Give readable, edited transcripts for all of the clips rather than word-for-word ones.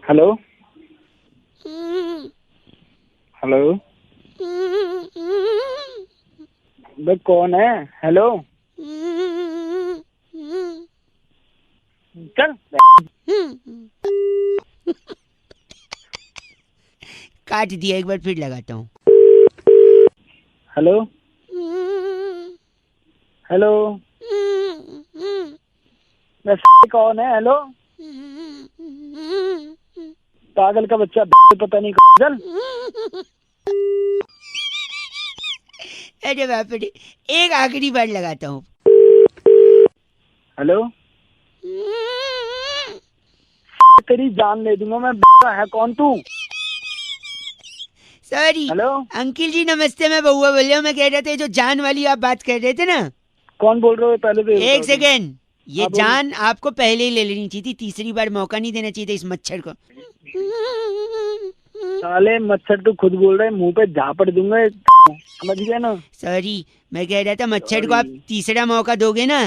Hello hello बे कौन है? Hello चल काट दिया, एक बार फिर लगाता हूँ। हेलो हेलो बे कौन है? हेलो पागल का बच्चा पता नहीं चल। अरे बाप रे, एक आखिरी बार लगाता हूँ। हेलो तेरी जान ले दूंगा मैं। है कौन तू? सॉरी हेलो अंकिल जी, नमस्ते। मैं बउआ बोल रहा हूँ। मैं कह रहा था जो जान वाली आप बात कर रहे थे ना। कौन बोल रहे हो? पहले तो एक सेकेंड, ये हाँ, बोलो। जान आपको पहले ही ले लेनी चाहिए थी, तीसरी बार मौका नहीं देना चाहिए था इस मच्छर को। साले मच्छर तो खुद बोल रहे, मुंह पे झापड़ दूंगा, समझ गया ना? सॉरी, मैं कह रहा था मच्छर को आप तीसरा मौका दोगे ना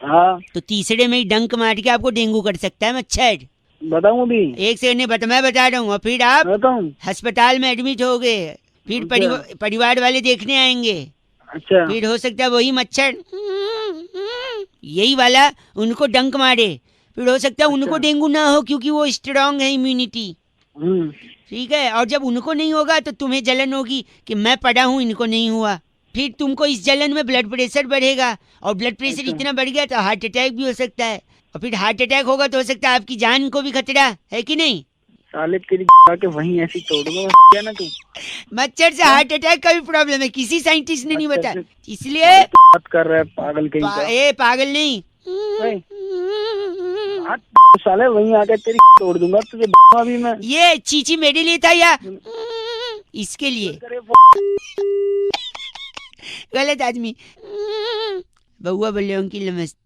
हाँ तो तीसरे में ही डंक मार के आपको डेंगू कर सकता है मच्छर। बताऊं अभी? एक सेकंड नहीं मैं बता रहा हूँ। और फिर आप बताऊं? अस्पताल में एडमिट हो गए, फिर अच्छा। परिवार वाले देखने आएंगे, अच्छा फिर हो सकता है वही मच्छर यही वाला उनको डंक मारे, फिर हो सकता है उनको डेंगू ना हो क्योंकि वो स्ट्रांग है इम्यूनिटी। ठीक है, और जब उनको नहीं होगा तो तुम्हें जलन होगी कि मैं पड़ा हूँ इनको नहीं हुआ, फिर तुमको इस जलन में ब्लड प्रेशर बढ़ेगा, और ब्लड प्रेशर इतना बढ़ गया तो हार्ट अटैक भी हो सकता है, और फिर हार्ट अटैक होगा तो हो सकता है आपकी जान को भी खतरा है कि नहीं। साले तेरी के वहीं ऐसी तोड़ूंगा क्या ना तू। मच्छर से हार्ट अटैक का भी प्रॉब्लम है, किसी साइंटिस्ट ने नहीं बताया, इसलिए बात कर रहा है पागल कहीं का। पागल नहीं। साले वहीं आके तेरी तोड़ दूंगा तुझे अभी मैं। ये चीची मेरे लिए था या इसके लिए? गलत आदमी। बउआ बोले अंकिल नमस्ते।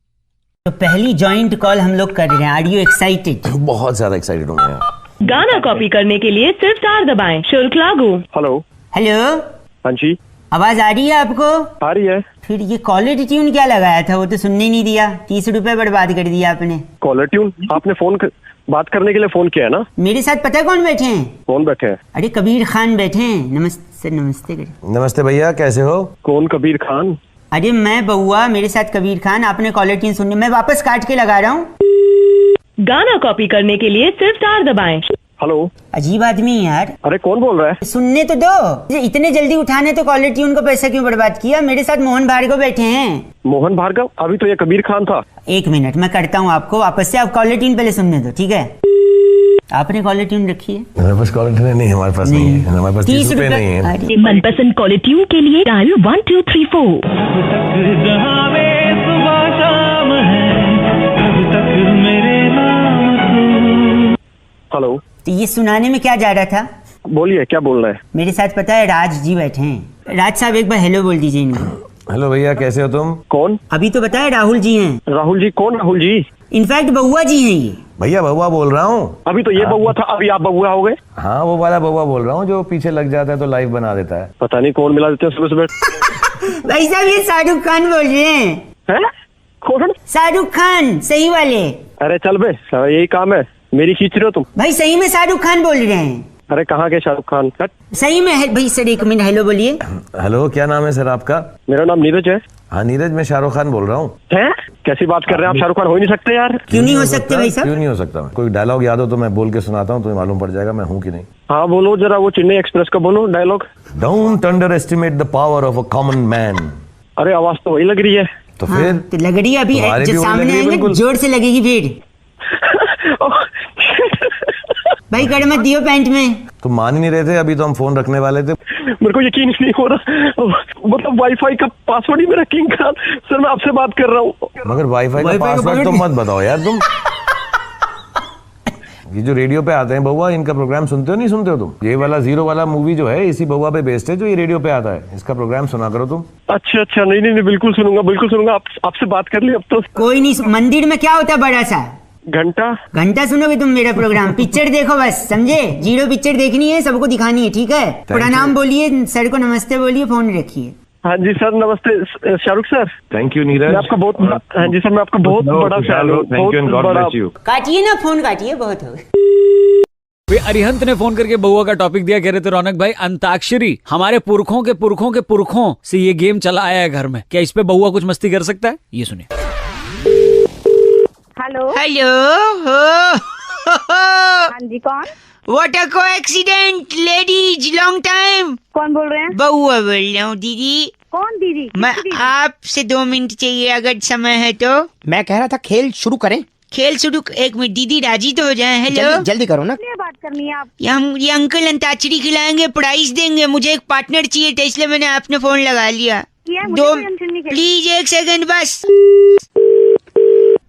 तो पहली जॉइंट कॉल हम लोग कर रहे हैं। Are you excited? बहुत ज्यादा एक्साइटेड हूँ मैं। गाना कॉपी करने के लिए सिर्फ 4 दबाएं। शुल्क लागू। हेलो हेलो, हाँ जी आवाज आ रही है आपको? आ रही है। फिर ये कॉलर ट्यून क्या लगाया था? वो तो सुनने ही नहीं दिया। 30 रुपए बर्बाद कर दिया आपने। Caller tune? आपने बात करने के लिए फोन किया है ना? मेरे साथ पता है कौन बैठे हैं? कौन बैठे हैं? अरे कबीर खान बैठे हैं। नमस्ते नमस्ते करे। नमस्ते भैया, कैसे हो? कौन कबीर खान? अरे मैं बउआ, मेरे साथ कबीर खान। आपने कॉलर ट्यून सुननी, मैं वापस काट के लगा रहा हूँ। गाना कॉपी करने के लिए सिर्फ 4 दबाएं। हेलो, अजीब आदमी है यार। अरे कौन बोल रहा है? सुनने तो दो। इतने जल्दी उठाने तो कॉलर ट्यून को पैसा क्यों बर्बाद किया? मेरे साथ मोहन भार्गव बैठे हैं। मोहन भार्गव? अभी तो ये कबीर खान था। एक मिनट मैं करता हूँ आपको वापस से। आप कॉलर ट्यून पहले सुनने दो, ठीक है? आपने कॉलर ट्यून रखी है? हमारे पास कॉलर ट्यून नहीं, हमारे पास नहीं है। हमारे पास 30 रुपए नहीं है। मनपसंद कॉलर ट्यून के लिए डायल 1 2 3 4। हेलो, तो ये सुनाने में क्या जा रहा था? बोलिए क्या बोल रहे हैं? मेरे साथ पता है राज जी बैठे हैं। राज साहब एक बार हेलो बोल दीजिए इनको। हेलो भैया, कैसे हो तुम? कौन? अभी तो बताया राहुल जी हैं। राहुल जी? कौन राहुल जी? इनफैक्ट बउआ जी हैं ये। भैया बउआ बोल रहा हूँ। अभी तो ये बउआ था, अभी आप बउआ हो गए? हाँ, वो वाला बउआ बोल रहा हूँ जो पीछे लग जाता है तो लाइव बना देता है। पता नहीं कौन मिला देते हैं सुबह सुबह। भाई साहब ये शाहरुख खान बोल रहे हैं। है? कौन? शाहरुख खान, सही वाले। अरे चल बे, यही काम है, मेरी खींच रहे हो तुम। भाई सही में शाहरुख खान बोल रहे हैं। अरे कहाँ के शाहरुख खान? सही में है भाई। सर एक मिनट, हेलो बोलिए। हेलो, क्या नाम है सर आपका? मेरा नाम नीरज है। हाँ नीरज, मैं शाहरुख खान बोल रहा हूँ। हैं? कैसी बात कर रहे हैं आप? शाहरुख खान हो ही नहीं सकते यार। क्यों नहीं हो सकते भाई साहब? क्यों नहीं हो सकता? कोई डायलॉग याद हो तो मैं बोल के सुनाता हूँ, तुम्हें मालूम पड़ जाएगा मैं हूँ कि नहीं। हाँ बोलो जरा, वो चेन्नई एक्सप्रेस का बोलो dialogue. Don't underestimate the power of a common man. अरे आवाज तो वही लग रही है। तो फिर तो लग रही है अभी तुम्हारे भी जो वही लग सामने रही है आएंगे बिल्कुल। जोर से लगेगी फिर। भाई कर मत दियो पैंट में। तुम मान ही नहीं रहे थे, अभी तो हम फोन रखने वाले थे। मेरे को यकीन नहीं हो रहा, मतलब वाईफाई का पासवर्ड ही मेरा किंग खान। सर मैं आपसे बात कर रहा हूँ। मगर वाईफाई का पासवर्ड तो मत बताओ यार तुम। ये जो रेडियो पे आते हैं बउआ, इनका प्रोग्राम सुनते हो नहीं सुनते हो तुम? ये वाला जीरो वाला मूवी जो है इसी बउआ पे बेस्ड है जो ये रेडियो पे आता है। इसका प्रोग्राम सुना करो तुम। अच्छा अच्छा, नहीं नहीं नहीं, बिल्कुल सुनूंगा बिल्कुल सुनूंगा। आपसे बात कर ली अब तो। कोई नहीं, मंदिर में क्या होता है बड़ा सा घंटा सुनोगे तुम मेरा प्रोग्राम। पिक्चर देखो बस, समझे? जीरो पिक्चर देखनी है, सबको दिखानी है, ठीक है? प्रणाम बोलिए, सर को नमस्ते बोलिए, फोन रखिए। हाँ जी सर, नमस्ते Shahrukh sir. Thank you Neeraj, मैं आपका बहुत हाँ जी सर, मैं आपका बहुत बड़ा फैन हूँ। Thank you and God bless you. काटिए ना फोन, काटिए, बहुत हो गया। अरिहंत ने फोन करके बउआ का टॉपिक दिया, कह रहे थे रौनक भाई अंताक्षरी हमारे पुरखों के पुरखों के पुरखों से ये गेम चला आया है घर में, क्या इस पे बउआ कुछ मस्ती कर सकता है? ये सुनिए। हेलो हेलो हाँ जी, कौन? What a coincidence ladies, long time. कौन बोल रहे हैं? बउआ बोल रहा हूँ दीदी। कौन दीदी? मैं किसकी दीदी? आपसे 2 मिनट चाहिए अगर समय है तो। मैं कह रहा था खेल शुरू करें। खेल शुरू, 1 मिनट दीदी राजी तो हो जाए। हेलो, जल्दी जल्दी करो ना। किसलिए बात करनी है आप? ये अंकल अंताक्षरी खिलाएंगे, प्राइस देंगे, मुझे एक पार्टनर चाहिए था इसलिए मैंने आपने फोन लगा लिया। ये मुझे कोई टेंशन नहीं है। प्लीज 1 सेकंड बस।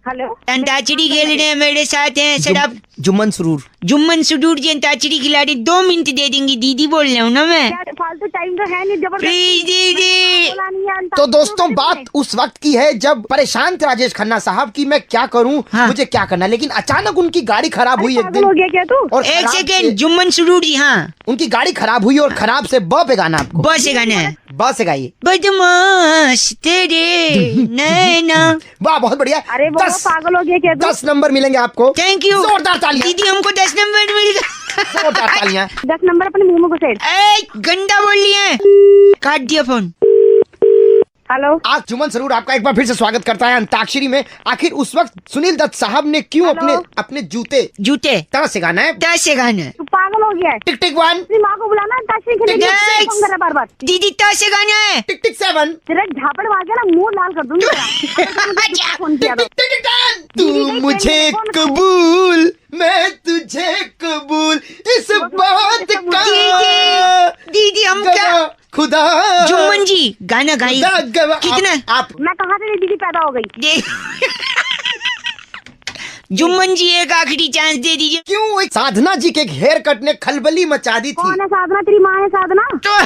हेलो, अंताक्षरी खेल रहे हैं मेरे साथ हैं सर आप। जुम्मन सुरूर। जुम्मन सुडूर जी अंताक्षरी खिला रहे, 2 मिनट दे देंगी दीदी बोल रहा हूँ ना मैं। क्या फालतू टाइम तो है नहीं, प्लीज दीदी। तो दोस्तों बात उस वक्त की है जब परेशान थे राजेश खन्ना साहब की मैं क्या करूं, हाँ। मुझे क्या करना, लेकिन अचानक उनकी गाड़ी खराब हुई एक दिन। हो गया क्या तू? और 1 खराब सेकंड, से- जुम्मन सुडूर जी। हाँ, उनकी गाड़ी खराब हुई और खराब से ब पे गाना आपको। बस से गाना है। ब से गाइए। बदमाश तेरे नैना। वाह बहुत बढ़िया। अरे वो 10 पागल हो गया क्या तू? 10 नंबर मिलेंगे आपको। थैंक यू जोरदार तालियां। दीदी, हमको 10 नंबर मिल गए। जोरदार तालियां। 10 नंबर अपने मुंह में घुसेड़। ए, गंदा बोल लिए, काट दिया फोन। हेलो, आज जुम्मन सरूर आपका एक बार फिर से स्वागत करता है अंताक्षरी में। आखिर उस वक्त सुनील दत्त साहब ने क्यों हेलो। अपने जूते जूते तरह से गाना है। 10 से गाना है। तू पागल हो गया है? टिक टिक 1 अपनी माँ को बुलाना, अंताक्षरी खेलेंगे। Next। फोन कर रहा बार बार। दीदी 10 से गाना है। टिक टिक 7 तेरा झापड़ मार के ना मुंह लाल कर दूंगी तेरा। फोन किया तो। टिक टिक 10 तू मुझे कबूल मैं तुझे कबूल इस बात का दीदी हम क्या गवाह खुदा। जुम्मन जी गाना गाइए। खुदा गवाह। कितना? आप मैं कहाँ से दीदी पैदा हो गई? जुम्मन जी एक आखिरी चांस दे दीजिए। क्यों एक साधना जी के हेयर कट ने खलबली मचा दी थी। कौन है साधना? तेरी माँ है साधना? तो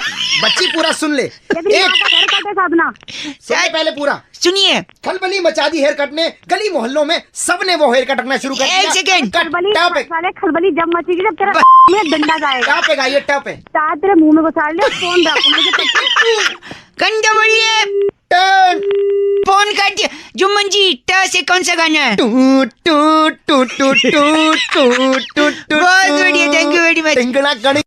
बच्ची पूरा सुन ले। या तेरी माँ का घर कट है साधना? सुन ले पहले पूरा। सुनिए, खलबली मचा दी हेयर कट ने, गली मोहल्लों में सबने वो हेयर कट रखना शुरू कर दिया। 1 सेकंड। खलबली टॉप पे साले खलबली जब मचेगी जब तेरा में डंडा जाएगा। टॉप पे गाइए टॉप पे। तार तेरे मुंह में घुसाड़ ले। फोन रख मुझे पता। गंदा बोलिए, टन फोन काट दिया। जुम्मन जी 10 से कौन सा गाना है? टू टू टू टू टू टू टू टू। बहुत बढ़िया, थैंक यू वेरी मच। टिंगना कणी।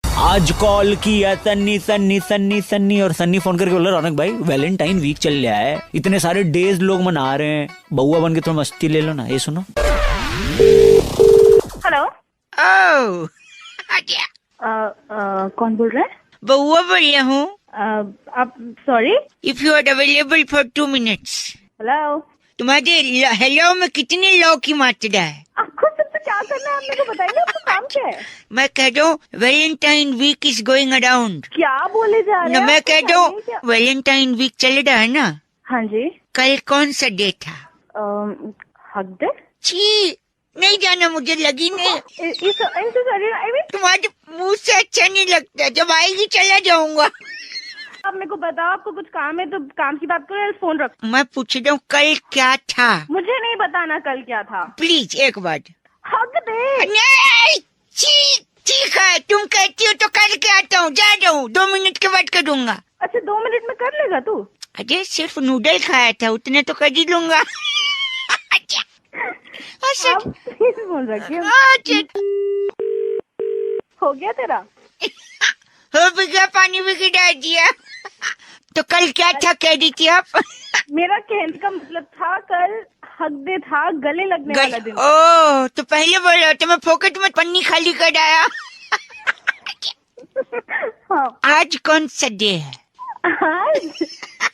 आज कॉल किया सन्नी और सन्नी फोन करके बोला रौनक भाई वैलेंटाइन वीक चल रहा है, इतने सारे डेज लोग मना रहे हैं, बउआ बन के थोड़ा मस्ती ले लो ना। ये सुनो। हेलो, ओह, कौन बोल रहे हैं? बउआ बोल रहा हूँ। आप sorry. If you are available for 2 minutes. Hello, तुम्हारे हेलो में कितने लॉ की मात्रा है? आपको सबसे क्या करना है? आप मेरे को बताइए, आपका काम क्या है? मैं कह रहा हूँ Valentine week is going around. क्या बोले जा रहे न हैं? मैं आपको कह रहा चाहिए हूँ क्या? वैलेंटाइन वीक चल रहा है ना, हाँ जी। कल कौन सा डे था? हक दे। छी, नहीं जाना, मुझे लगी नहीं। तुम्हारे मुंह से अच्छा नहीं लगता, जब आएगी चला जाऊंगा। आप मेरे को बताओ, आपको कुछ काम है तो काम की बात करो या फोन रखो। मैं पूछ रहा हूँ कल क्या था? मुझे नहीं बताना कल क्या था। प्लीज एक बार। हक दे। नहीं, ठीक है, तुम कहती हो तो करके आता हूँ, जा रहा हूँ, 2 मिनट के बाद करूंगा। अच्छा 2 मिनट में कर लेगा तू? अरे सिर्फ नूडल खाया था, उतने तो कर ही लूंगा। आप प्लीज फोन रखिए। हो गया तेरा? हो भी गया, पानी भी गिरा दिया। तो कल क्या था कह रही थी आप? मेरा कहने का मतलब था कल हक दे था, गले लगने वाला दिन। ओह, तो पहले बोलो तो मैं फोकट में पन्नी खाली कर आया। हाँ। आज कौन सा डे है? आज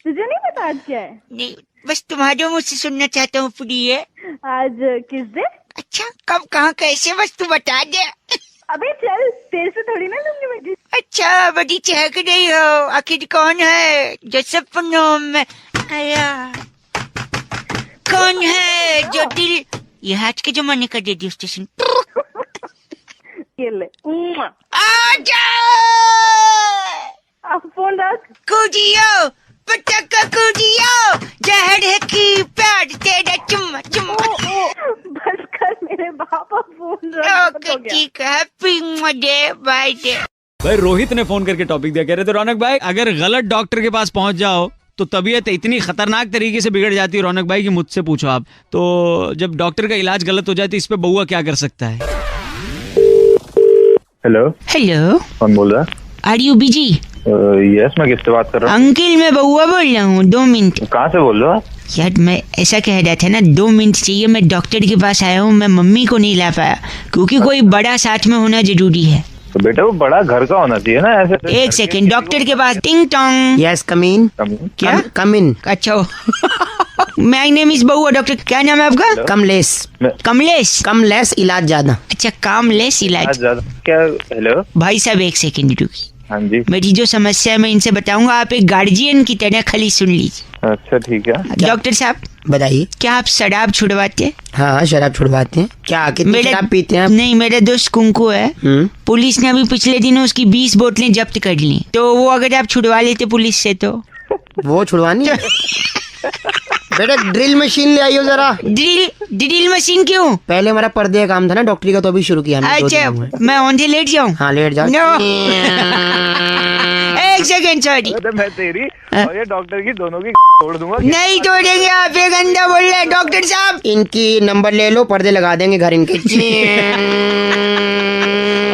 तुझे नहीं पता आज क्या है? नहीं, बस तुम्हारे मुझ से सुनना चाहता हूँ प्रिय। आज किस दिन? अच्छा, कब कहाँ कैसे, बस तू बता दे। अबे चल, तेरे से थोड़ी ना लूंगी बेटी। अच्छा, बड़ी चहक रही हो, आखिर कौन है जो सपनों में आया? कौन है जो दिल, ये आज के जमाने का रेडियो स्टेशन। ये ले। आजा, आप फोन रख। कूदियो पटका कूदियो, जहर है की प्यार तेरा चुम्मा चुम्मा। बस कर मेरे बापा, फोन रख। ओके ठीक है, हैप्पी डे, बाय डे। भाई रोहित ने फोन करके टॉपिक दिया, कह रहे थे रौनक भाई अगर गलत डॉक्टर के पास पहुंच जाओ तो तबीयत इतनी खतरनाक तरीके से बिगड़ जाती है रौनक भाई कि मुझसे पूछो आप। तो जब डॉक्टर का इलाज गलत हो जाए तो इस पे बउआ क्या कर सकता है? हेलो, हेलो, कौन बोल रहा आर यू बिजी? है? यस, मैं किससे बात कर रहा हूँ? अंकिल मैं बउआ बोल रहा हूँ, 2 मिनट। कहाँ से बोल रहे हो आप? यार मैं ऐसा कह रहा था ना, 2 मिनट चाहिए, मैं डॉक्टर के पास आया हूँ, मैं मम्मी को नहीं ला पाया क्योंकि कोई बड़ा साथ में होना जरूरी है। तो बेटा वो बड़ा घर का होना चाहिए ना, ऐसे। एक सेकंड, डॉक्टर के पास टिंग टोंग। यस कम इन। क्या? कम इन। अच्छा माय नेम इज बउआ। डॉक्टर क्या नाम है आपका? कमलेश। कमलेश। कमलेश इलाज ज्यादा। अच्छा कामलेस इलाज। क्या? हेलो भाई साहब एक सेकंड रुकिए, हाँ जी, मेरी जो समस्या है मैं इनसे बताऊंगा, आप एक गार्जियन की तरह खाली सुन लीजिए। अच्छा ठीक है। डॉक्टर साहब बताइए। क्या आप शराब छुड़वाते हैं? हाँ शराब छुड़वाते हैं। क्या कितनी शराब पीते हैं आप? नहीं, मेरा दोस्त कुंकू है, पुलिस ने अभी पिछले दिनों उसकी 20 बोतलें जब्त कर ली, तो वो अगर आप छुड़वा लेते पुलिस से तो। वो छुड़वानी है? बेटा ड्रिल मशीन ले आइयो जरा। ड्रिल मशीन क्यों? पहले हमारा पर्दे का काम था ना डॉक्टरी का, तो अभी शुरू किया हमने। 2 दिन हुए। अच्छा मैं औंधे लेट जाऊं? हाँ लेट जाओ। नो एक सेकंड सॉरी। मैं तेरी और ये डॉक्टर की दोनों की तोड़ दूंगा। नहीं तोड़ेंगे, आप एक अंधा बोल रहे हैं डॉक्टर साहब। इनकी नंबर ले लो, पर्दे लगा देंगे घर इनके।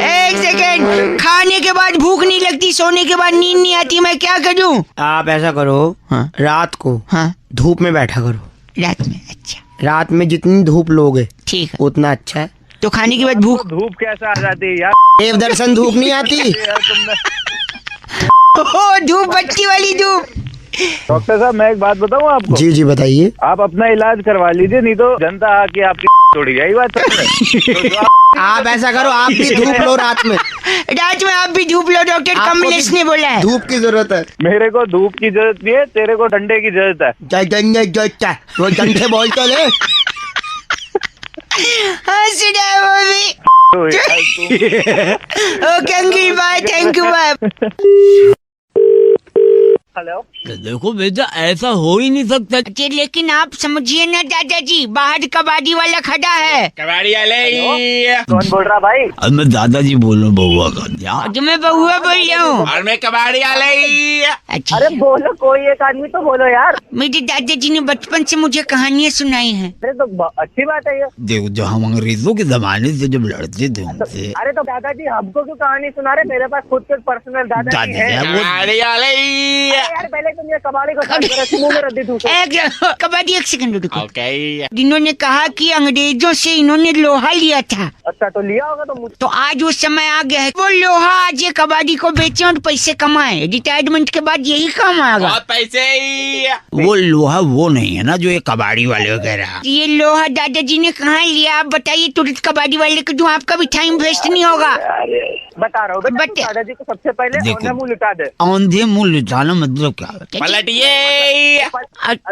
एक सेकंड, खाने के बाद भूख नहीं लगती, सोने के बाद नींद नहीं आती, मैं क्या करूं? आप ऐसा करो, हाँ। रात को हाँ धूप में बैठा करो। रात में? अच्छा रात में जितनी धूप लोगे ठीक है, उतना अच्छा है। तो खाने के बाद भूख? धूप कैसा आ जाती है यार? देव दर्शन धूप नहीं आती। ओ धूप, बत्ती वाली धूप। डॉक्टर साहब मैं एक बात बताऊँ आपको? जी जी बताइए। आप अपना इलाज करवा लीजिए, नहीं तो जनता आके आपकी तोड़ गई बात। आप ऐसा करो, आप भी धूप लो रात में। रात में आप भी धूप लो, डॉक्टर कमलेश ने बोला है। धूप की जरूरत है। मेरे को धूप की जरूरत नहीं है, तेरे को डंडे की जरूरत है। वो डंडे बोल तो ले। हंस रहा है वो भी। Okay uncle bye, thank you bye. Hello, देखो बेटा ऐसा हो ही नहीं सकता। लेकिन आप समझिए ना दादाजी, बाहर कबाड़ी वाला खड़ा है। कबाड़ी वाले। कौन बोल रहा भाई? अब मैं दादाजी बोल रहा हूँ बउआ का। तो मैं बउआ बोल रहा हूँ। और मैं कबाड़ी वाले। अच्छा अरे बोलो, कोई एक आदमी तो बोलो यार। मेरे दादाजी ने बचपन से मुझे कहानियाँ सुनाई हैं। अरे तो अच्छी बात है ये। देखो जो हम अंग्रेजों के जमाने से जब लड़ते थे उनसे। अरे तो दादाजी हमको क्यों कहानी सुना रहे? मेरे पास खुद के पर्सनल दादाजी है। यार पहले तुम ये कबाड़ी को साफ करो, मुंह में रद्दी दूसरा। कबाड़ी एक सेकंड रुको। इन्होंने कहा कि अंग्रेजों से इन्होंने लोहा लिया था। अच्छा तो लिया होगा तो तो आज वो समय आ गया है, वो लोहा आज ये कबाड़ी को बेचे और पैसे कमाए। रिटायरमेंट के बाद यही काम आएगा। पैसे वो लोहा वो नहीं है ना जो ये कबाड़ी वाले कह रहा। ये लोहा दादाजी ने कहाँ लिया आप बताइए, तुरंत कबाड़ी वाले को दूं, आपका भी टाइम वेस्ट नहीं होगा। बता रहा हूँ दादाजी को सबसे पहले औंधे मुंह लिटा दे। औंधे मुंह लिटाना मतलब क्या? पलटिए।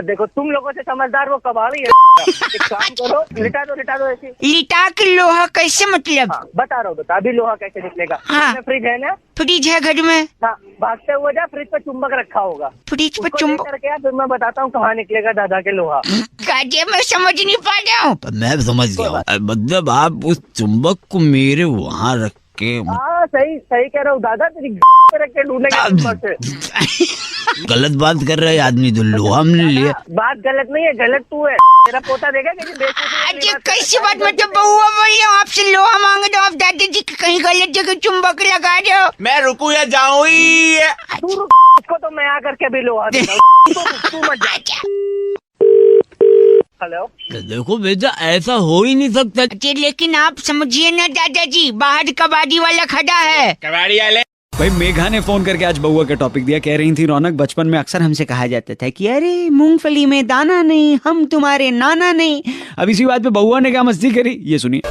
देखो तुम लोगों से समझदार वो कबाड़ी है। एक काम करो, लिटा दो ऐसे। लिटा के लोहा कैसे मतलब? हाँ, बता रहा हूँ, बता अभी लोहा कैसे निकलेगा। हाँ। फ्रिज है ना? फ्रिज है घर में। हाँ, भागते हुए जा, फ्रिज पे चुंबक रखा होगा। फ्रिज पे उसको चुंबक लेकर के आ, फिर मैं बताता हूँ कहाँ निकलेगा दादा के लोहा। काजे मैं समझ नहीं पा रहा हूँ। मैं समझ गया, मतलब आप उस चुंबक को मेरे वहाँ रख के। हाँ सही कह रहा हूँ दादा, तेरी पे रख के ढूंढेगा से। गलत बात कर रहे आदमी, तो लोहा हमने लिया। बात गलत नहीं है, गलत तू है। तेरा पोता देखा अरे कैसी बात, मतलब बउआ बोल रहे हो, आपसे लोहा मांगे तो आप दादाजी की कहीं गलत जगह चुंबक लगा रहे हो। मैं रुकू या जाऊँ? इसको तो मैं आकर के भी लोहा दूंगा। तू मत जा। हेलो, देखो बेटा ऐसा हो ही नहीं सकता। लेकिन आप समझिए ना दादाजी, बाहर कबाड़ी वाला खड़ा है। कबाड़ी वाले। भाई मेघा ने फोन करके आज बउआ का टॉपिक दिया। कह रही थी रौनक, बचपन में अक्सर हमसे कहा जाता था कि अरे मूंगफली में दाना नहीं, हम तुम्हारे नाना नहीं। अब इसी बात पे बउआ ने क्या मस्ती करी, ये सुनिए।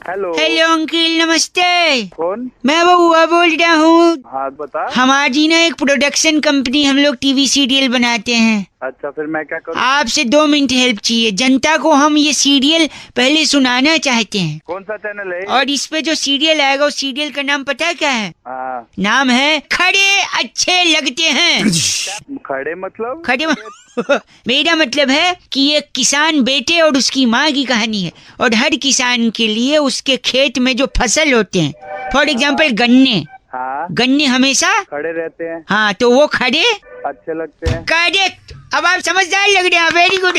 हेलो अंकिल नमस्ते। कौन? मैं बउआ बोल रहा हूँ। हाँ बता। हमारी ना एक प्रोडक्शन कंपनी, हम लोग टीवी सीरियल बनाते हैं। अच्छा फिर मैं क्या करूँ? आपसे 2 मिनट हेल्प चाहिए। जनता को हम ये सीरियल पहले सुनाना चाहते हैं। कौन सा चैनल है? और इस पे जो सीरियल आएगा उस सीरियल का नाम पता है क्या है? हाँ। नाम है खड़े अच्छे लगते हैं। खड़े मतलब? खड़े मेरा मतलब है कि एक किसान बेटे और उसकी माँ की कहानी है, और हर किसान के लिए उसके खेत में जो फसल होते हैं, फॉर एग्जाम्पल गन्ने। हाँ। गन्ने हमेशा खड़े रहते हैं। हाँ, तो वो खड़े अच्छे लगते हैं। करेक्ट। अब आप समझदार लग रहे हैं, वेरी गुड।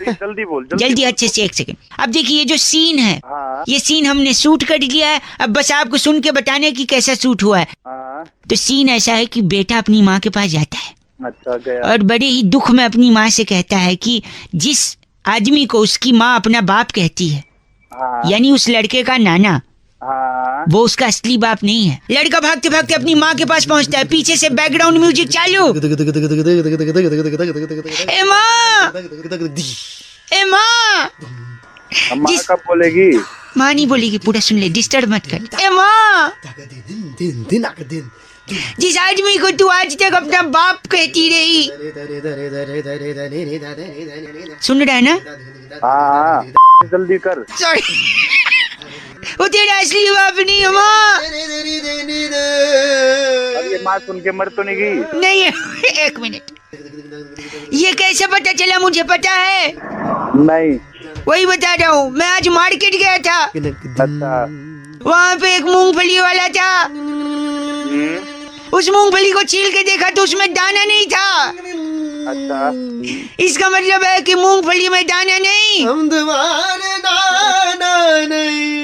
जल्दी बोल जल्दी अच्छे से, 1 सेकंड। अब देखिए ये जो सीन है, हाँ। ये सीन हमने शूट कर लिया है, अब बस आपको सुन के बताने की कैसा शूट हुआ है। तो सीन ऐसा है कि बेटा अपनी माँ के पास जाता है। अच्छा गया। और बड़े ही दुख में अपनी माँ से कहता है कि जिस आदमी को उसकी माँ अपना बाप कहती है, यानी उस लड़के का नाना, वो उसका असली बाप नहीं है। लड़का भागते भागते अपनी माँ के पास पहुँचता है, पीछे से बैकग्राउंड म्यूजिक चालू। ए माँ, ए माँ। माँ कब बोलेगी? माँ नहीं बोलेगी, पूरा सुन ले, डिस्टर्ब मत कर। ए माँ, जिस आदमी को तू आज तक अपना बाप कहती रही, सुन रहा है ना? हाँ, जल्दी कर। सॉरी, वो तेरा असली बाप नहीं है माँ। ये माँ सुन के मर तो नहीं गई? नहीं, एक मिनट, ये कैसे पता चला? मुझे पता है। नहीं, वही बता रहा हूँ, मैं आज मार्केट गया था। अच्छा। वहाँ पे एक मूंगफली वाला था। उस मूंगफली को छील के देखा तो उसमें दाना नहीं था। अच्छा, इसका मतलब है कि मूंगफली में दाना नहीं। हम तुम्हारे दाना नहीं।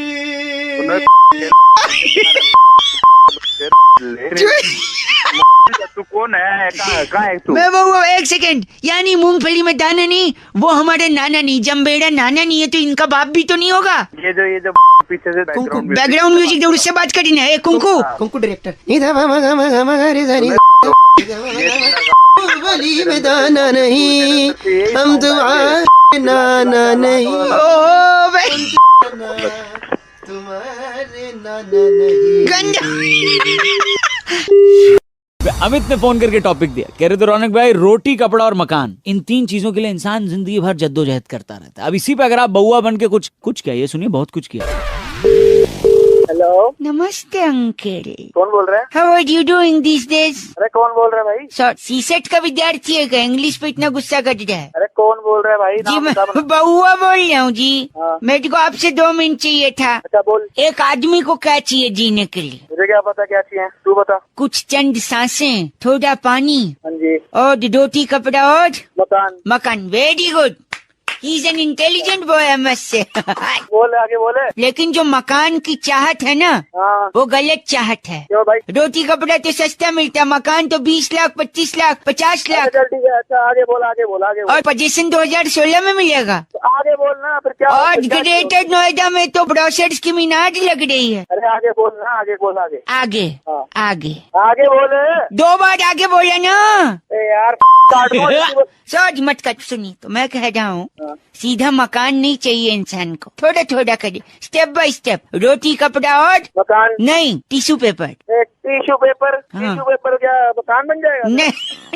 तू कौन है? कहाँ है तू? मैं वो एक सेकंड, यानी मूंगफली में दाना नहीं, वो हमारे नाना नहीं, जम्बेड़ा नाना नहीं है तो इनका बाप भी तो नहीं होगा। ये जो पीछे से बैकग्राउंड म्यूजिक दे, उससे बात करनी है। कुंकू, कुंकू डायरेक्टर। मूंगफली में दाना नहीं, हम तुम्हारे नाना नहीं। ओ भाई, तुम्हारे नाना नहीं। गंजा। अमित ने फोन करके टॉपिक दिया, कह रहे थे रौनक भाई, रोटी, कपड़ा और मकान, इन 3 चीजों के लिए इंसान जिंदगी भर जद्दोजहद करता रहता है। अब इसी पे अगर आप बउआ बन के कुछ क्या, ये सुनिए, बहुत कुछ किया। हेलो, नमस्ते अंकल। कौन बोल रहे हैं? How are you doing this days? अरे कौन बोल रहे हैं भाई? सर, सीसेट का विद्यार्थी है क्या? इंग्लिश पे इतना गुस्सा कर रहा है। अरे कौन बोल रहे हैं भाई? जी मैं बउआ बोल रहा हूँ जी। हाँ। मेरे को आपसे 2 मिनट चाहिए था। अच्छा बोल। एक आदमी को क्या चाहिए जीने के लिए? मुझे क्या पता क्या चाहिए, तू बता। कुछ चंद सांसें, थोड़ा पानी, हाँ जी। और रोटी, कपड़ा और मकान। मकान। Very good, he is an intelligent boy, I must say. बोले, आगे बोले। लेकिन जो मकान की चाहत है ना, हाँ। वो गलत चाहत है। क्यों भाई? रोटी कपड़ा तो सस्ता मिलता, मकान तो 20 लाख, 25 लाख, 50 लाख। चल ठीक है, अच्छा आगे बोल, आगे बोल, आगे बोल। और पोजीशन 2016 में मिलेगा। तो आगे बोलना फिर क्या? और ग्रेटर नोएडा में तो ब्रोशर्स की मीनार लग रही है। अरे आगे बोलना, आगे बोल, आगे। आगे, हाँ। आगे, आगे बोले। 2 बार आगे बोला ना। यार सॉरी मत कर, सुनिए तो मैं कह रहा हूँ, सीधा मकान नहीं चाहिए इंसान को, थोड़ा थोड़ा करिए, स्टेप बाय स्टेप। रोटी, कपड़ा और मकान नहीं, टिश्यू पेपर। Tissue paper? हाँ। टिश्यू पेपर क्या मकान बन जाएगा?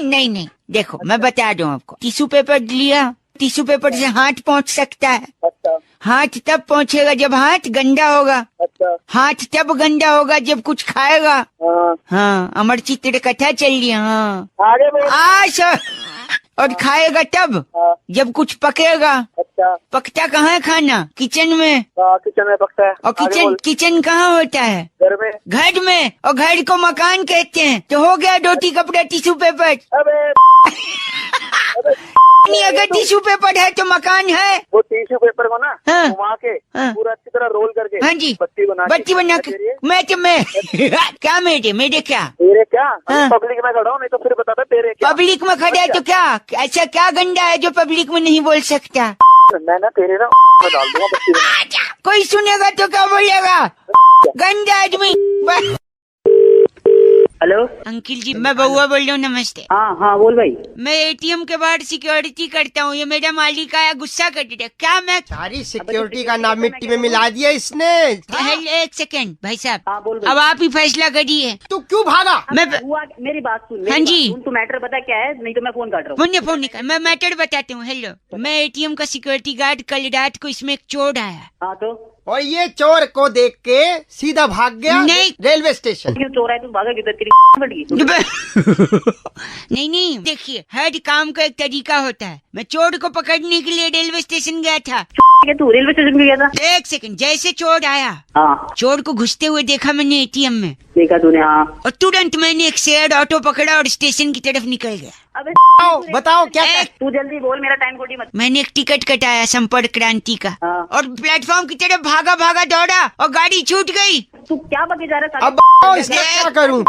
नहीं, देखो मैं बता दूं आपको। टिश्यू पेपर लिया, टिश्यू पेपर से हाथ पहुंच सकता है। अच्छा। हाथ तब पहुंचेगा जब हाथ गंदा होगा। अच्छा। हाथ तब गंदा होगा जब कुछ खाएगा। हाँ, अमर चित्र कथा चल रही है। हाँ, आगे बोल। और खाएगा तब जब कुछ पकेगा। अच्छा। पकता कहाँ है खाना? किचन में। किचन में पकता है। और किचन कहाँ होता है? घर में। घर में, और घर को मकान कहते हैं। तो हो गया रोटी, कपड़ा, टिश्यू पेपर। नहीं, अगर टिश्यू पेपर है तो मकान है। वो टिश्यू पेपर को ना हाँ। घुमा के पूरा अच्छी तरह रोल करके, हाँ जी, बत्ती बना के मैं क्या मेरे क्या तेरे क्या? पब्लिक में खड़ा हूँ, नहीं तो फिर बताता तेरे क्या। पब्लिक में खड़ा है तो क्या? ऐसा क्या गंदा है जो पब्लिक में नहीं बोल सकता? मैं ना तेरे ना डाल दूंगा बत्ती बना। कोई सुनेगा तो क्या बोलेगा? गंदा आदमी। हेलो अंकिल जी, मैं बउआ बोल रहा हूँ। नमस्ते। हाँ बोल भाई। मैं एटीएम के बाहर सिक्योरिटी करता हूँ। ये मेरा मालिक आया, गुस्सा कर दिया। क्या मैं सारी सिक्योरिटी का नाम मिट्टी में मिला दिया इसने। एक सेकंड भाई साहब, हाँ बोल। अब आप ही फैसला करिए। तू क्यों भागा? मैं मेरी बात सुन। हाँ जी। तू मैटर पता क्या है, नहीं तो मैं फोन काट रहा हूँ। फोन निकाल, मैं मैटर बताती हूँ। हेलो, मैं एटीएम का सिक्योरिटी गार्ड। कल रात को इसमें एक चोर आया। हाँ तो? और ये चोर को देख के सीधा भाग गया। नहीं, रेलवे स्टेशन। क्यों चोर है? तू भागा किधर? तेरी फट गई। नहीं, देखिए, हर काम का एक तरीका होता है। मैं चोर को पकड़ने के लिए रेलवे स्टेशन गया था। तू रेलवे स्टेशन गया था? एक सेकंड, जैसे चोर आया, हाँ। चोर को घुसते हुए देखा मैंने एटीएम में। देखा तूने? हाँ। और तुरंत मैंने एक शेयर्ड ऑटो पकड़ा और स्टेशन की तरफ निकल गया। अबे बताओ क्या तू जल्दी बोल, मेरा टाइम खोटी मत। मैंने एक टिकट कटाया संपर्क क्रांति का हाँ। और प्लेटफॉर्म की तरफ भागा भागा दौड़ा और गाड़ी छूट गई। तू क्या बके जा रहा है? अब इसका क्या करूं?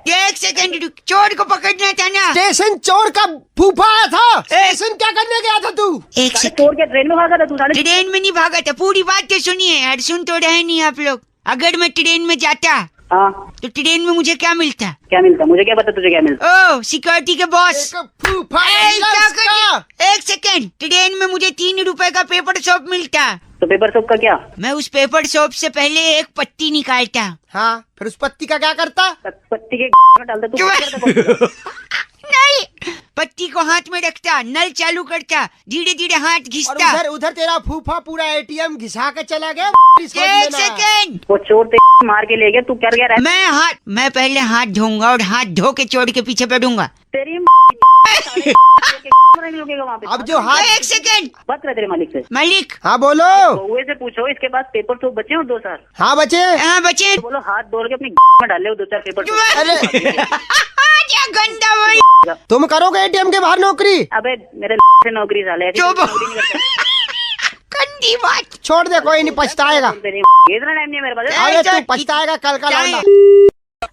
एक सेकंड रुक, चोर को पकड़ना था ना। स्टेशन चोर का फूफा आया था। स्टेशन क्या करने गया था तू? एक सेकंड, चोर के ट्रेन में भागा था तू? ट्रेन में नहीं भागा था, पूरी बात तो सुनिए यार, सुन तो रहे नहीं आप लोग। अगर मैं ट्रेन में जाता हाँ तो ट्रेन में मुझे क्या मिलता? क्या मिलता? मुझे क्या पता तुझे क्या मिलता? ओ सिक्योरिटी के बॉस। फूफा एक सेकंड, ट्रेन में मुझे 3 रुपए का पेपर सोप मिलता। तो पेपर सोप का क्या? मैं उस पेपर सोप से पहले एक पत्ती निकालता। हाँ, फिर उस पत्ती का क्या करता? पत्ती के डालता तू? क्या करता? नहीं, पत्ती को हाथ में रखता, नल चालू करता, धीरे धीरे हाथ घिसता। उधर उधर तेरा फूफा पूरा एटीएम घिसा के चला गया। एक सेकंड, वो चोर ते मार के ले गया, तू कर गया? मैं पहले हाथ धोऊंगा और हाथ धो के चोर के पीछे पड़ूंगा। तेरी वहाँ पे। अब जो हाथ। एक सेकंड, बात कर तेरे मालिक से। मालिक। हाँ बोलो। बउए से पूछो इसके पास पेपर सोप बचे हो 2 साल? हाँ बचे। हाँ बचे। बोलो हाथ धो के अपनी में डाले हो 2-4 पेपर सोप। अरे क्या गंदा बोल। तुम करोगे एटीएम के बाहर नौकरी? अबे मेरे से नौकरी साले गंदी बात। छोड़ दे, कोई नहीं, पछताएगा। इतना टाइम नहीं है मेरे पास। अरे तू पछताएगा कल का लौंडा।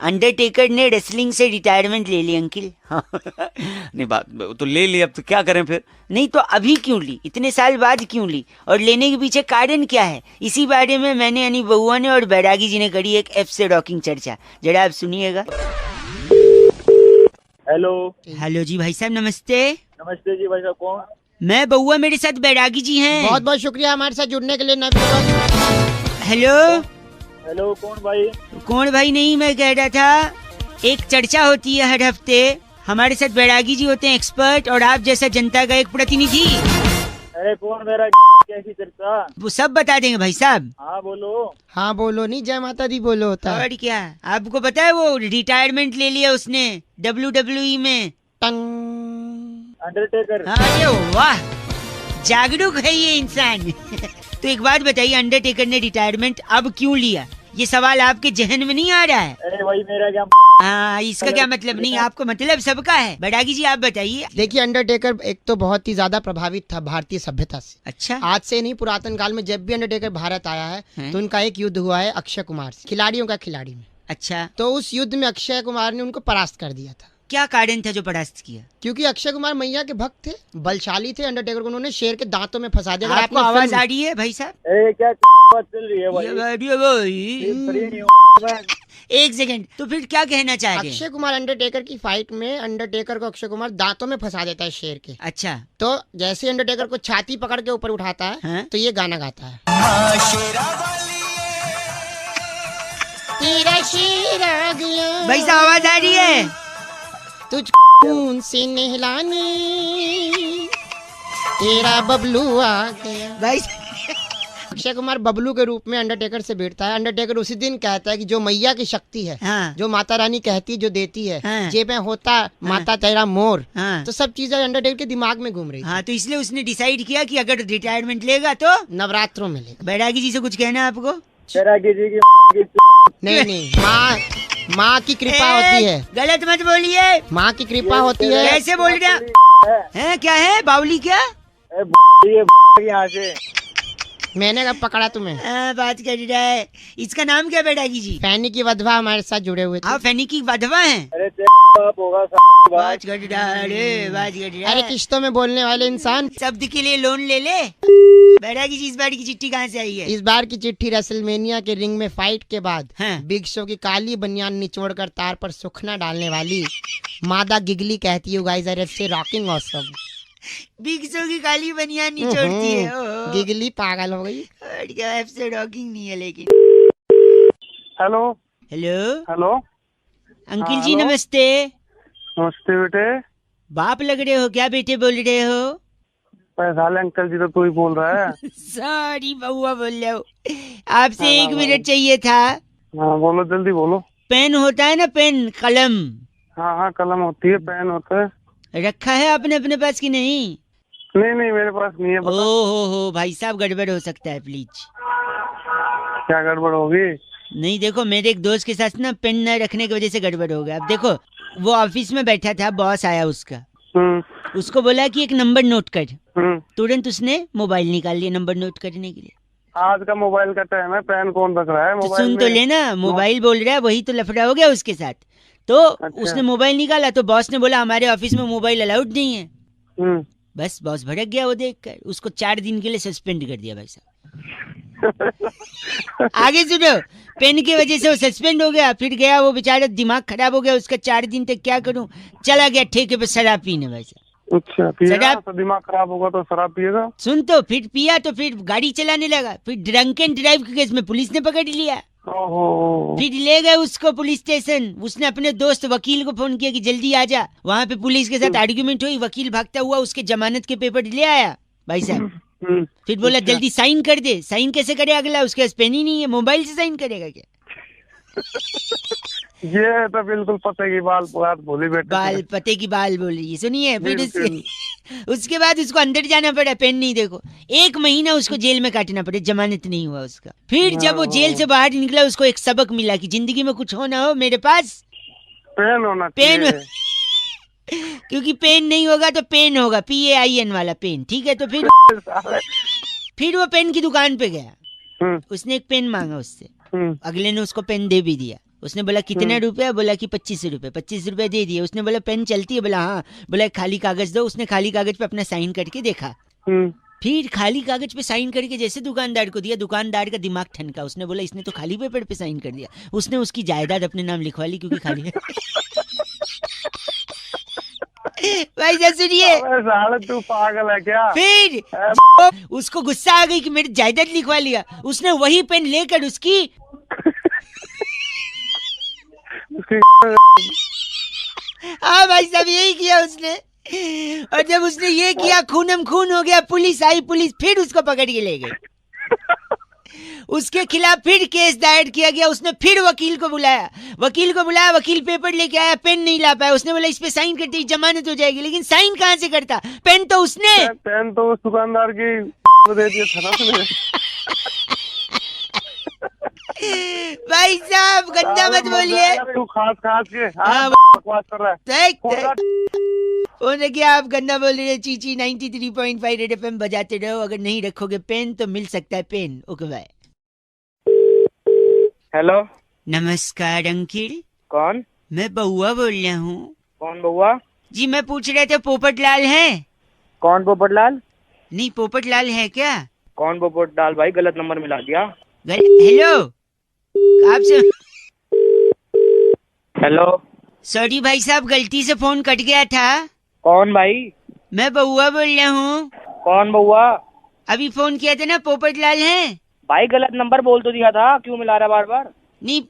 अंडरटेकर ने रेसलिंग से रिटायरमेंट ले ली अंकिल। नहीं बात तो ले ली, अब तो क्या करें फिर? नहीं तो अभी क्यों ली, इतने साल बाद क्यों ली, और लेने के पीछे कारण क्या है? इसी बारे में मैंने यानी बउआ ने और बैरागी जी ने करी एक एफ से रॉकिंग चर्चा, जरा आप सुनिएगा। हेलो जी भाई साहब नमस्ते। नमस्ते जी भाई साहब, कौन? मैं बउआ, मेरे साथ बैरागी जी हैं। बहुत बहुत शुक्रिया हमारे साथ जुड़ने के लिए। नवीन। हेलो कौन भाई? कौन भाई नहीं, मैं कह रहा था एक चर्चा होती है हर हफ्ते, हमारे साथ बैरागी जी होते हैं एक्सपर्ट और आप जैसा जनता का एक प्रतिनिधि। अरे कौन मेरा कैसी चर्चा? वो सब बता देंगे भाई साहब। हाँ बोलो। हाँ बोलो, नहीं जय माता दी बोलो होता है। और क्या, आपको पता है वो रिटायरमेंट ले लिया उसने WWE में। अंडरटेकर। अरे वाह, जागरूक है ये इंसान। तो एक बात बताइए, अंडरटेकर ने रिटायरमेंट अब क्यों लिया? ये सवाल आपके जहन में नहीं आ रहा है? अरे भाई मेरा क्या? हाँ, इसका क्या मतलब? नहीं, आपको मतलब सबका है। बैरागी जी आप बताइए। देखिए, अंडरटेकर एक तो बहुत ही ज्यादा प्रभावित था भारतीय सभ्यता से। अच्छा। आज से नहीं, पुरातन काल में जब भी अंडरटेकर भारत आया है तो उनका एक युद्ध हुआ है अक्षय कुमार से, खिलाड़ियों का खिलाड़ी में। अच्छा। तो उस युद्ध में अक्षय कुमार ने उनको परास्त कर दिया था। क्या कारण था जो परास्त किया? क्योंकि अक्षय कुमार मैया के भक्त थे, बलशाली थे। अंडरटेकर को उन्होंने शेर के दांतों में फंसा दिया। आपको आवाज आ रही है भाई साहब? क्या बात चल रही है भाई? एक सेकंड, तो फिर क्या कहना चाह रहे हैं? अक्षय कुमार अंडरटेकर की फाइट में अंडरटेकर को अक्षय कुमार दांतों में फंसा देता है शेर के। अच्छा। तो जैसे अंडरटेकर को छाती पकड़ के ऊपर उठाता है हाँ? तो ये गाना गाता है। भाई साहब आवाज आ रही है? तुझ खून से नहलाने तेरा बबलू आ गया। भाई अक्षय कुमार बबलू के रूप में अंडरटेकर से भिड़ता है। अंडरटेकर उसी दिन कहता है कि जो मैया की शक्ति है, हाँ। जो माता रानी कहती जो देती है, हाँ। जे में होता माता तेरा मोर। हाँ। तो सब चीजें अंडरटेकर के दिमाग में घूम रही। हाँ, तो इसलिए उसने डिसाइड किया कि अगर रिटायरमेंट लेगा तो नवरात्रों में लेगा। बैरागी जी से कुछ कहना है आपको? बैरागी जी की नहीं, माँ की कृपा होती है। गलत मत बोलिए। माँ की कृपा होती है। कैसे बोल रहे हैं? क्या है बावली? क्या यहाँ से मैंने कब पकड़ा तुम्हें? बात कर रहा है। इसका नाम क्या बैरागी जी? फैनी की वधवा हमारे साथ जुड़े हुए थे। आप फैनी की वधवा हैं? अरे अरे किश्तों में बोलने वाले इंसान। शब्द के लिए लोन ले ले। बैरागी जी, इस बार की चिट्ठी कहाँ से आई है? इस बार की चिट्ठी रेसलमेनिया के रिंग में फाइट के बाद हाँ। बिग शो की काली बनियान निचोड़कर तार पर सुखना डालने वाली मादा गिगली कहती है, गाइस आर से रॉकिंग ऑसम। बिग शो की काली बनियान निचोड़ती है। ओहो। गिगली पागल हो गई। और क्या, एफ से रॉकिंग नहीं है लेकिन। हेलो हेलो अंकिल जी नमस्ते। नमस्ते बेटे। बाप लग रहे हो क्या बेटे बोल रहे हो? पैसा ले अंकल जी, तो तू ही बोल रहा है। सॉरी बउआ बोल रहे हो। आपसे 1 मिनट चाहिए था। हाँ बोलो, जल्दी बोलो। पेन होता है ना, पेन, कलम। हाँ कलम होती है, पेन होता है। रखा है आपने अपने पास कि नहीं? नहीं मेरे पास नहीं है। ओ हो भाई साहब, गड़बड़ हो सकता है, प्लीज। क्या गड़बड़ होगी? नहीं देखो, मेरे एक दोस्त के साथ ना पेन न रखने की वजह से गड़बड़ हो गया। अब देखो, वो ऑफिस में बैठा था, बॉस आया उसका, उसको बोला कि एक नंबर नोट कर। तुरंत उसने मोबाइल निकाल लिया नंबर नोट करने के लिए। आज का मोबाइल का टाइम है, पेन कौन रख रहा है तो मोबाइल सुन तो लेना, मोबाइल बोल रहा है, वही तो लफड़ा हो गया उसके साथ। तो उसने मोबाइल निकाला तो बॉस ने बोला हमारे ऑफिस में मोबाइल अलाउड नहीं है। बस बॉस भड़क गया वो देखकर, उसको 4 दिन के लिए सस्पेंड कर दिया भाई साहब। आगे सुनो, पेन की वजह से वो सस्पेंड हो गया, फिर गया वो बेचारा, दिमाग खराब हो गया उसका। 4 दिन तक क्या करूं, चला गया ठेके पे शराब पीने भाई साहब। अच्छा, शराब तो दिमाग खराब होगा तो शराब पिएगा। सुन तो, फिर पिया तो फिर गाड़ी चलाने लगा, फिर ड्रंक एंड ड्राइव के केस में पुलिस ने पकड़ लिया। फिर ले गए उसको पुलिस स्टेशन। उसने अपने दोस्त वकील को फोन किया कि जल्दी आ जा। वहाँ पे पुलिस के साथ आर्ग्यूमेंट हुई, वकील भागता हुआ उसके जमानत के पेपर ले आया भाई साहब। फिर बोला जल्दी साइन कर दे। साइन कैसे करे अगला, उसके पास पेन ही नहीं है, मोबाइल से साइन करेगा क्या? ये तो बिल्कुल पते की बात बोली बेटे, बाल पते की बाल बोली। सुनिए, फिर उसके बाद उसको अंदर जाना पड़ा, पेन नहीं। देखो 1 महीना उसको जेल में काटना पड़ा, जमानत नहीं हुआ उसका। फिर जब वो जेल से बाहर निकला, उसको एक सबक मिला कि जिंदगी में कुछ हो ना हो, मेरे पास पेन होना चाहिए। क्योंकि पेन नहीं होगा तो पेन होगा, PAIN वाला पेन, ठीक है? तो फिर वो पेन की दुकान पे गया, उसने एक पेन मांगा उससे, अगले ने उसको पेन दे भी दिया। उसने बोला कितना रुपया, बोला कि 25 रुपए। 25 रुपए दे दिए। उसने बोला पेन चलती है, बोला हाँ। बोला खाली कागज दो। उसने खाली कागज पे अपना साइन करके देखा, फिर खाली कागज पे साइन करके जैसे दुकानदार को दिया, दुकानदार का दिमाग ठनका। उसने बोला इसने तो खाली पेपर पे साइन कर दिया। उसने उसकी जायदाद अपने नाम लिखवा ली, क्योंकि खाली है। भाई सुनिए, तू पागल है क्या? फिर उसको गुस्सा आ गई कि मेरी जायदाद लिखवा लिया। उसने वही पेन लेकर उसकी हाँ भाई साहब, यही किया उसने। और जब उसने ये किया, खूनम खून हो गया। पुलिस आई, पुलिस फिर उसको पकड़ के ले गई। उसके खिलाफ फिर केस दायर किया गया। उसने फिर वकील को बुलाया, वकील पेपर लेके आया, पेन नहीं ला पाया। उसने बोला इस पे साइन करते ही जमानत हो जाएगी, लेकिन साइन कहाँ से करता? पेन तो उसने, पेन तो उस दुकानदार की दे दिया था ना। भाई साहब गंदा मत बोलिए, खास के बकवास कर रहा है। उन्हें क्या आप गंदा बोल रहे? चीची 93.5 रेड FM बजाते रहो। अगर नहीं रखोगे पेन तो मिल सकता है पेन। Okay bye. हेलो, नमस्कार अंकिल। कौन? मैं बउआ बोल रहा हूँ। कौन बउआ? जी मैं पूछ रहे थे पोपटलाल है? कौन पोपटलाल? नहीं, पोपटलाल है क्या? कौन पोपटलाल भाई? गलत नंबर मिला दिया। हेलो, आपसे। हेलो, सॉरी भाई साहब, गलती से फोन कट गया था। कौन भाई? मैं बउआ बोल रहा हूँ। कौन बउआ? अभी फोन किया था ना, पोपटलाल है? भाई गलत नंबर बोल तो दिया था, क्यों मिला रहा बार बार? नहीं।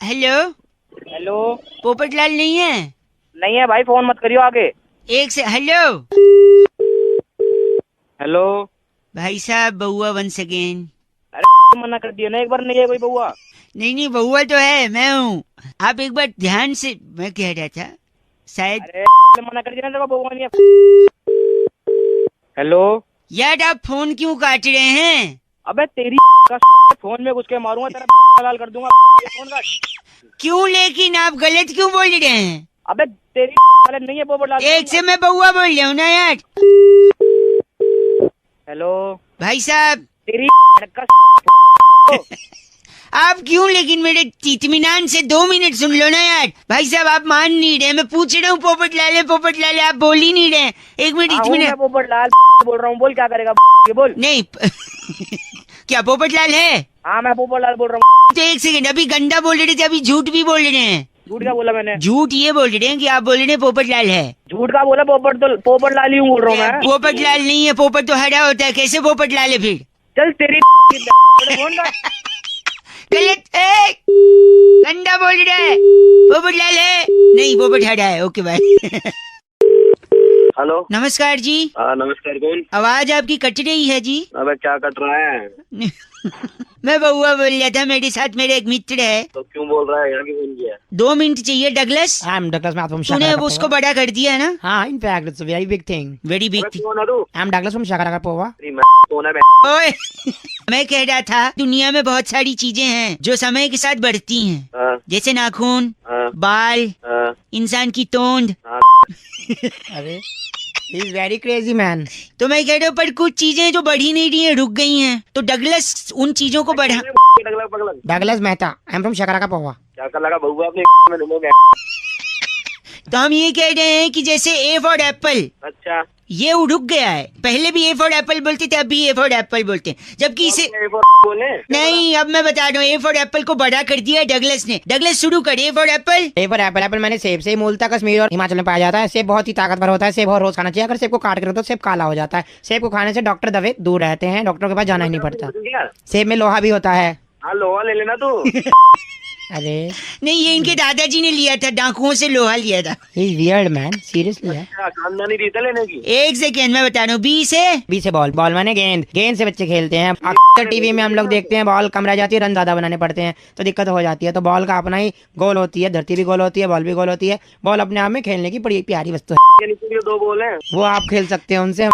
हेलो, पोपटलाल नहीं है? नहीं है भाई, फोन मत करियो आगे। एक से। हेलो भाई साहब, बउआ वंस अगेन। अरे मना कर दिया ना एक बार, नहीं है कोई बउआ। नहीं बउआ तो है, मैं हूँ। आप एक बार ध्यान से, मैं कह रहा था शायद। अरे मना कर दिया ना, बउआ नहीं है। हेलो यार, आप फोन क्यों काट रहे हैं? अबे तेरी का फोन में घुस के मारूंगा, तेरा लाल कर दूंगा। फोन काट। क्यों? लेकिन आप गलत क्यों बोल रहे हैं? अबे तेरी नहीं है पोपटलाल। एक से मैं बउआ बोल रहा हूँ ना यार। हेलो भाई साहब, तेरी आप क्यों? लेकिन मेरे इत्मीनान से 2 मिनट सुन लो ना यार। भाई साहब आप मान नहीं रहे, मैं पूछ रहा हूँ पोपटलाल है, आप बोल ही नहीं रहे। 1 मिनट इत्मीनान। पोपटलाल बोल रहा हूँ, बोल क्या करेगा? बोल। नहीं क्या पोपटलाल है? हाँ मैं पोपटलाल बोल रहा हूँ। तो 1 सेकंड, अभी गंदा बोल रहे थे, अभी झूठ भी बोल रहे हैं। झूठ क्या बोला मैंने? झूठ ये बोल रहे हैं कि आप बोल रहे हैं पोपटलाल है। झूठ का बोला? पोपटलाल ही बोल रहा हूँ मैं। पोपटलाल नहीं है, पोपट तो हरा होता है, कैसे पोपटलाल है फिर? चल तेरी गलत है, गंदा बोल रहा है। पोपटलाल है नहीं, पोपट हरा है। Okay bye. हेलो, नमस्कार जी। नमस्कार। कौन? आवाज आपकी कट रही है जी। अबे क्या कट रहा है? मैं बउआ बोल रहा था, मेरे साथ मेरे एक मित्र है। तो क्यों बोल रहा है? यहाँ की फोन किया? 2 मिनट चाहिए डगलस। तूने उसको बड़ा कर दिया है ना? हाँ, in fact it's a very big thing. Very big thing. कौन है तू? I'm Douglas from Shakaraka Pova. मैं फोन है। ओए मैं कह रहा था दुनिया में बहुत सारी चीजें हैं जो समय के साथ बढ़ती हैं, जैसे नाखून, बाल, इंसान की तोंद। अरे He's very crazy man. तो मैं कह रहा हूँ पर कुछ चीजें जो बढ़ी नहीं रही हैं, रुक गई हैं, तो डगलस उन चीजों को बढ़ा। Douglas Mehta, I am from शकरा का पौवा। क्या कर लगा बउआ अपने में ढूंढोगे? तो हम ये कह रहे हैं कि जैसे ए फॉर एप्पल, अच्छा ये रुक गया है। पहले भी ए फॉर एप्पल बोलते थे, अब भी ए फॉर एप्पल बोलते हैं, जबकि इसे बोले नहीं। अब मैं बता रहा हूँ, ए फॉर एप्पल को बड़ा कर दिया डगलस ने। डगलस शुरू कर A for Apple. A for Apple, Apple मैंने सेब से मूलतः कश्मीर और हिमाचल में पाया जाता है। सेब बहुत ही ताकतवर होता है, सेब और रोज खाना चाहिए। अगर सेब को काट कर तो सेब काला हो जाता है। सेब को खाने से डॉक्टर दवे दूर रहते हैं, डॉक्टर के पास जाना ही नहीं पड़ता। सेब में लोहा भी होता है। हाँ लोहा ले लेना तू। अरे नहीं, ये इनके दादाजी ने लिया था, डाकुओं से लोहा लिया था। He's weird man, seriously है। खानदानी रीत लेने की। एक सेकेंड मैं बता रहा हूँ, बी से बॉल, बॉल माने गेंद, गेंद से बच्चे खेलते हैं। अक्सर टीवी में हम लोग देखते हैं बॉल कम रह जाती है, रन ज्यादा बनाने पड़ते हैं तो दिक्कत हो जाती है। तो बॉल का अपना ही गोल होती है, धरती भी गोल होती है, बॉल भी गोल होती है। बॉल अपने आप में खेलने की बड़ी प्यारी वस्तु है। दो बॉल हैं, वो आप खेल सकते हैं उनसे।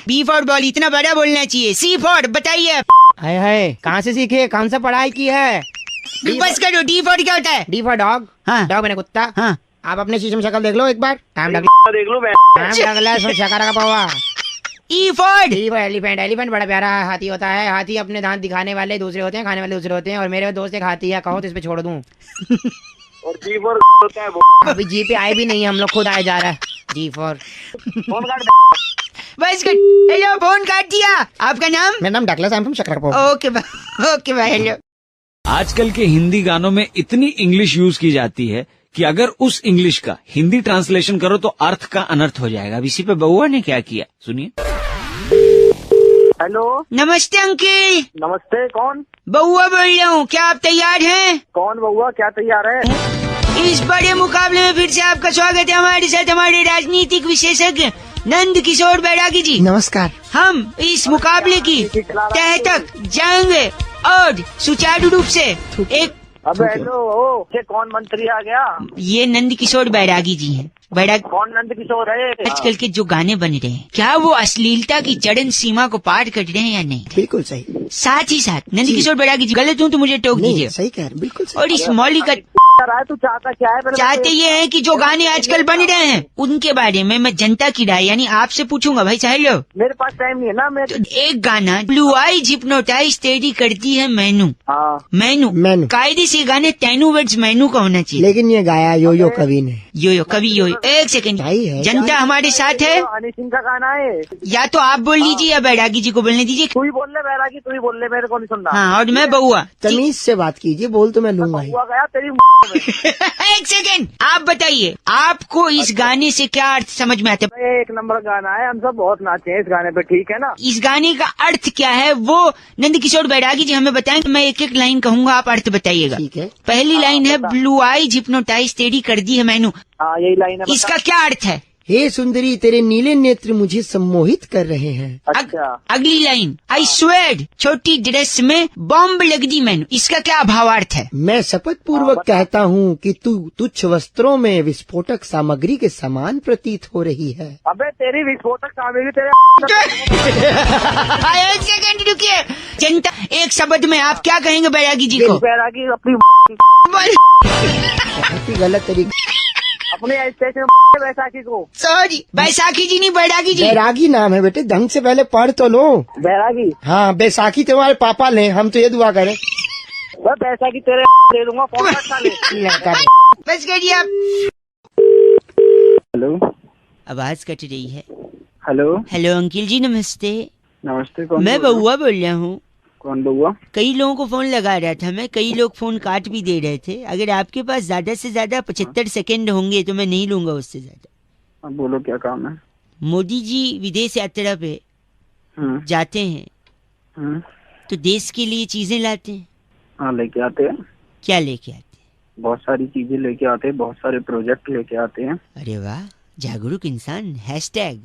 बी फॉर बॉल इतना बड़ा बोलना चाहिए। सी फॉर बताइए। हाय हाय, कहाँ से सीखे, कौन सा पढ़ाई की है? बस करो। डी फॉर क्या होता है? D for dog. हाँ। डॉग मैंने कुत्ता। हाँ। आप अपने शीशे में शक्ल देख लो एक बार। टाइम देख लो शकरा का पौवा। ई फॉर एलिफेंट, एलिफेंट बड़ा प्यारा हाथी होता है। हाथी अपने दांत दिखाने वाले दूसरे होते हैं, खाने वाले दूसरे होते हैं। और मेरे दोस्त एक हाथी है, कहो तो इस पे छोड़ दूं। और जी फॉर होता है वो। अभी जी पे आए भी नहीं, हम लोग खुद आए जा रहा है। जी फॉर फोन काट। बस कर। हेलो, फोन काट दिया। आपका नाम? मेरा नाम डगलस, आई एम फ्रॉम शकरा का पौवा। Okay bye. हेलो। आजकल के हिंदी गानों में इतनी इंग्लिश यूज की जाती है कि अगर उस इंग्लिश का हिंदी ट्रांसलेशन करो तो अर्थ का अनर्थ हो जाएगा। अब इसी पे बउआ ने क्या किया, सुनिए। हेलो, नमस्ते अंकिल। नमस्ते, कौन? बउआ बोल रहा हूँ, क्या आप तैयार हैं? कौन बउआ, क्या तैयार है? इस बड़े मुकाबले में फिर से आपका स्वागत है। हमारे साथ हमारे राजनीतिक विशेषज्ञ नंद किशोर बैरागी जी। नमस्कार। हम इस मुकाबले की तह तक जाएंगे और सुचारू रूप से एक। अब हेलो, ये कौन मंत्री आ गया? ये नंद किशोर बैरागी जी हैं। बैरागी कौन नंद किशोर है? आजकल के जो गाने बन रहे हैं, क्या वो अश्लीलता की चरम सीमा को पार कर रहे हैं या नहीं? बिल्कुल सही। साथ ही साथ नंद किशोर बैरागी जी, गलत हूँ तो मुझे टोक दीजिए। सही कह रहे, बिल्कुल सही। और इस मौलिक तू चाहता क्या है? चाहते ये है कि जो गाने आजकल बन रहे हैं उनके बारे में मैं जनता की राय यानी आपसे पूछूंगा। भाई साहब, मेरे पास टाइम नहीं है ना। मैं एक गाना ब्लू आईज हिप्नोटाइज तेरी करती है मैनू। हाँ। मैनू कायदे से गाने 10 वर्ड्स मैनू का होना चाहिए। लेकिन ये गाया यो कवि ने। यो कवि यो। एक सेकंड, जनता हमारे साथ है। हनी सिंह का गाना है। या तो आप बोल लीजिए या बैरागी जी को बोलने दीजिए। तू ही बोल ले बैरागी, तू ही बोल ले, मेरे को नहीं सुनना। हाँ, और मैं बउआ। तमीज से बात कीजिए, बोल तो मैं लूंगा ही। बउआ गया तेरी। एक सेकंड, आप बताइए आपको इस गाने से क्या अर्थ समझ में आता है? एक नंबर गाना है, हम सब बहुत नाचे हैं इस गाने पे, ठीक है ना? इस गाने का अर्थ क्या है वो नंद किशोर बैरागी जी हमें बताएंगे। मैं एक एक लाइन कहूंगा, आप अर्थ बताइएगा। ठीक है। पहली लाइन है ब्लू आईज हिप्नोटाइज तेरी कर दी है मैनू। हाँ, यही लाइन है। इसका क्या अर्थ है? हे सुंदरी, तेरे नीले नेत्र मुझे सम्मोहित कर रहे हैं। अच्छा। अगली लाइन, आई स्वेड छोटी ड्रेस में बॉम्ब लग दी मैनू। इसका क्या भावार्थ है? मैं शपथ पूर्वक कहता हूँ कि तू तुच्छ वस्त्रों में विस्फोटक सामग्री के समान प्रतीत हो रही है। अबे तेरी विस्फोटक सामग्री तेरे। एक सेकंड रुकिए। जनता, एक शब्द में आप क्या कहेंगे बैरागी जी को? बैरागी अपनी बहुत ही गलत तरीके। अपने स्टेशन बैसाखी को। सॉरी, बैसाखी जी नहीं, बैरागी जी। बैरागी नाम है बेटे, ढंग से पहले पढ़ तो लो। बैरागी? हाँ, बैसाखी तुम्हारे पापा ले, हम तो ये दुआ करें। बैसाखी तेरे दे दूंगा। बस करिए आप। हेलो, आवाज कट रही है। हेलो। हेलो अंकिल जी, नमस्ते। नमस्ते, कौन? मैं बउआ बोल रहा हूँ। कौन बउआ? कई लोगों को फोन लगा रहा था मैं, कई लोग फोन काट भी दे रहे थे। अगर आपके पास ज्यादा से ज्यादा 75 सेकंड होंगे तो मैं नहीं लूंगा उससे ज्यादा। अब बोलो क्या काम है? मोदी जी विदेश यात्रा पे जाते हैं तो देश के लिए चीजें लाते हैं। हाँ, लेके आते हैं। क्या लेके आते हैं? बहुत सारी चीजें लेके आते हैं, बहुत सारे प्रोजेक्ट लेके आते हैं। अरे वाह, जागरूक इंसान,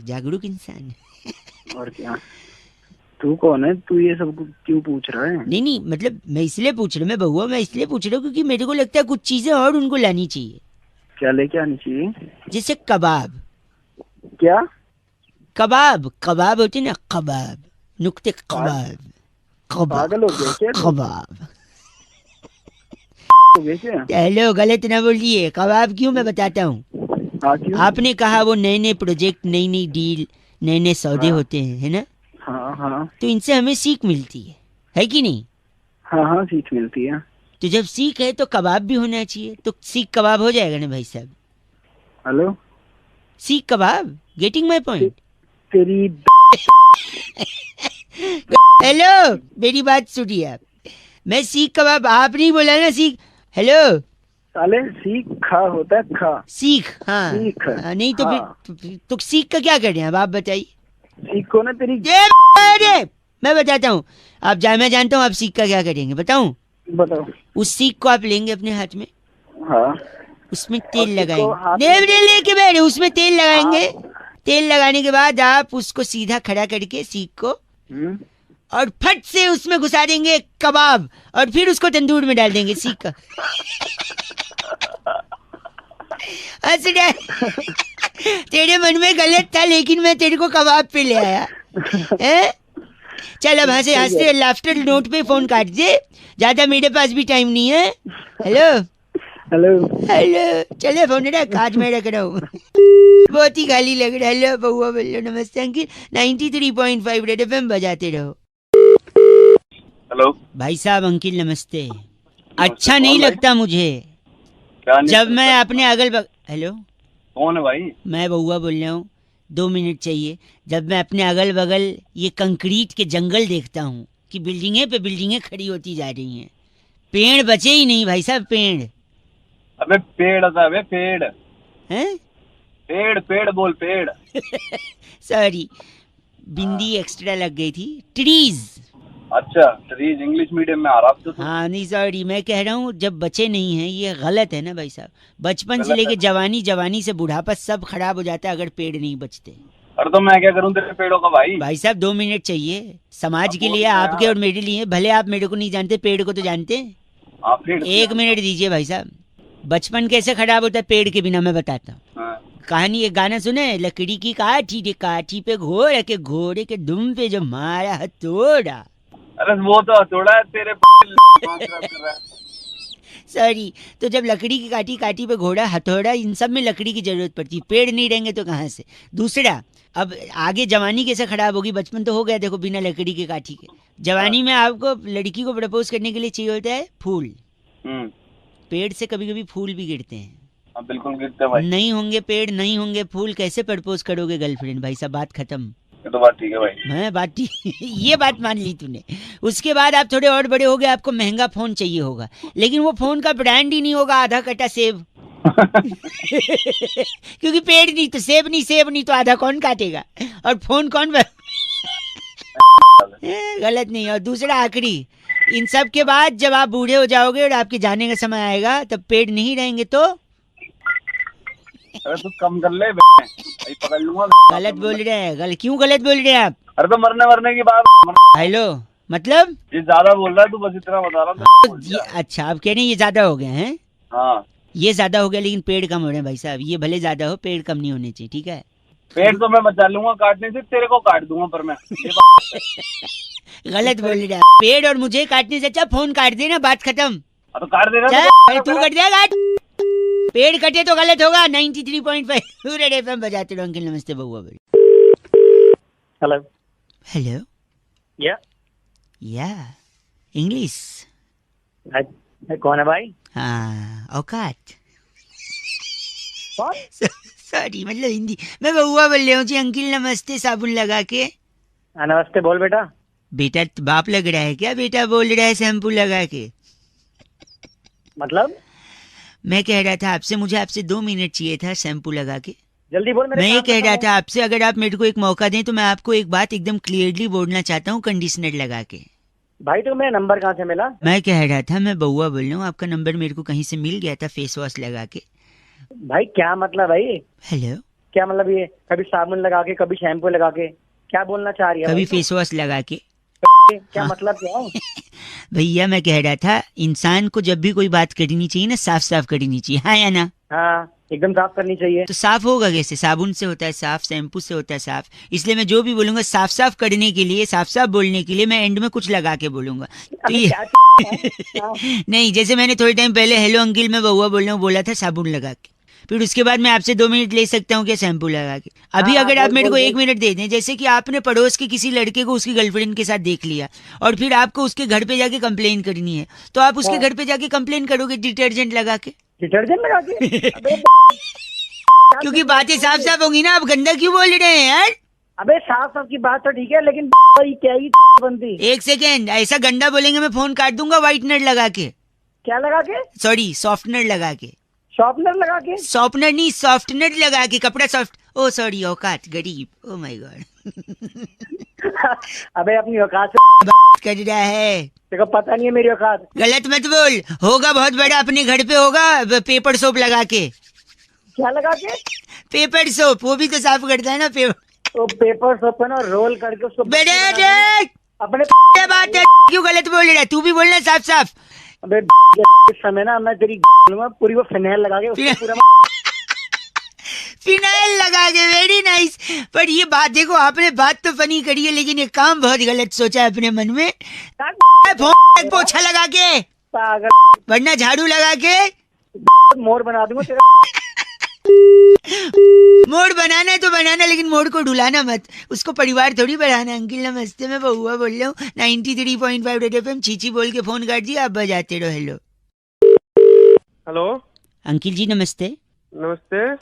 #जागरूक इंसान। और क्या? तू कौन है? तू ये सब क्यों पूछ रहा है? नहीं, मतलब मैं इसलिए पूछ रहा हूँ, मैं बउआ मैं इसलिए पूछ रहा हूँ क्योंकि मेरे को लगता है कुछ चीजें और उनको लानी चाहिए। क्या लेके आनी चाहिए? जैसे कबाब। क्या? कबाब कबाब होते ना, कबाब, नुक्ते कबाब, पागल हो गए क्या? कबाब। हो गए क्या? हेलो, गलत ना बोलिए। कबाब क्यों, मैं बताता हूँ। हाँ क्यों? आपने कहा वो नए नए प्रोजेक्ट, नई नई डील, नए नए सौदे होते हैं, है ना? हाँ हाँ तो इनसे हमें सीख मिलती है कि नहीं? हाँ हाँ सीख मिलती है। तो जब सीख है तो कबाब भी होना चाहिए, तो सीख कबाब हो जाएगा ना भाई साहब? हेलो, सीख कबाब, गेटिंग माय पॉइंट? तेरी हेलो, मेरी बात सुनिए आप। मैं सीख कबाब, आप नहीं बोला ना सीख। हेलो, साले सीख खा होता है, खा सीख, हाँ, सीख। हाँ, नहीं तो हाँ। फिर तो सीख का क्या कर रहे हैं अब आप बताइए। सीख को ना तेरी अरे मैं बताता हूँ, मैं जानता हूँ आप सीख का क्या करेंगे, बताऊँ? बताओ। उस सीख को आप लेंगे अपने हाथ में, हाँ उसमें तेल सीख को लगाएंगे, हाथ में- लेके बैठे, उसमें तेल लगाएंगे। तेल लगाने के बाद आप उसको सीधा खड़ा करके सीख को, और फट से उसमें घुसा देंगे कबाब, और फिर उसको तंदूर में डाल देंगे सीख का। तेरे मन में गलत था, लेकिन मैं तेरे को कबाब पे ले आया है? चल अब हंसते लाफ्टर नोट पे फोन काट दे, ज्यादा मेरे पास भी टाइम नहीं है। हेलो हेलो हेलो, चले फोन रख, आज मैं रख रहा हूँ। बहुत ही गाली लग रहा है। हेलो बउआ बोलो, नमस्ते अंकिल, 93.5 रेड एफएम बजाते रहो। हेलो भाई साहब, अंकिल नमस्ते। अच्छा नहीं लगता मुझे क्या नहीं जब मैं अपने अगल बगल, हेलो कौन है भाई? मैं बउआ बोल रहा हूँ, 2 मिनट चाहिए। जब मैं अपने अगल बगल ये कंक्रीट के जंगल देखता हूँ कि बिल्डिंगें पे बिल्डिंगें खड़ी होती जा रही हैं, पेड़ बचे ही नहीं भाई साहब, पेड़। अबे पेड़ था, अबे पेड़ हैं? पेड़ पेड़ बोल, पेड़। सॉरी, बिंदी एक्स्ट्रा लग गई थी। ट्रीज। अच्छा, ट्रीज इंग्लिश मीडियम में आ रहा था तो। हाँ नहीं सॉरी, मैं कह रहा हूँ जब बचे नहीं हैं, ये गलत है ना भाई साहब। बचपन से गलत लेके है। जवानी, जवानी से बुढ़ापा सब खराब हो जाता है अगर पेड़ नहीं बचते। अरे तो मैं क्या करूं तेरे पेड़ों का भाई? भाई साहब 2 मिनट चाहिए समाज के बोल लिए, ना आपके यार। और मेरे लिए। भले आप मेरे को नहीं जानते, पेड़ को तो जानते हैं। हाँ, पेड़ 1 मिनट दीजिए भाई साहब। बचपन कैसे खराब होता है पेड़ के बिना, मैं बताता हूँ। हाँ। कहानी, एक गाना सुने, लकड़ी की काठी रे काठी पे घोड़ा के, घोड़े के दुम पे जो मारा हथौड़ा। अरे वो तो हथौड़ा है तेरे। सॉरी, तो जब लकड़ी की काठी, काठी पे घोड़ा, हथौड़ा, इन सब में लकड़ी की जरूरत पड़ती है, पेड़ नहीं रहेंगे तो कहाँ से। दूसरा, अब आगे जवानी कैसे खराब होगी, बचपन तो हो गया देखो बिना लकड़ी की काठी के। जवानी में आपको लड़की को प्रपोज करने के लिए चाहिए होता है फूल। पेड़ से कभी कभी फूल भी गिरते हैं। हाँ, बिल्कुल गिरते भाई। नहीं होंगे पेड़, नहीं होंगे फूल, कैसे प्रपोज करोगे गर्लफ्रेंड? भाई साहब बात खत्म। ये तो बात ठीक है भाई। मैं बात ठीक ये बात मान ली तूने। उसके बाद आप थोड़े और बड़े हो गए, आपको महंगा फोन चाहिए होगा, लेकिन वो फोन का ब्रांड ही नहीं होगा आधा कटा सेब। क्योंकि पेड़ नहीं तो सेब नहीं, सेब नहीं तो आधा कौन काटेगा, और फोन कौन गलत नहीं। और दूसरा आखिरी, इन सब के बाद जब आप बूढ़े हो जाओगे और आपके जाने का समय आएगा, तब पेड़ नहीं रहेंगे तो अरे तू कम कर ले भाई, पकड़ लूंगा। गलत बोल रहे हैं। क्यों गलत बोल रहे हैं आप? अरे तो मरने की बात। हेलो, मतलब ये ज्यादा बोल रहा है तू, बस इतना बता रहा तो अच्छा आप कह रहे हैं ये ज्यादा हो गए हैं? हाँ, ये ज्यादा हो गया, लेकिन पेड़ कम हो रहे हैं भाई साहब। ये भले ज्यादा हो, पेड़ कम नहीं होने चाहिए, ठीक है? पेड़ तो मैं बचा लूंगा काटने से, तेरे को काट दूंगा पर मैं। गलत बोल रहे हैं। पेड़ और मुझे काटने से अच्छा फोन काट देना, बात खत्म। तो काट देना। तू कट जाएगा, पेड़ कटे तो गलत होगा। 93.5 रेड एफएम बजाते रहो। अंकल नमस्ते बउआ बोल। हेलो हेलो या इंग्लिश। कौन है भाई? हाँ, औकात। सॉरी, मतलब हिंदी। मैं बउआ बोल रहा हूँ जी। अंकल नमस्ते साबुन लगा के। नमस्ते बोल बेटा। बेटा बाप लग रहा है क्या? बेटा बोल रहा है शैम्पू लगा के। मतलब मैं कह रहा था आपसे, मुझे आपसे 2 मिनट चाहिए था शैम्पू लगा के। जल्दी बोल। मैं ये कह रहा था आपसे, अगर आप मेरे को एक मौका दें तो मैं आपको एक बात एकदम क्लियरली बोलना चाहता हूँ, कंडीशनर लगा के। भाई तो मेरा नंबर कहाँ से मिला? मैं कह रहा था, मैं बउआ बोल रहा हूँ, आपका नंबर मेरे को कहीं से मिल गया था फेस वॉश लगा के। भाई क्या मतलब भाई? हेलो, क्या मतलब ये कभी साबुन लगा के, कभी शैम्पू लगा के, क्या बोलना चाह रही है? कभी फेस वॉश लगा के। क्या मतलब क्या है? भैया मैं कह रहा था, इंसान को जब भी कोई बात करनी चाहिए ना, साफ साफ करनी चाहिए, हाँ या ना? हाँ एकदम साफ करनी चाहिए। तो साफ होगा कैसे? साबुन से होता है साफ, शैम्पू से होता है साफ। इसलिए मैं जो भी बोलूंगा साफ साफ करने के लिए, साफ साफ बोलने के लिए मैं एंड में कुछ लगा के बोलूंगा। तो ये नहीं, जैसे मैंने थोड़े टाइम पहले हेलो अंकिल मैं बउआ बोल रहा हूँ बोला था साबुन लगा के, फिर उसके बाद मैं आपसे 2 मिनट ले सकता हूँ क्या शैम्पू लगा के? अभी अगर आप मेरे को 1 मिनट दे दें, जैसे कि आपने पड़ोस के किसी लड़के को उसकी गर्लफ्रेंड के साथ देख लिया और फिर आपको उसके घर पे जाके कंप्लेन करनी है, तो आप उसके घर पे जाके कंप्लेन करोगे डिटर्जेंट लगा के? डिटर्जेंट लगा के? क्योंकि बातें साफ साफ होगी ना। आप गंदा क्यों बोल रहे हैं यार? अबे साफ साफ की बात तो ठीक है, लेकिन क्या ही बनती। 1 सेकेंड, ऐसा गंदा बोलेंगे मैं फोन काट दूंगा व्हाइटनर लगा के। क्या लगा के? सॉरी, सॉफ्टनर लगा के। शॉर्पनर लगा के? सॉफ्टनर नहीं, सॉफ्टनर लगा के, कपड़ा सॉफ्ट। ओ सॉरी, औकात गरीब। Oh my God. अबे अपनी औकात से बात कर रहा है, तेरे को पता नहीं है मेरी औकात। गलत मत बोल। होगा बहुत बड़ा, अपने घर पे होगा पेपर सोप लगा के। क्या लगा के? पेपर सोप, वो भी तो साफ करता है ना तो पेपर सोप है ना, रोल करके उसको अपने बात है। क्यों गलत बोल रहा है? तू भी बोलना साफ साफ। अबे इस समय ना मैं तेरी पूरी वो फिनाइल लगा के पूरा फिनाइल लगा के। Very nice. पर ये बात देखो, आपने बात तो फनी करी है, लेकिन ये काम बहुत गलत सोचा है अपने मन में। पोछा लगा के, वरना झाड़ू लगा के मोर बना दूंगा तेरा। मोड़ बनाना है तो बनाना, लेकिन मोड़ को ढुलाना मत, उसको परिवार थोड़ी बढ़ाना। अंकिल नमस्ते, मैं बउआ बोल रहा हूँ 93.5 रेड एफएम। चीची बोल के फोन काट दिया, आप बजाते रहो। हेलो हेलो अंकिल जी, नमस्ते। नमस्ते।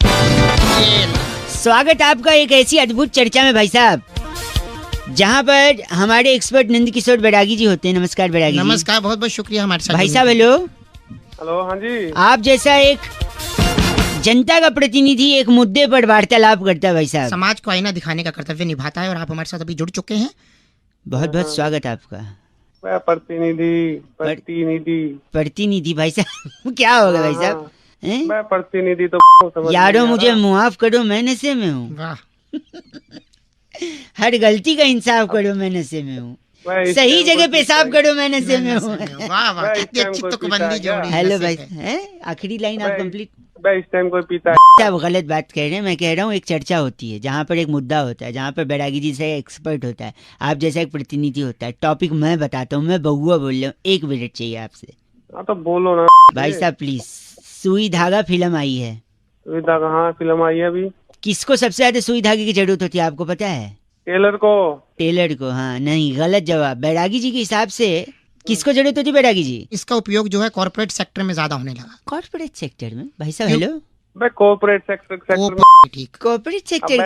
स्वागत आपका एक ऐसी अद्भुत चर्चा में भाई साहब, जहाँ पर हमारे एक्सपर्ट नंद किशोर बैरागी जी होते हैं। नमस्कार बैरागी जी। नमस्कार, बहुत बहुत शुक्रिया हमारे साथ भाई साहब। हेलो हेलो, हाँ जी। आप जैसा एक जनता का प्रतिनिधि एक मुद्दे पर वार्तालाप करता है भाई साहब, समाज को आईना दिखाने का कर्तव्य निभाता है, और आप हमारे साथ अभी जुड़ चुके हैं। बहुत बहुत स्वागत आपका। प्रतिनिधि भाई साहब क्या होगा भाई साहब? मैं प्रतिनिधि तो यारो मुझे मुआफ करो, मैं नशे में हूँ। हर गलती का इंसाफ करो, मैं नशे में हूँ। सही जगह पेशाब करो, मैं नशे में हूँ। हेलो भाई, आखिरी लाइन आप कंप्लीट। इस टाइम कोई पीता है? आप गलत बात कह रहे हैं। मैं कह रहा हूँ एक चर्चा होती है जहाँ पर एक मुद्दा होता है, जहाँ पर बैरागी जी से एक्सपर्ट होता है, आप जैसा एक प्रतिनिधि होता है। टॉपिक मैं बताता हूँ, मैं बउआ बोल रहा हूँ, 1 मिनट चाहिए आपसे। तो बोलो ना भाई साहब प्लीज। सुई धागा फिल्म आई है। सुई धागा? हाँ फिल्म आई है अभी। किसको सबसे ज्यादा सुई धागे की जरूरत होती है आपको पता है? टेलर को। टेलर को? हाँ नहीं, गलत जवाब। बैरागी जी के हिसाब से किसको जरूरत होती है बैरागी जी? इसका उपयोग जो है कॉर्पोरेट सेक्टर में ज्यादा होने लगा। कॉर्पोरेट सेक्टर में भाई साहब? हेलो, कॉर्पोरेट सेक्टर ठीक। कॉर्पोरेट सेक्टर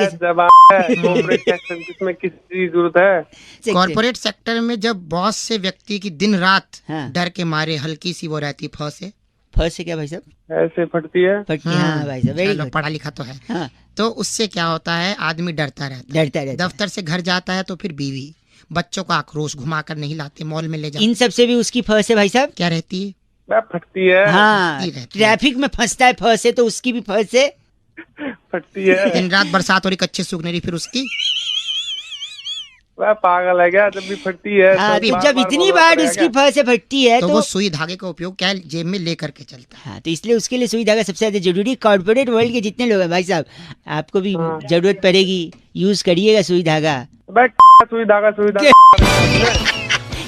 कॉर्पोरेट सेक्टर किसमें किसकी जरूरत है? कॉर्पोरेट सेक्टर में जब बॉस से व्यक्ति की दिन रात डर के मारे हल्की सी वो रहती फंसे क्या भाई साहब? ऐसे फटती है। हाँ भाई साहब, वेरी गुड। पढ़ा लिखा तो है। हाँ। तो उससे क्या होता है, आदमी डरता रहता है। दफ्तर से घर जाता है तो फिर बीवी बच्चों का आक्रोश घुमा कर नहीं लाते, मॉल में ले जाते। इन सब से भी उसकी फंसे भाई साहब? क्या रहती है? फटती है। हाँ, ट्रैफिक में फंसता है फंसे, तो उसकी भी फंसे फटती है। दिन रात बरसात हो रही, कच्चे सूखने रही, फिर उसकी वह पागल है क्या? जब भी फटती है तो जब इतनी बार उसकी फंसे फटती है तो वो सुई धागे का उपयोग क्या जेब में लेकर के चलता है। हाँ, तो इसलिए उसके लिए सुई धागा सबसे ज्यादा जरूरी। कॉर्पोरेट वर्ल्ड के जितने लोग हैं भाई साहब, आपको भी जरूरत पड़ेगी, यूज करिएगा सुई धागा। सुई धागा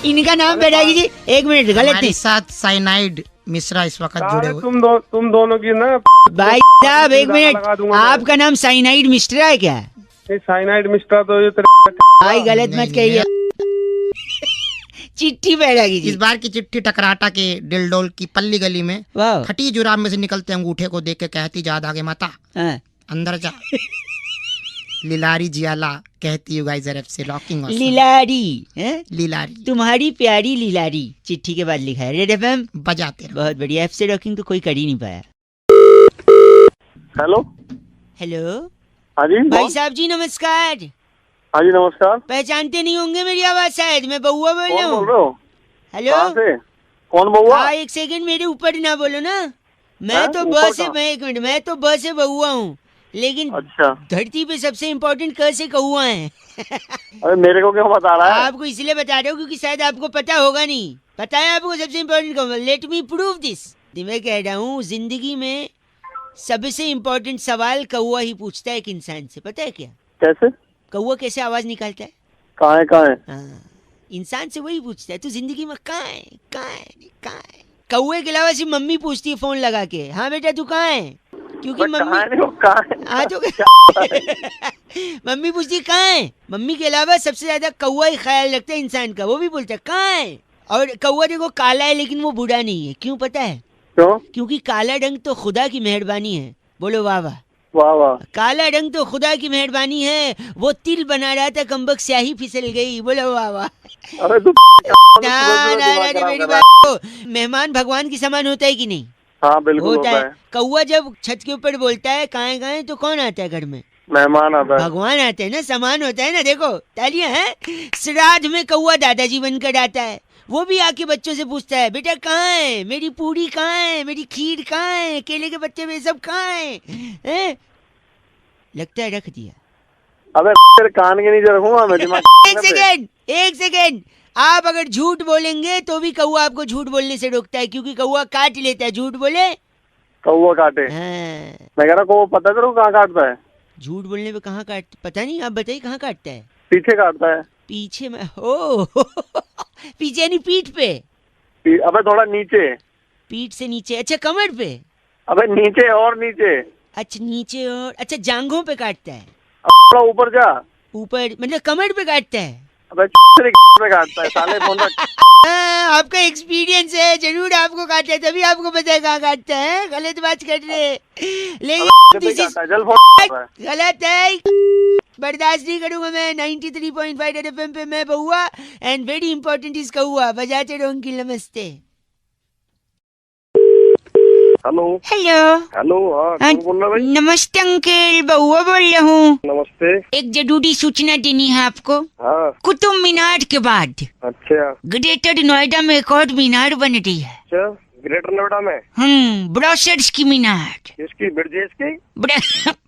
इनका नाम बैरागी जी। 1 मिनट, गलत नहीं। साथ साइनाइड मिश्रा इस वक्त जुड़े हुए। तुम दोनों की ना भाई साहब 1 मिनट, आपका नाम साइनाइड मिश्रा है क्या? साइनाइड मिश्रा तो ये भाई गलत मत कहिए। चिट्ठी बैरागी जी। इस बार की चिट्ठी टकराटा के डिलडोल की पल्ली गली में फटी जुराब में से निकलते अंगूठे को देख के कहती, जा आगे माता अंदर जा। लिलारी जियाला कहती यू गाइस से लॉकिंग। लिलारी तुम्हारी प्यारी लिलारी। चिट्ठी के बाद लिखा है रेड एफएम बजाते रहो। बहुत बढ़िया। एफ से रॉकिंग तो कोई कर ही नहीं पाया। हेलो हाँ जी भाई साहब जी, नमस्कार। हाँ जी नमस्कार। पहचानते नहीं होंगे मेरी आवाज शायद, मैं बउआ बोल रहा हूँ। बोल रहे हो? हेलो, कहाँ से? कौन बउआ? हाँ 1 सेकंड, मेरे ऊपर ना बोलो ना। मैं तो ब से, मैं 1 मिनट, मैं तो ब से बउआ हूँ, लेकिन अच्छा धरती पे सबसे इम्पोर्टेंट क से कौआ है। अरे मेरे को क्यों बता रहा है? आपको इसलिए बता रहा हूँ क्योंकि शायद आपको पता होगा नहीं। पता है आपको सबसे इम्पोर्टेंट कौआ? Let me prove this. मैं कह रहा हूँ जिंदगी में सबसे इम्पोर्टेंट सवाल कौवा ही पूछता है एक इंसान से, पता है क्या? कैसे? कौवा कैसे आवाज निकालता है? कहाँ है? हाँ, इंसान से वही पूछता है, तू जिंदगी में कहाँ है? कौवे के अलावा सिर्फ मम्मी पूछती है फोन लगा के, हाँ बेटा तू कहाँ है? क्योंकि मम्मी पूछती कहाँ है। मम्मी के अलावा सबसे ज्यादा कौवा ही ख्याल रखता है इंसान का, वो भी बोलता है कहाँ है। और कौवा देखो काला है लेकिन वो बूढ़ा नहीं है, क्यों पता है? क्यों? क्योंकि काला रंग तो खुदा की मेहरबानी है। बोलो वाह वाह। वाह वाह। काला रंग तो खुदा की मेहरबानी है, वो तिल बना रहा था कमबख्त स्याही फिसल गई। बोलो वाह वाह। अरे तू मेरी बात, मेहमान भगवान की समान होता है कि नहीं? हाँ बिल्कुल होता है। कौवा जब छत के ऊपर बोलता है कहाँ कहाँ तो कौन आता है घर में? मेहमान आता है, भगवान आते हैं ना, समान होता है ना। देखो तालियां हैं। श्राद्ध में कौवा दादाजी बनकर आता है, वो भी आके बच्चों से पूछता है बेटा कहाँ है, मेरी पूरी कहाँ है, मेरी खीर कहाँ है, केले के पत्ते में सब कहाँ है? लगता है रख दिया। अबे तेरे कान के नीचे रखूंगा मैं दिमाग। एक सेकेंड, आप अगर झूठ बोलेंगे तो भी कौवा आपको झूठ बोलने से रोकता है, क्योंकि कौवा काट लेता है। झूठ बोले कौवा काटे। हाँ। मैं कह रहा कौवा पता है तेरे को कहाँ काटता है? झूठ बोलने पे कहाँ काट, पता नहीं, आप बताइए कहाँ काटता है? पीछे काटता है। पीछे में? ओ पीछे यानी पीठ पे? अबे थोड़ा नीचे। पीठ से नीचे? अच्छा कमर पे? अबे नीचे और नीचे। अच्छा नीचे और, अच्छा जांघों पे काटता है? थोड़ा ऊपर जा। ऊपर मतलब कमर पे काटता है? अबे पे काटता है साले फोन रख। आपका एक्सपीरियंस है, जरूर आपको काटता है, तभी आपको पता है कहाँ काटता है। गलत बात कर रहे, गलत है, बर्दाश्त नहीं करूंगा मैं। 93.5 FM पे मैं बउआ, एंड वेरी इंपॉर्टेंट इज कौवा। बजाते रहो अंकिल, नमस्ते। हेलो हेलो कौन बोल रहा भाई? नमस्ते अंकिल, बउआ बोल रहा हूँ। नमस्ते। एक जरूरी सूचना देनी है आपको। हाँ। कुतुब मीनार के बाद अच्छा ग्रेटर नोएडा में एक और मीनार बन रही है। अच्छा ग्रेटर नोएडा में? ब्रोशर्स की मीनार। किसकी? ब्रिजेश की?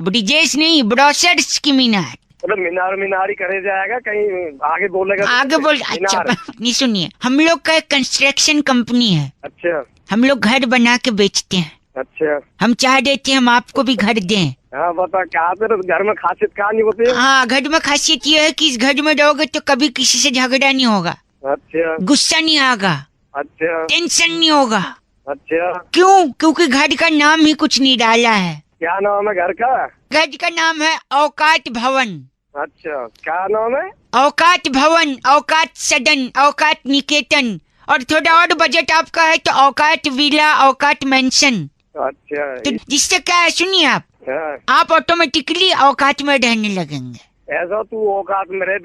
ब्रिजेश नहीं, ब्रोशर्स की मीनार। मतलब मीनार ही करे जाएगा, कहीं आगे बोलेगा? आगे बोल। अच्छा नहीं, सुनिए, हम लोग का एक कंस्ट्रक्शन कंपनी है। अच्छा। हम लोग घर बना के बेचते हैं। अच्छा। हम चाह देते हैं हम आपको भी घर दें। हाँ बता, क्या तेरे घर में खासियत क्या नहीं होती है? हाँ, घर में खासियत ये है कि इस घर में रहोगे तो कभी किसी से झगड़ा नहीं होगा। अच्छा। गुस्सा नहीं आएगा। अच्छा। टेंशन नहीं होगा। अच्छा। क्यों? क्योंकि घर का नाम ही कुछ नहीं डाला है। क्या नाम है घर का? घर का नाम है औकात भवन। अच्छा, क्या नाम है? औकात भवन, औकात सदन, औकात निकेतन, और थोड़ा और बजट आपका है तो औकात विला, औकात मेंशन। अच्छा। तो जिससे क्या है, सुनिए आप ऑटोमेटिकली औकात में रहने लगेंगे। ऐसा तू औकात में रहे?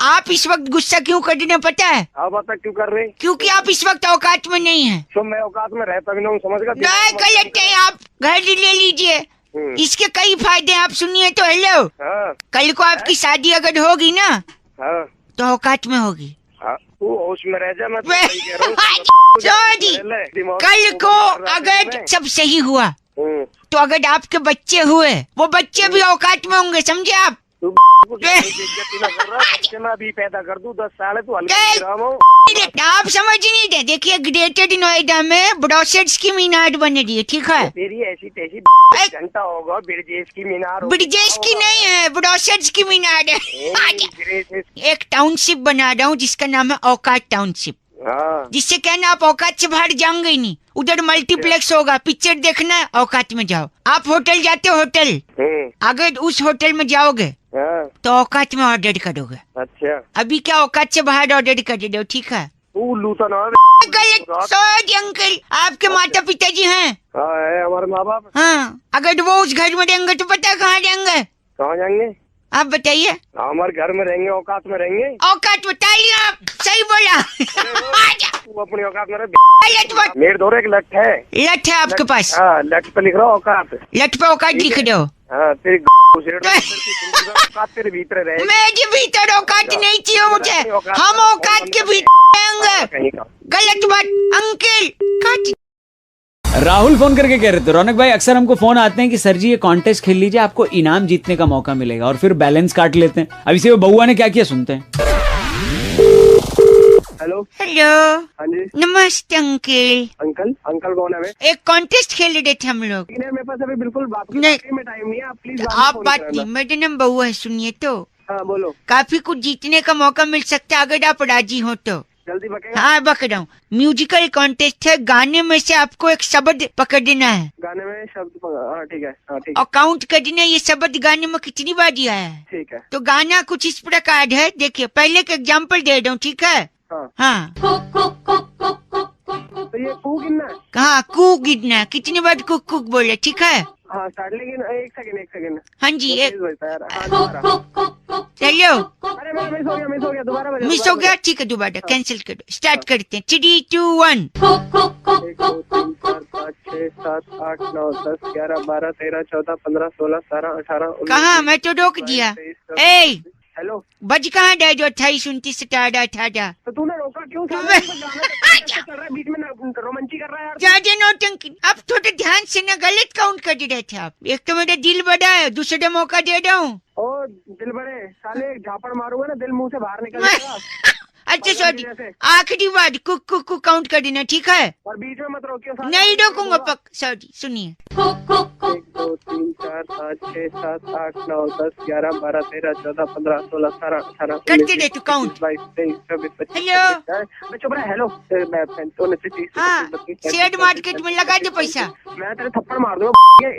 आप इस वक्त गुस्सा क्यों कर रहे हैं पता है? हाँ बता, क्यों कर रहे? क्योंकि आप इस वक्त औकात में नहीं है। तो मैं औकात में रहता भी नहीं, समझ गया? नहीं गलत है, आप घर ले लीजिए, इसके कई फायदे आप सुनिए तो। हेलो, कल को आपकी शादी अगर होगी ना तो औकात में होगी। तू होश में रह जा, मैं कल को अगर सब सही हुआ तो अगर आपके बच्चे हुए, वो बच्चे भी औकात में होंगे, समझे आप? मैं अभी पैदा कर दूं 10 साल है, तू आप समझ नहीं दे। देखिए ग्रेटर नोएडा में ब्रोशर्स की मीनार बन रही है, ठीक है? तेरी ऐसी तैसी घंटा होगा, ब्रिजेश की मीनार। ब्रिजेश की नहीं है, ब्रोशर्स की मीनार है। एक टाउनशिप बना रहा हूँ जिसका नाम है औकात टाउनशिप। जिससे कहना आप औकात से बाहर जाओगे ही नहीं। उधर मल्टीप्लेक्स होगा, पिक्चर देखना है औकात में जाओ। आप होटल जाते हो, होटल अगर उस होटल में जाओगे तो औकात में ऑर्डर करोगे। अच्छा। अभी क्या औकात से बाहर ऑर्डर कर रहे हो, ठीक है? अंकल, आपके माता पिताजी हैं? है हमारे माँ बाप। हाँ, अगर वो उस घर में रहेंगे तो पता कहाँ जाएंगे? कहाँ जाएंगे आप बताइए? हमारे घर में रहेंगे, औकात में रहेंगे। औकात बताइए, आप सही बोला। तू अपनी औकात में रह। मेरे दौरे एक लठ है। लठ है आपके पास? लठ पे लिख रहा हूँ औकात। लठ पे औकात लिख दो। तेरे तेरे भीतर रहे। मेरे भीतर औकात नहीं चाहिए मुझे, हम औकात के भीतर रहेंगे। गलत बात अंकल। राहुल फोन करके कह रहे थे, रौनक भाई अक्सर हमको फोन आते हैं कि सर जी ये कॉन्टेस्ट खेल लीजिए, आपको इनाम जीतने का मौका मिलेगा, और फिर बैलेंस काट लेते हैं। अब इसे वो बउआ ने क्या किया, सुनते हैं। Hello hello. हाँ जी नमस्ते अंकल। अंकल अंकल कौन है बे? एक कॉन्टेस्ट खेल रहे थे हम लोग। लेकिन यार मेरे पास अभी बिल्कुल बात नहीं। में टाइम नहीं है, आप प्लीज आप बात नहीं, मेरा नाम बउआ है, सुनिए तो। हाँ बोलो। काफी कुछ जीतने का मौका मिल सकता है अगर आप राजी हो तो। जल्दी बकेगा। हाँ बक रहा हूँ। म्यूजिकल कॉन्टेस्ट है, गाने में से आपको एक शब्द पकड़ना है गाने में शब्द हाँ ठीक है, हाँ ठीक और काउंट करना है ये शब्द गाने में कितनी बार दिया है। ठीक है। तो गाना कुछ इस प्रकार है, देखिए पहले एक एग्जाम्पल दे रहा हूँ, ठीक है। हाँ तो ये कू गिनना है। कहाँ कू गिनना है, कितनी बार कुक कुक बोले, ठीक है। हाँ स्टार्ट, लेकिन एक सेकंड। हाँ जी एक चलो। अरे मेरा मिस हो गया दोबारा बजाओ। मिस हो गया, ठीक है दोबारा कैंसिल करो, स्टार्ट करते हैं। 3, 2, 1। 1 2 3 4 5 6 7 8 9 10 11 12 13 14 15 16 17 18 19। कहाँ, मैं तो रोक दिया। ए हेलो बज कहाँ जाए जो 28 29 17 18। तो तूने रोका क्यों? चल रहा है बीच में रोमांची कर रहा है यार। ज्यादा नौटंकी, अब थोड़ा ध्यान से ना, गलत काउंट कर रहे थे आप। एक तो मेरा दिल बड़ा है, दूसरा मौका दे रहा हूँ। ओ दिल बड़े साले, झापड़ मारूंगा ना दिल मुंह से बाहर निकल जाएगा। अच्छा सॉरी, आखिरी बार कुक कुक कुक काउंट कर देना, ठीक है। और बीच में मत रोकियो। नहीं रोकूंगा पक, सॉरी सुनिए। 1 2 3 4 5 6 7 8 9 10 11 12 13 14 15 16 17 18 करते रहे तू काउंट। 22 23 24 25। हेलो चुप रहा। हेलो मैं 29 हाँ, शेयर मार्केट में लगा दे पैसा। मैं तेरे थप्पड़ मार दूंगा।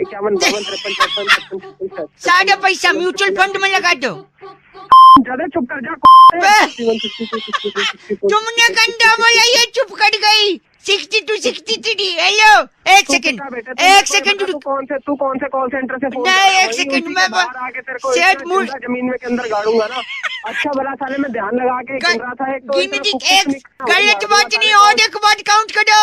51 52 53 54 55 सारा पैसा म्यूचुअल फंड में लगा दो। ज्यादा चुप कर जा। तुमने गंदा बोला, ये चुप कर गई। 62 63। हेलो एक सेकंड तू कौन से कॉल सेंटर से फोन? नहीं एक सेकंड, मैं आके तेरे को जमीन में के अंदर गाड़ूंगा ना। अच्छा भला साले में ध्यान लगा के गिन रहा था। एक गलत बात नहीं, और एक बात काउंट करो।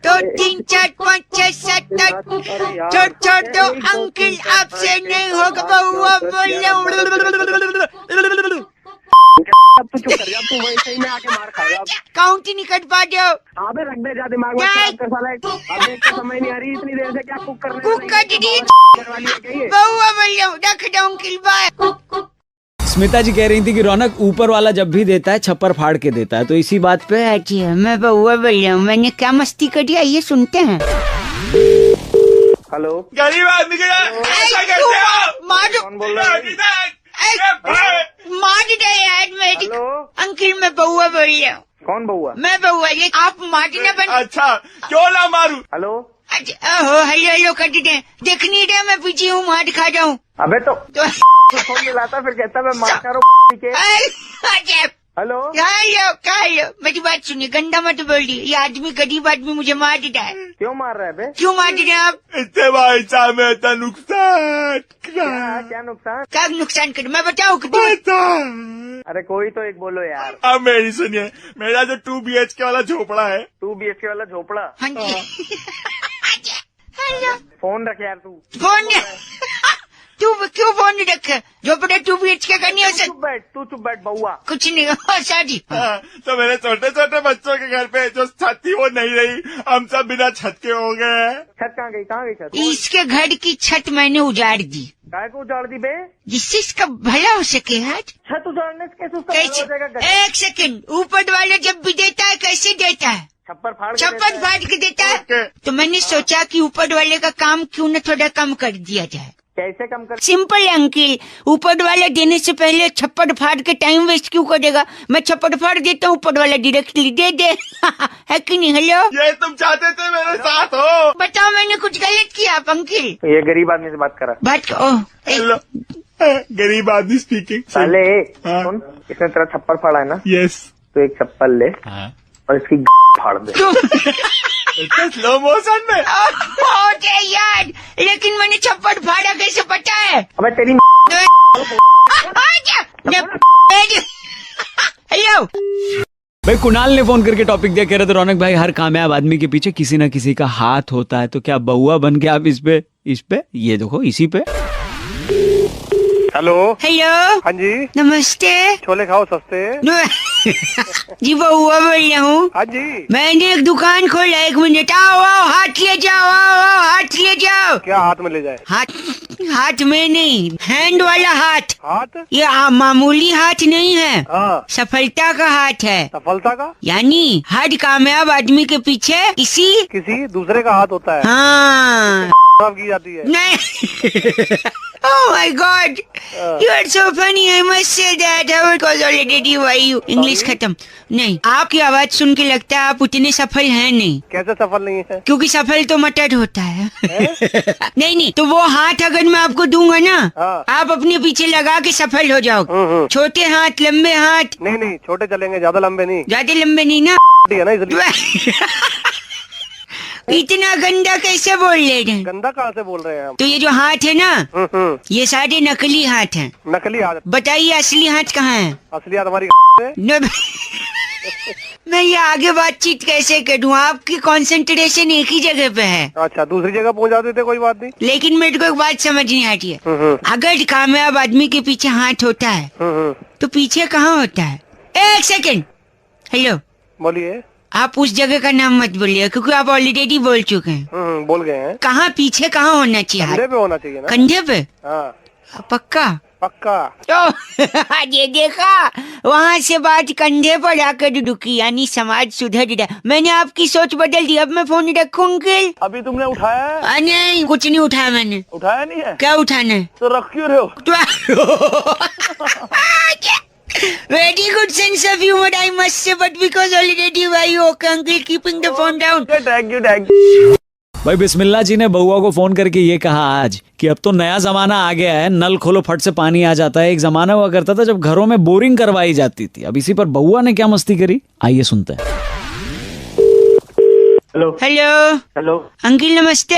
2 3 4 5 6 7 8। छोड़ दो अंकल, आपसे नहीं होगा बउआ बोल। अब तू चुप कर जा, तू वही सही में आके मार खाएगा। काउंट ही नहीं कर पा रहे हो। हाँ बे रख दे जा दिमाग में। साला अब एक तो समझ नहीं आ रही इतनी देर से क्या कुक करने कुक कर दी बउआ बोल रहा हूँ। रख दो अंकल, बाय। स्मिता जी कह रही थी कि रौनक ऊपर वाला जब भी देता है छप्पर फाड़ के देता है, तो इसी बात पे। अच्छा मैं बउआ बोल रहा हूँ, मैंने क्या मस्ती कर दिया ये सुनते हैं। हेलो गरीब आदमी के कौन बोल रहा है? मार दे यार मेरी। अंकल मैं बउआ बोल रहा हूँ। कौन बउआ? मैं बउआ, ये आप मारना बन। अच्छा क्यों ना मारू? हेलो हेलो हेलो कर दे, देख नहीं रहे मैं पीछे हूँ, मार खा जाऊँ। अबे तो फोन मिलाता फिर कहता मैं मार खा रहा हूँ। हेलो हेलो मेरी बात सुनिए, गंदा मत बोलिए। ये आदमी गरीब आदमी मुझे मार देता है। क्यों मार रहा है बे? क्यों मार रहे हैं आप? इससे भाई साहब में इतना नुकसान। क्या नुकसान? क्या नुकसान कर, मैं बताऊँ? अरे कोई तो एक बोलो यार। अब मेरी सुनिए, मेरा जो 2 BHK वाला झोपड़ा है। 2 BHK वाला झोपड़ा? हाँ जी। फोन रख यार तू। फोन तू क्यों फोन नहीं रखा? झोपड़ा 2 BHK का नहीं हो सकता। तू चुप बैठ बउआ। कुछ नहीं शादी। तो मेरे छोटे छोटे बच्चों के घर पे जो छत थी वो नहीं रही, हम सब बिना छत के हो गए। छत कहाँ गई छत? इसके घर की छत मैंने उजाड़ दी। काय को उजाड़ दी बे? जिससे इसका भला हो सके। है छत उजाड़ने से कैसे उसका भला हो जाएगा? एक सेकंड, ऊपर वाला जब भी देता है कैसे देता है? छप्पर फाड़ के देता है। तो मैंने सोचा कि ऊपर वाले का काम क्यों न थोड़ा कम कर दिया जाए। कैसे कम कर? सिंपल अंकिल, ऊपर वाला देने से पहले छप्पर फाड़ के टाइम वेस्ट क्यों करेगा? मैं छप्पर फाड़ देता हूँ, ऊपर वाला डायरेक्टली दे दे। है कि नहीं? हेलो ये तुम चाहते थे मेरे साथ हो? बताओ मैंने कुछ गलत किया आप अंकिल? ये गरीब आदमी से बात करा। बात हेलो गरीब आदमी स्पीकिंग। साले सुन, इसने तेरा छप्पर फाड़ा है ना? यस। तो एक चप्पल ले और इसकी फाड़ दे। स्लो मोशन में। यार लेकिन मैंने छप्पर फाड़ा कैसे पता है? अबे तेरी हेलो भाई कुणाल ने फोन करके टॉपिक दिया, कह रहे थे रौनक भाई हर कामयाब आदमी के पीछे किसी ना किसी का हाथ होता है, तो क्या बउआ बन के आप इस पे ये देखो इसी पे। हेलो हाँ जी नमस्ते। छोले खाओ सस्ते। जी बउआ बोल रहा हूँ। हाँ जी मैंने एक दुकान खोला, 1 मिनट। आओ हाथ ले जाओ, हाथ ले जाओ। क्या हाथ में ले जाए? हाथ हाथ में नहीं, हैंड वाला हाथ। हाथ? ये मामूली हाथ नहीं है, सफलता का हाथ है। सफलता का? यानी हर कामयाब आदमी के पीछे किसी दूसरे का हाथ होता है। हाँ की जाती है। नहीं। Oh my God, you are so funny. I must say that. How it was already why you English खत्म। नहीं, आपकी आवाज सुन के लगता है आप उतने सफल हैं नहीं। कैसे सफल नहीं है? क्योंकि सफल तो मटर होता है। नहीं, तो वो हाथ अगर मैं आपको दूंगा ना, आप अपने पीछे लगा के सफल हो जाओगे। छोटे हाथ, लंबे हाथ? नहीं, छोटे चलेंगे, ज्यादा लंबे नहीं। ज्यादा लंबे नहीं ना, है ना, इसलिए। इतना गंदा कैसे बोल ले रहे हैं? गंदा कहाँ से बोल रहे हैं हम? तो ये जो हाथ है ना, ये सारे नकली हाथ हैं। नकली हाथ? बताइए असली हाथ कहाँ है? असली हाथ हमारी मैं ये आगे बातचीत कैसे करूँ? आपकी कंसंट्रेशन एक ही जगह पे है। अच्छा, दूसरी जगह पहुँच जाते थे, कोई बात नहीं। लेकिन मेरे को एक बात समझ नहीं आती है, अगर कामयाब आदमी के पीछे हाथ होता है तो पीछे कहाँ होता है? एक सेकंड, हेलो, बोलिए। आप उस जगह का नाम मत बोलिए क्योंकि आप ऑलरेडी बोल चुके हैं। बोल गए हैं। कहाँ पीछे कहाँ होना चाहिए? कंधे पे होना चाहिए ना। कंधे पे? हाँ। पक्का? पक्का। तो ये देखा, वहाँ से बात कंधे पर आकर रुकी, यानी समाज सुधर रहा। मैंने आपकी सोच बदल दी। अब मैं फोन रखूं अंकल? अभी तुमने उठाया है? नहीं, कुछ नहीं उठाया मैंने। उठाया नहीं है? क्या उठाना है? तो रख क्यों रहे हो? Very good sense of humor, I must say, but because already why you okay, uncle, keeping the phone down. Thank you. भाई बिस्मिल्लाह जी ने बउआ को फोन करके ये कहा आज कि अब तो नया जमाना आ गया है, नल खोलो फट से पानी आ जाता है। एक जमाना हुआ करता था जब घरों में बोरिंग करवाई जाती थी। अब इसी पर बउआ ने क्या मस्ती करी, आइए सुनते हैं। हेलो हेलो हेलो अंकल, नमस्ते।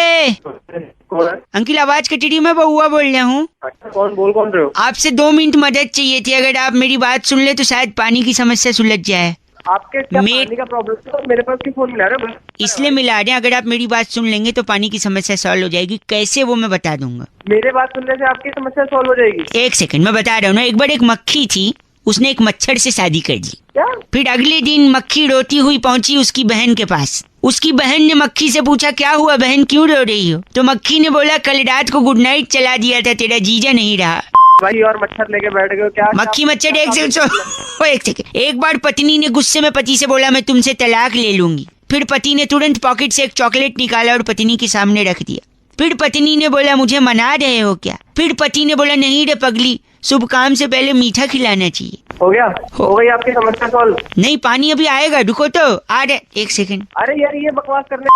अंकल आवाज कट रही, मैं बउआ बोल रहा हूँ। कौन बोल रहे हो? आपसे 2 मिनट मदद चाहिए थी, अगर आप मेरी बात सुन ले तो शायद पानी की समस्या सुलझ जाए। आपके क्या पानी का प्रॉब्लम है? मेरे पास क्यों फोन मिला रहे हो? इसलिए मिला रहे हैं, अगर आप मेरी बात सुन लेंगे तो पानी की समस्या सॉल्व हो जाएगी। कैसे वो मैं बता दूंगा। मेरे बात सुनने से आपकी समस्या सॉल्व हो जाएगी? एक सेकंड, मैं बता रहा हूँ ना। एक बार एक मक्खी थी, उसने एक मच्छर से शादी कर ली। क्या? फिर अगले दिन मक्खी रोती हुई पहुंची उसकी बहन के पास। उसकी बहन ने मक्खी से पूछा, क्या हुआ बहन, क्यों रो रही हो? तो मक्खी ने बोला, कल रात को गुड नाइट चला दिया था, तेरा जीजा नहीं रहा। भाई और मच्छर लेके बैठ गए क्या? मक्खी मच्छर एक सेकंड। एक बार पत्नी ने गुस्से में पति से बोला, मैं तुमसे तलाक ले लूंगी। फिर पति ने तुरंत पॉकेट से एक चॉकलेट निकाला और पत्नी के सामने रख दिया। फिर पत्नी ने बोला, मुझे मना रहे हो क्या? फिर पति ने बोला, नहीं रे पगली, शुभ काम से पहले मीठा खिलाना चाहिए। हो गया? हो गई आपकी समस्या सॉल्व? नहीं, पानी अभी आएगा, रुको तो आ रहे। एक सेकंड। अरे यार ये बकवास करने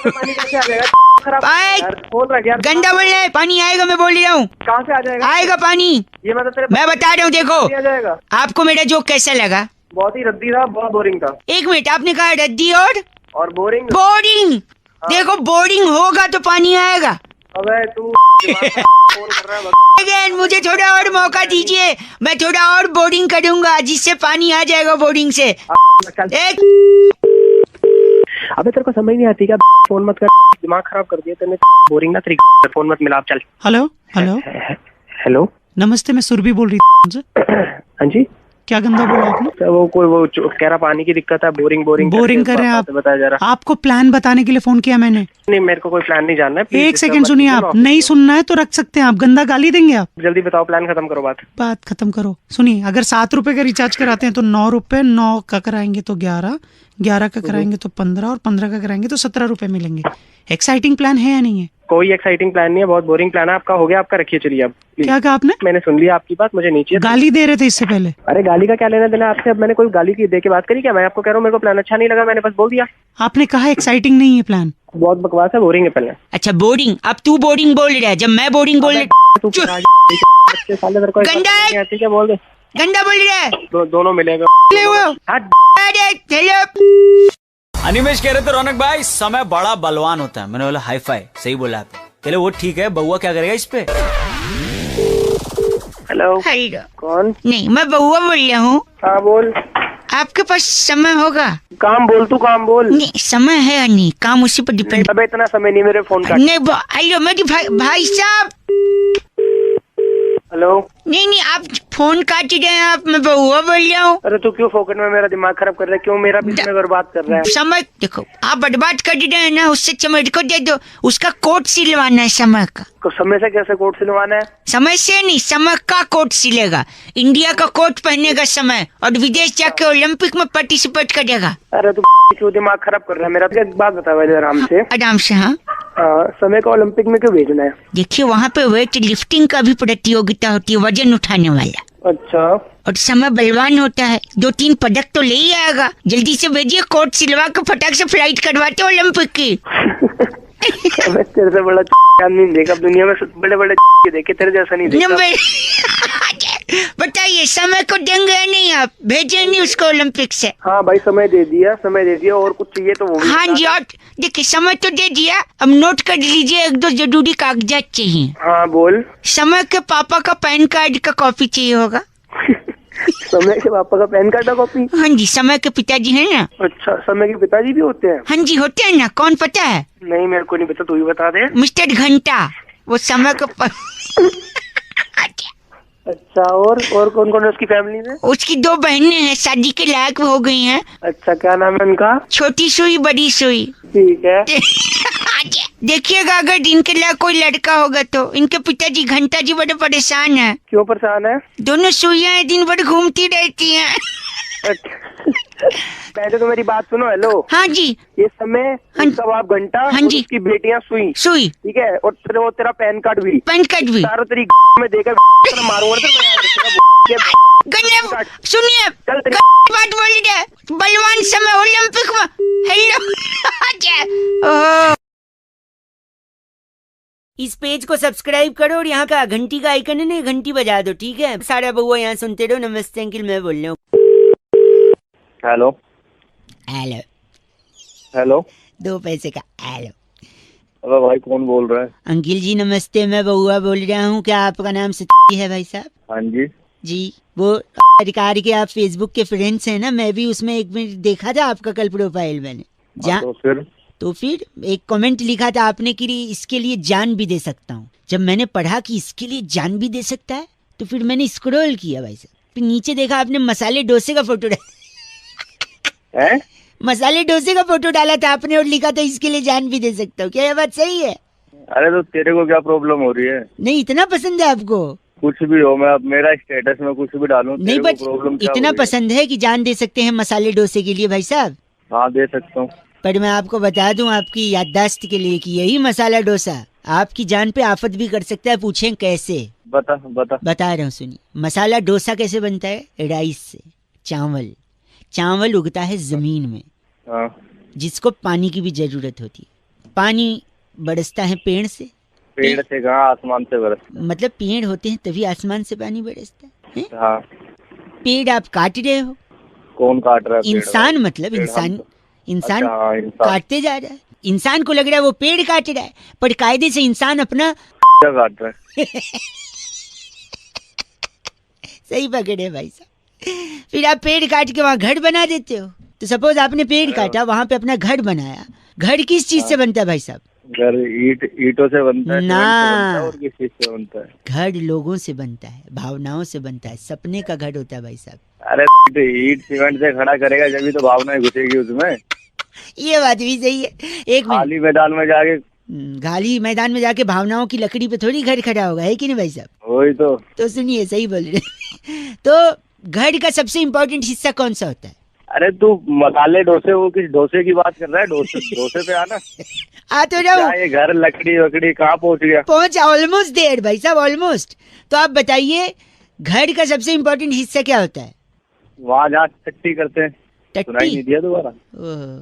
पानी कैसे आ जाएगा? गंदा बोल रहा है, पानी आएगा, मैं बोल रहा हूँ। कहाँ से आ जाएगा? आएगा पानी, ये मैं बता रहा हूँ। देखो, आपको मेरा जोक कैसा लगा? बहुत ही रद्दी था, बहुत बोरिंग था। एक मिनट, आपने कहा रद्दी और बोरिंग? बोरिंग। देखो, बोरिंग होगा तो पानी आएगा। अबे तू फोन कर रहा है। मुझे थोड़ा और मौका दीजिए, मैं थोड़ा और बोरिंग करूंगा जिससे पानी आ जाएगा बोरिंग से। अबे तेरे को समझ नहीं आती क्या? फोन मत कर, दिमाग खराब कर दिया तूने। बोरिंग ना तेरी, फोन मत मिला। चल। हेलो हेलो हेलो, नमस्ते, मैं सुरभि बोल रही थी। हाँ जी, क्या गंदा बोला आपने? वो कह रहा पानी की दिक्कत है, बोरिंग कर रहे हैं आप। बताया जा रहा। आपको प्लान बताने के लिए फोन किया मैंने। नहीं, मेरे को कोई प्लान नहीं जानना है। एक सेकंड सुनिए, आप नहीं सुनना है तो रख सकते हैं, आप गंदा गाली देंगे आप। जल्दी बताओ, प्लान खत्म करो। बात खत्म करो। सुनिए, अगर 7 रुपए का रिचार्ज कराते हैं तो 9 रुपए, 9 का कराएंगे तो 11, 11 का कराएंगे तो 15 और 15 का कराएंगे तो 17 रुपए मिलेंगे। एक्साइटिंग प्लान है या नहीं है? कोई एक्साइटिंग प्लान नहीं है, बहुत बोरिंग प्लान है आपका। हो गया आपका, रखिए चलिए। अब क्या कहा आपने? मैंने सुन लिया आपकी बात, मुझे नीचे गाली दे रहे थे इससे पहले। अरे गाली का क्या लेना देना आपसे? अब मैंने कोई गाली की दे के बात करी क्या? मैं आपको कह रहा हूँ मेरे को प्लान अच्छा नहीं लगा, मैंने बस बोल दिया। आपने कहा एक्साइटिंग नहीं है प्लान। बहुत बकवास है, बोरिंग है पहले। अच्छा बोरिंग, अब तू बोरिंग बोल रहा है जब मैं बोरिंग बोल गंदा बोल दे, गंदा बोल रहा है। दोनों मिलेगा। अनिमेश कह रहे थे रौनक भाई समय बड़ा बलवान होता है। मैंने बोला हाई फाई, सही बोला आपने। चले वो ठीक है, बउआ क्या करेगा इस पे? हेलो, कौन? नहीं, मैं बउआ बोल रहा हूँ। हाँ बोल। आपके पास समय होगा? काम बोल, तू काम बोल। नहीं, समय है या नहीं, काम उसी पर डिपेंड। अबे इतना समय नहीं मेरे फोन का। नहीं, मेरी भाई साहब। हेलो। नहीं नहीं, आप फोन काट रहे हैं आप, मैं बहुआ बोल रहा हूँ। अरे तू क्यों फोकट में मेरा दिमाग खराब कर रहा है? क्यों मेरा भी समय बर्बाद कर रहा है? समय देखो, आप बर्बाद कर रहे हैं ना, उससे समय को दे दो, उसका कोट सिलवाना है समय का। तो समय से कैसे कोट सिलवाना है? समय से नहीं, समय का कोट सिलेगा। इंडिया का कोट पहनेगा समय, और विदेश जाके ओलंपिक में पार्टिसिपेट करेगा। अरे तू क्यों दिमाग खराब कर रहा है मेरा? एक बात बता भाई आराम से। आराम से। हाँ, समय को ओलंपिक में क्यों भेजना है? देखिए वहाँ पे वेट लिफ्टिंग का भी प्रतियोगिता होती है, वजन उठाने वाला। अच्छा। और समय बलवान होता है, 2-3 पदक तो ले ही आएगा। जल्दी से भेजिए, कोट सिलवा के फटाक से फ्लाइट करवाते ओलंपिक की। तेरे से बड़ा आदमी देखा दुनिया में, बड़े बड़े देखे, तेरे जैसा नहीं देखा। बताइए, समय को देंगे या नहीं? आप भेजे नहीं उसको ओलंपिक से? हाँ भाई, समय दे दिया, और कुछ चाहिए तो वो भी। हाँ जी, और देखिए समय तो दे दिया, अब नोट कर लीजिए, 1-2 जरूरी कागजात चाहिए। हाँ बोल। समय के पापा का पैन कार्ड का कॉपी चाहिए होगा। समय के पापा का पैन कार्ड का कॉपी? हाँ जी, समय के पिताजी है ना। अच्छा, समय के पिताजी भी होते हैं? हाँ जी होते हैं ना, कौन पता है? नहीं, मेरे को नहीं पता, तू ही बता दे। मिस्टर घंटा, वो समय का अच्छा, और कौन कौन है उसकी फैमिली में? उसकी 2 बहनें हैं, शादी के लायक हो गई हैं। अच्छा, क्या नाम है उनका? छोटी सुई, बड़ी सुई। ठीक है। देखिएगा, अगर इनके लिए कोई लड़का होगा तो। इनके पिताजी घंटा जी बड़े परेशान हैं। क्यों परेशान है? दोनों सुइयां दिन भर घूमती रहती हैं। पहले तो मेरी बात सुनो। हेलो। हाँ जी। ये समय, आप घंटा, हाँ जी, उसकी बेटियां सुई, ठीक है, और तेरा पैन कार्ड भी। सारा तेरी में देकर मारूंगा। सुनिए, बात बोली है, बलवान समय ओलंपिक में। हेलो। इस पेज को सब्सक्राइब करो और यहाँ का घंटी का आइकन है ना, घंटी बजा दो, ठीक है? सारा बउआ यहाँ सुनते रहो। नमस्ते अंकिल, मैं बोल रहा हूँ। हेलो हेलो हेलो, 2 पैसे का हेलो। अरे भाई कौन बोल रहा है? अंकिल जी नमस्ते, मैं बउआ बोल रहा हूँ। क्या आपका नाम है भाई साहब? हाँ जी। जी, वो अधिकारी के आप फेसबुक के फ्रेंड्स हैं ना? मैं भी उसमें एक मिनट देखा था आपका कल प्रोफाइल मैंने। तो फिर एक कमेंट लिखा था आपने कि इसके लिए जान भी दे सकता हूँ। जब मैंने पढ़ा कि इसके लिए जान भी दे सकता है, तो फिर मैंने स्क्रॉल किया भाई साहब, फिर नीचे देखा आपने मसाले डोसे का फोटो डाला। मसाले डोसे का फोटो डाला था आपने और लिखा था इसके लिए जान भी दे सकता हूँ। क्या ये बात सही है? अरे तो तेरे को क्या प्रॉब्लम हो रही है? नहीं, इतना पसंद है आपको? कुछ भी हो, मैं अब मेरा स्टेटस में कुछ भी डालूं, नहीं, बट इतना पसंद है कि जान दे सकते हैं मसाले डोसे के लिए भाई साहब? हाँ दे सकता हूँ। पर मैं आपको बता दूं आपकी याददाश्त के लिए कि यही मसाला डोसा आपकी जान पे आफत भी कर सकता है। पूछें कैसे? बता रहा हूँ, सुनिए। मसाला डोसा कैसे बनता है? राइस से। चावल उगता है जमीन में, जिसको पानी की भी जरूरत होती है। पानी बरसता है पेड़ से कहाँ? आसमान से बरसता। मतलब पेड़ होते हैं तभी आसमान से पानी बरसता है। हाँ। पेड़ आप काट रहे हो। कौन काट रहा है? इंसान, मतलब इंसान काटते जा रहा है। इंसान को लग रहा है वो पेड़ काट रहा है, पर कायदे से इंसान अपना काट रहा है। सही पकड़े भाई साहब। फिर आप पेड़ काट के वहाँ घर बना देते हो। तो सपोज आपने पेड़ काटा, वहाँ पे अपना घर बनाया। घर किस चीज से बनता है भाई साहब? घर ईंटों से बनता है ना, और किस चीज से बनता है? घर लोगों से बनता है, भावनाओं से बनता है, सपने का घर होता है भाई साहब। अरे ईंट सीमेंट से खड़ा करेगा जब भी तो भावनाएं घुसेगी उसमें। ये बात भी सही है। एक खाली मैदान में जाके, खाली मैदान में जाके भावनाओं की लकड़ी पे थोड़ी घर खड़ा होगा, है कि नहीं भाई साहब? वही तो सुनिए, सही बोल रहे। तो घर का सबसे इम्पोर्टेंट हिस्सा कौन सा होता है? अरे तू मसाले डोसे, वो किस डोसे की बात कर रहा है? डोसे पे आना। आ तो जाओ। ये घर लकड़ी वकड़ी कहाँ पहुँच गया? पहुँचा, ऑलमोस्ट देयर भाई साहब, ऑलमोस्ट। तो आप बताइए घर का सबसे इम्पोर्टेंट हिस्सा क्या होता है? वहाँ जहाँ टट्टी करते हैं। टट्टी नहीं दिया दोबारा?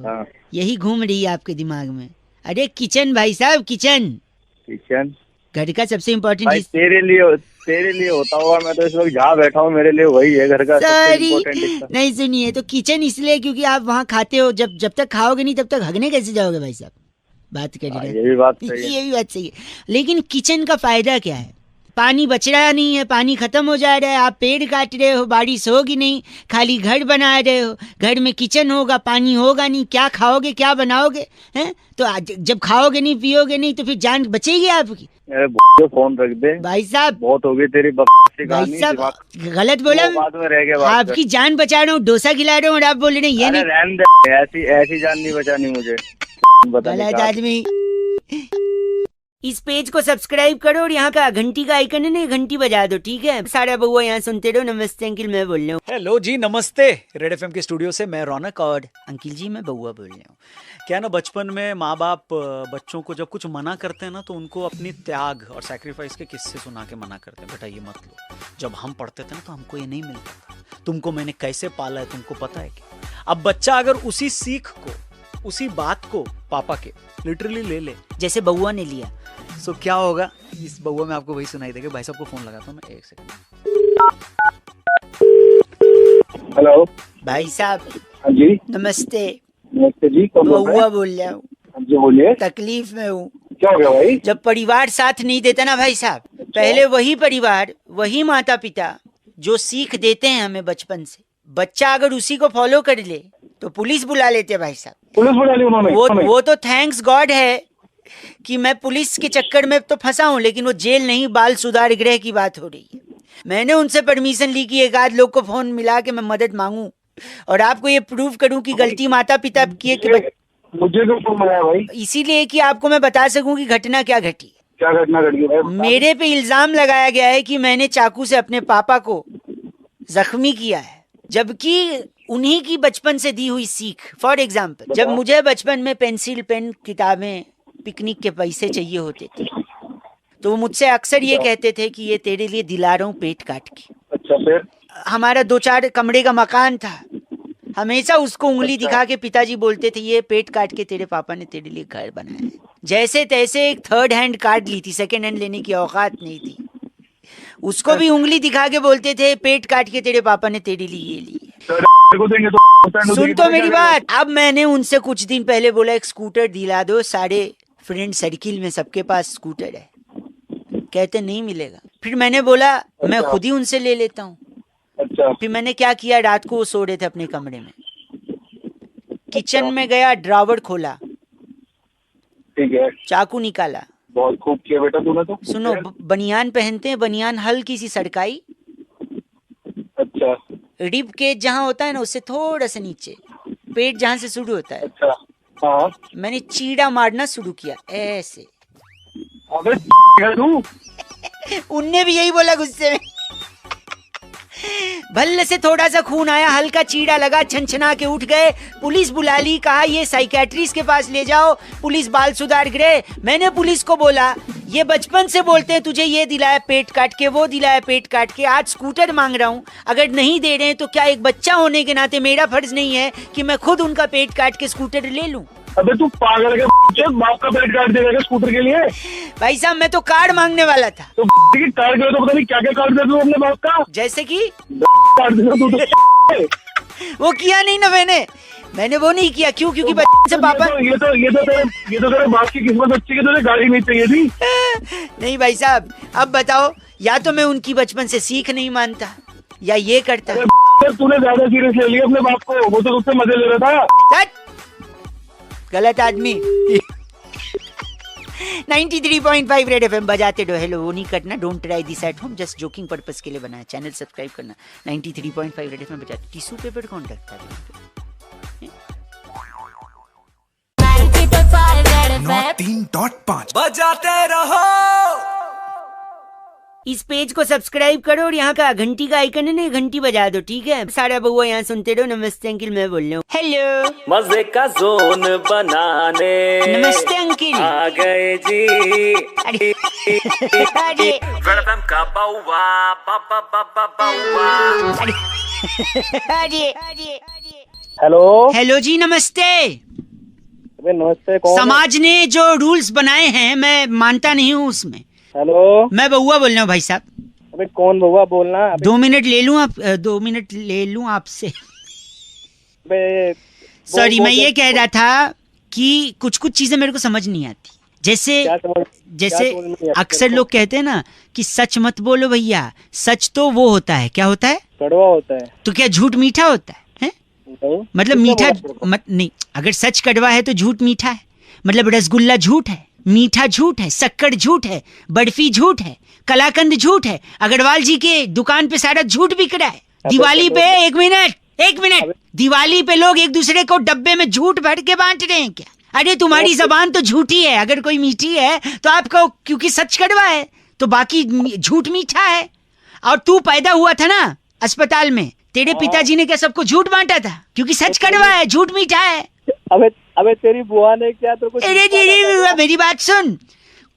हाँ। यही घूम रही है आपके दिमाग में। अरे किचन भाई साहब, किचन घर का सबसे इम्पोर्टेंट हिस्सा। तेरे लिए होता होगा, मैं तो इस वक्त जहाँ बैठा हूँ मेरे लिए वही है घर का सबसे इम्पोर्टेंट हिस्सा। नहीं सुनिए, तो किचन इसलिए क्योंकि आप वहाँ खाते हो। जब तक खाओगे नहीं तब तक हगने कैसे जाओगे भाई साहब? बात करिए। ये भी बात सही है। ये भी बात सही है। लेकिन किचन का फायदा क्या है? पानी बच रहा नहीं है, पानी खत्म हो जा रहा है, आप पेड़ काट रहे हो, बारिश होगी नहीं, खाली घर बना रहे हो, घर में किचन होगा, पानी होगा नहीं, क्या खाओगे, क्या बनाओगे हैं? तो जब खाओगे नहीं, पियोगे नहीं, तो फिर जान बचेगी आपकी? अरे फोन रख दे भाई साहब, बहुत हो गई तेरी भाई साहब, गलत बोला, बाद में रह गया। आपकी जान बचा रहा हूँ, डोसा खिला रहा हूँ और आप बोल रहे हैं ये नहीं। ऐसी जान नहीं बचानी मुझे। गलत आदमी। इस पेज को सब्सक्राइब करो और यहाँ का घंटी का आइकन है ना, घंटी बजा दो, ठीक है? सारा बउआ यहाँ सुनते रहो। नमस्ते अंकिल, मैं बोल रहा हूँ। हेलो जी, नमस्ते। रेड एफएम के स्टूडियो से मैं रौनक और अंकिल जी मैं बउआ बोल रहा हूँ। क्या ना, बचपन में माँ बाप बच्चों को जब कुछ मना करते हैं ना, तो उनको अपनी त्याग और सैक्रिफाइस के किस्से सुना के मना करते हैं। बेटा ये मत लो। जब हम पढ़ते थे ना, तो हमको ये नहीं मिलता था। तुमको मैंने कैसे पाला है तुमको पता है क्या? अब बच्चा अगर उसी सीख को, उसी बात को पापा के लिटरली ले ले, जैसे बउआ ने लिया, तो क्या होगा? इस बउआ में आपको वही सुनाई देगा। भाई साहब को फोन लगाता हूँ मैं, एक सेकंड। हेलो भाई साहब। हाँ जी नमस्ते। नमस्ते जी, कौन बउआ बोल रहा हूँ। जी बोलिए। तकलीफ में हूँ। क्या हो गया भाई? जब परिवार साथ नहीं देता ना भाई साहब, पहले वही परिवार, वही माता पिता जो सीख देते हैं हमें बचपन से, बच्चा अगर उसी को फॉलो कर ले तो पुलिस बुला लेते हैं भाई साहब। पुलिस बुला ली उन्होंने? वो तो थैंक्स गॉड है कि मैं पुलिस के चक्कर में तो फंसा हूँ, लेकिन वो जेल नहीं, बाल सुधार गृह की बात हो रही है। मैंने उनसे परमिशन ली कि एक आध लोग को फोन मिला के मैं मदद मांगू और आपको ये प्रूव करूं कि गलती माता पिता की है कि मुझे तो फोन मिला भाई, इसीलिए कि आपको मैं बता सकूं कि घटना क्या घटी। क्या घटना घटी भाई? मेरे पे इल्जाम लगाया गया है कि मैंने चाकू से अपने पापा को जख्मी किया है, जबकि उन्हीं की बचपन से दी हुई सीख। फॉर एग्जाम्पल, जब मुझे बचपन में पेंसिल, पेन, किताबें, पिकनिक के पैसे चाहिए होते थे, तो वो मुझसे अक्सर ये कहते थे कि ये तेरे लिए दिला रहा हूँ पेट काट के। अच्छा, फिर? हमारा 2-4 कमरे का मकान था, हमेशा उसको उंगली दिखा के पिताजी बोलते थे ये पेट काट के तेरे पापा ने तेरे लिए घर बनाया है। जैसे तैसे एक 3rd हैंड कार ली थी, 2nd हैंड लेने की औकात नहीं थी, उसको भी उंगली दिखा के बोलते थे पेट काट के तेरे पापा ने तेरे लिए ये ली। सुन तो मेरी बात। अब मैंने उनसे कुछ दिन पहले बोला एक स्कूटर दिला दो, सारे फ्रेंड सर्किल में सबके पास स्कूटर है, कहते नहीं मिलेगा। फिर मैंने बोला मैं खुद ही उनसे ले लेता हूँ। अच्छा। फिर मैंने क्या किया, रात को वो सो रहे थे अपने कमरे में, किचन में गया, ड्रावर खोला, ठीक है, चाकू निकाला। बहुत खूब किया बेटा तूने तो। सुनो, बनियान पहनते हैं, बनियान हल्की सी सरकाई, अच्छा, रिब केज जहाँ होता है ना उससे थोड़ा सा नीचे, पेट जहाँ से शुरू होता है। अच्छा, हाँ। मैंने चीड़ा मारना शुरू किया ऐसे। अबे तू उनने भी यही बोला गुस्से में। भल्ले से थोड़ा सा खून आया, हल्का चीड़ा लगा, छनछना के उठ गए, पुलिस बुला ली, कहा ये साइकेट्रिस्ट के पास ले जाओ, पुलिस बाल सुधार गृह। मैंने पुलिस को बोला ये बचपन से बोलते हैं तुझे ये दिलाया पेट काट के, वो दिलाया पेट काट के, आज स्कूटर मांग रहा हूँ, अगर नहीं दे रहे हैं तो क्या एक बच्चा होने के नाते मेरा फर्ज नहीं है कि मैं खुद उनका पेट काट के स्कूटर ले लूं? अबे तू पागल है, बाप का पेट काट देगा स्कूटर के लिए? भाई साहब मैं तो कार्ड मांगने वाला था। तो कार्ड के तो पता नहीं क्या क्या कार्ड दे दूं अपने बाप का, जैसे कि कार्ड देगा तू तो। वो किया नहीं ना मैंने वो नहीं किया। क्यों? क्योंकि बच्चे से पापा ये तो तेरे बाप की किस्मत अच्छी है, तुझे गाड़ी नहीं चाहिए थी। नहीं भाई साहब, अब बताओ, या तो मैं उनकी बचपन से सीख नहीं मानता या ये करता। तूने ज्यादा सीरियस ले लिया अपने बाप को, वो तो उससे मजे ले रहा था। गलत आदमी। 93.5 रेड एफएम बजाते रहो। हेलो, वो नहीं करना, don't try this at home, just joking purpose के लिए बनाया। चैनल सब्सक्राइब करना। 93.5 रेड एफएम बजाते। टिश्यू पेपर कौन रखता है? 93.5 बजाते रहो। इस पेज को सब्सक्राइब करो और यहाँ का घंटी का आइकन है ना, घंटी बजा दो, ठीक है? सारा बउआ यहाँ सुनते रहो। नमस्ते अंकिल, मैं बोल रहा हूँ। हेलो, मजे का जोन बनाने नमस्ते अंकिल, आ गए जी। अरे वेलकम का बउआ, बउआ। हेलो जी, नमस्ते। नमस्ते, कौन? समाज ने जो रूल्स बनाए हैं मैं मानता नहीं हूँ उसमें। हेलो, मैं बउआ बोल रहा हूँ भाई साहब। अबे कौन बउआ बोलना? 2 मिनट ले लूँ? 2 मिनट ले लूँ आपसे? सॉरी, मैं ये कह रहा था कि कुछ चीजें मेरे को समझ नहीं आती। जैसे अक्सर लोग कहते हैं ना कि सच मत बोलो भैया, सच तो वो होता है, क्या होता है? कड़वा होता है। तो क्या झूठ मीठा होता है? मतलब मीठा नहीं, अगर सच कड़वा है तो झूठ मीठा है। मतलब रसगुल्ला झूठ है, मीठा झूठ है, शक्कर झूठ है, बर्फी झूठ है, कलाकंद झूठ है, अग्रवाल जी के दुकान पे सारा झूठ बिक रहा है। दिवाली पे एक मिनट दिवाली पे लोग एक दूसरे को डब्बे में झूठ भर के बांट रहे हैं क्या? अरे तुम्हारी जबान तो झूठी है, अगर कोई मीठी है तो आपको, क्योंकि सच कड़वा है तो बाकी झूठ मीठा है। और तू पैदा हुआ था ना अस्पताल में, तेरे पिताजी ने क्या सबको झूठ बांटा था? क्योंकि सच कड़वा है, झूठ मीठा है। अबे तेरी बुआ ने क्या तो कुछ? अरे मेरी बात सुन,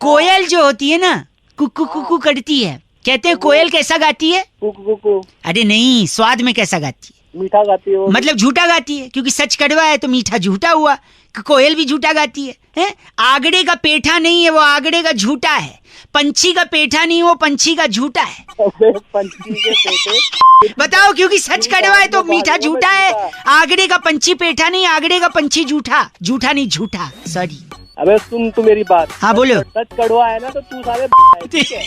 कोयल जो होती है ना, कुकू कुकू करती है, कहते हैं कोयल कैसा गाती है? कुकू। अरे नहीं, स्वाद में कैसा गाती है? मीठा गाती है। मतलब झूठा गाती है, क्योंकि सच कड़वा है तो मीठा झूठा हुआ। कोयल भी झूठा गाती है? आगड़े का पेठा नहीं है, वो आगड़े का झूठा है। पंछी का पेठा नहीं, वो पंछी का झूठा है। पंछी के पेटे बताओ, क्योंकि सच कड़वा है तो मीठा झूठा है। आगड़े का पंछी पेठा नहीं, आगड़े का पंछी झूठा। झूठा नहीं, झूठा, सॉरी। अबे सुन तू मेरी बात। हाँ बोलो। सच कड़वा है ना तो तू सारे ठीक है।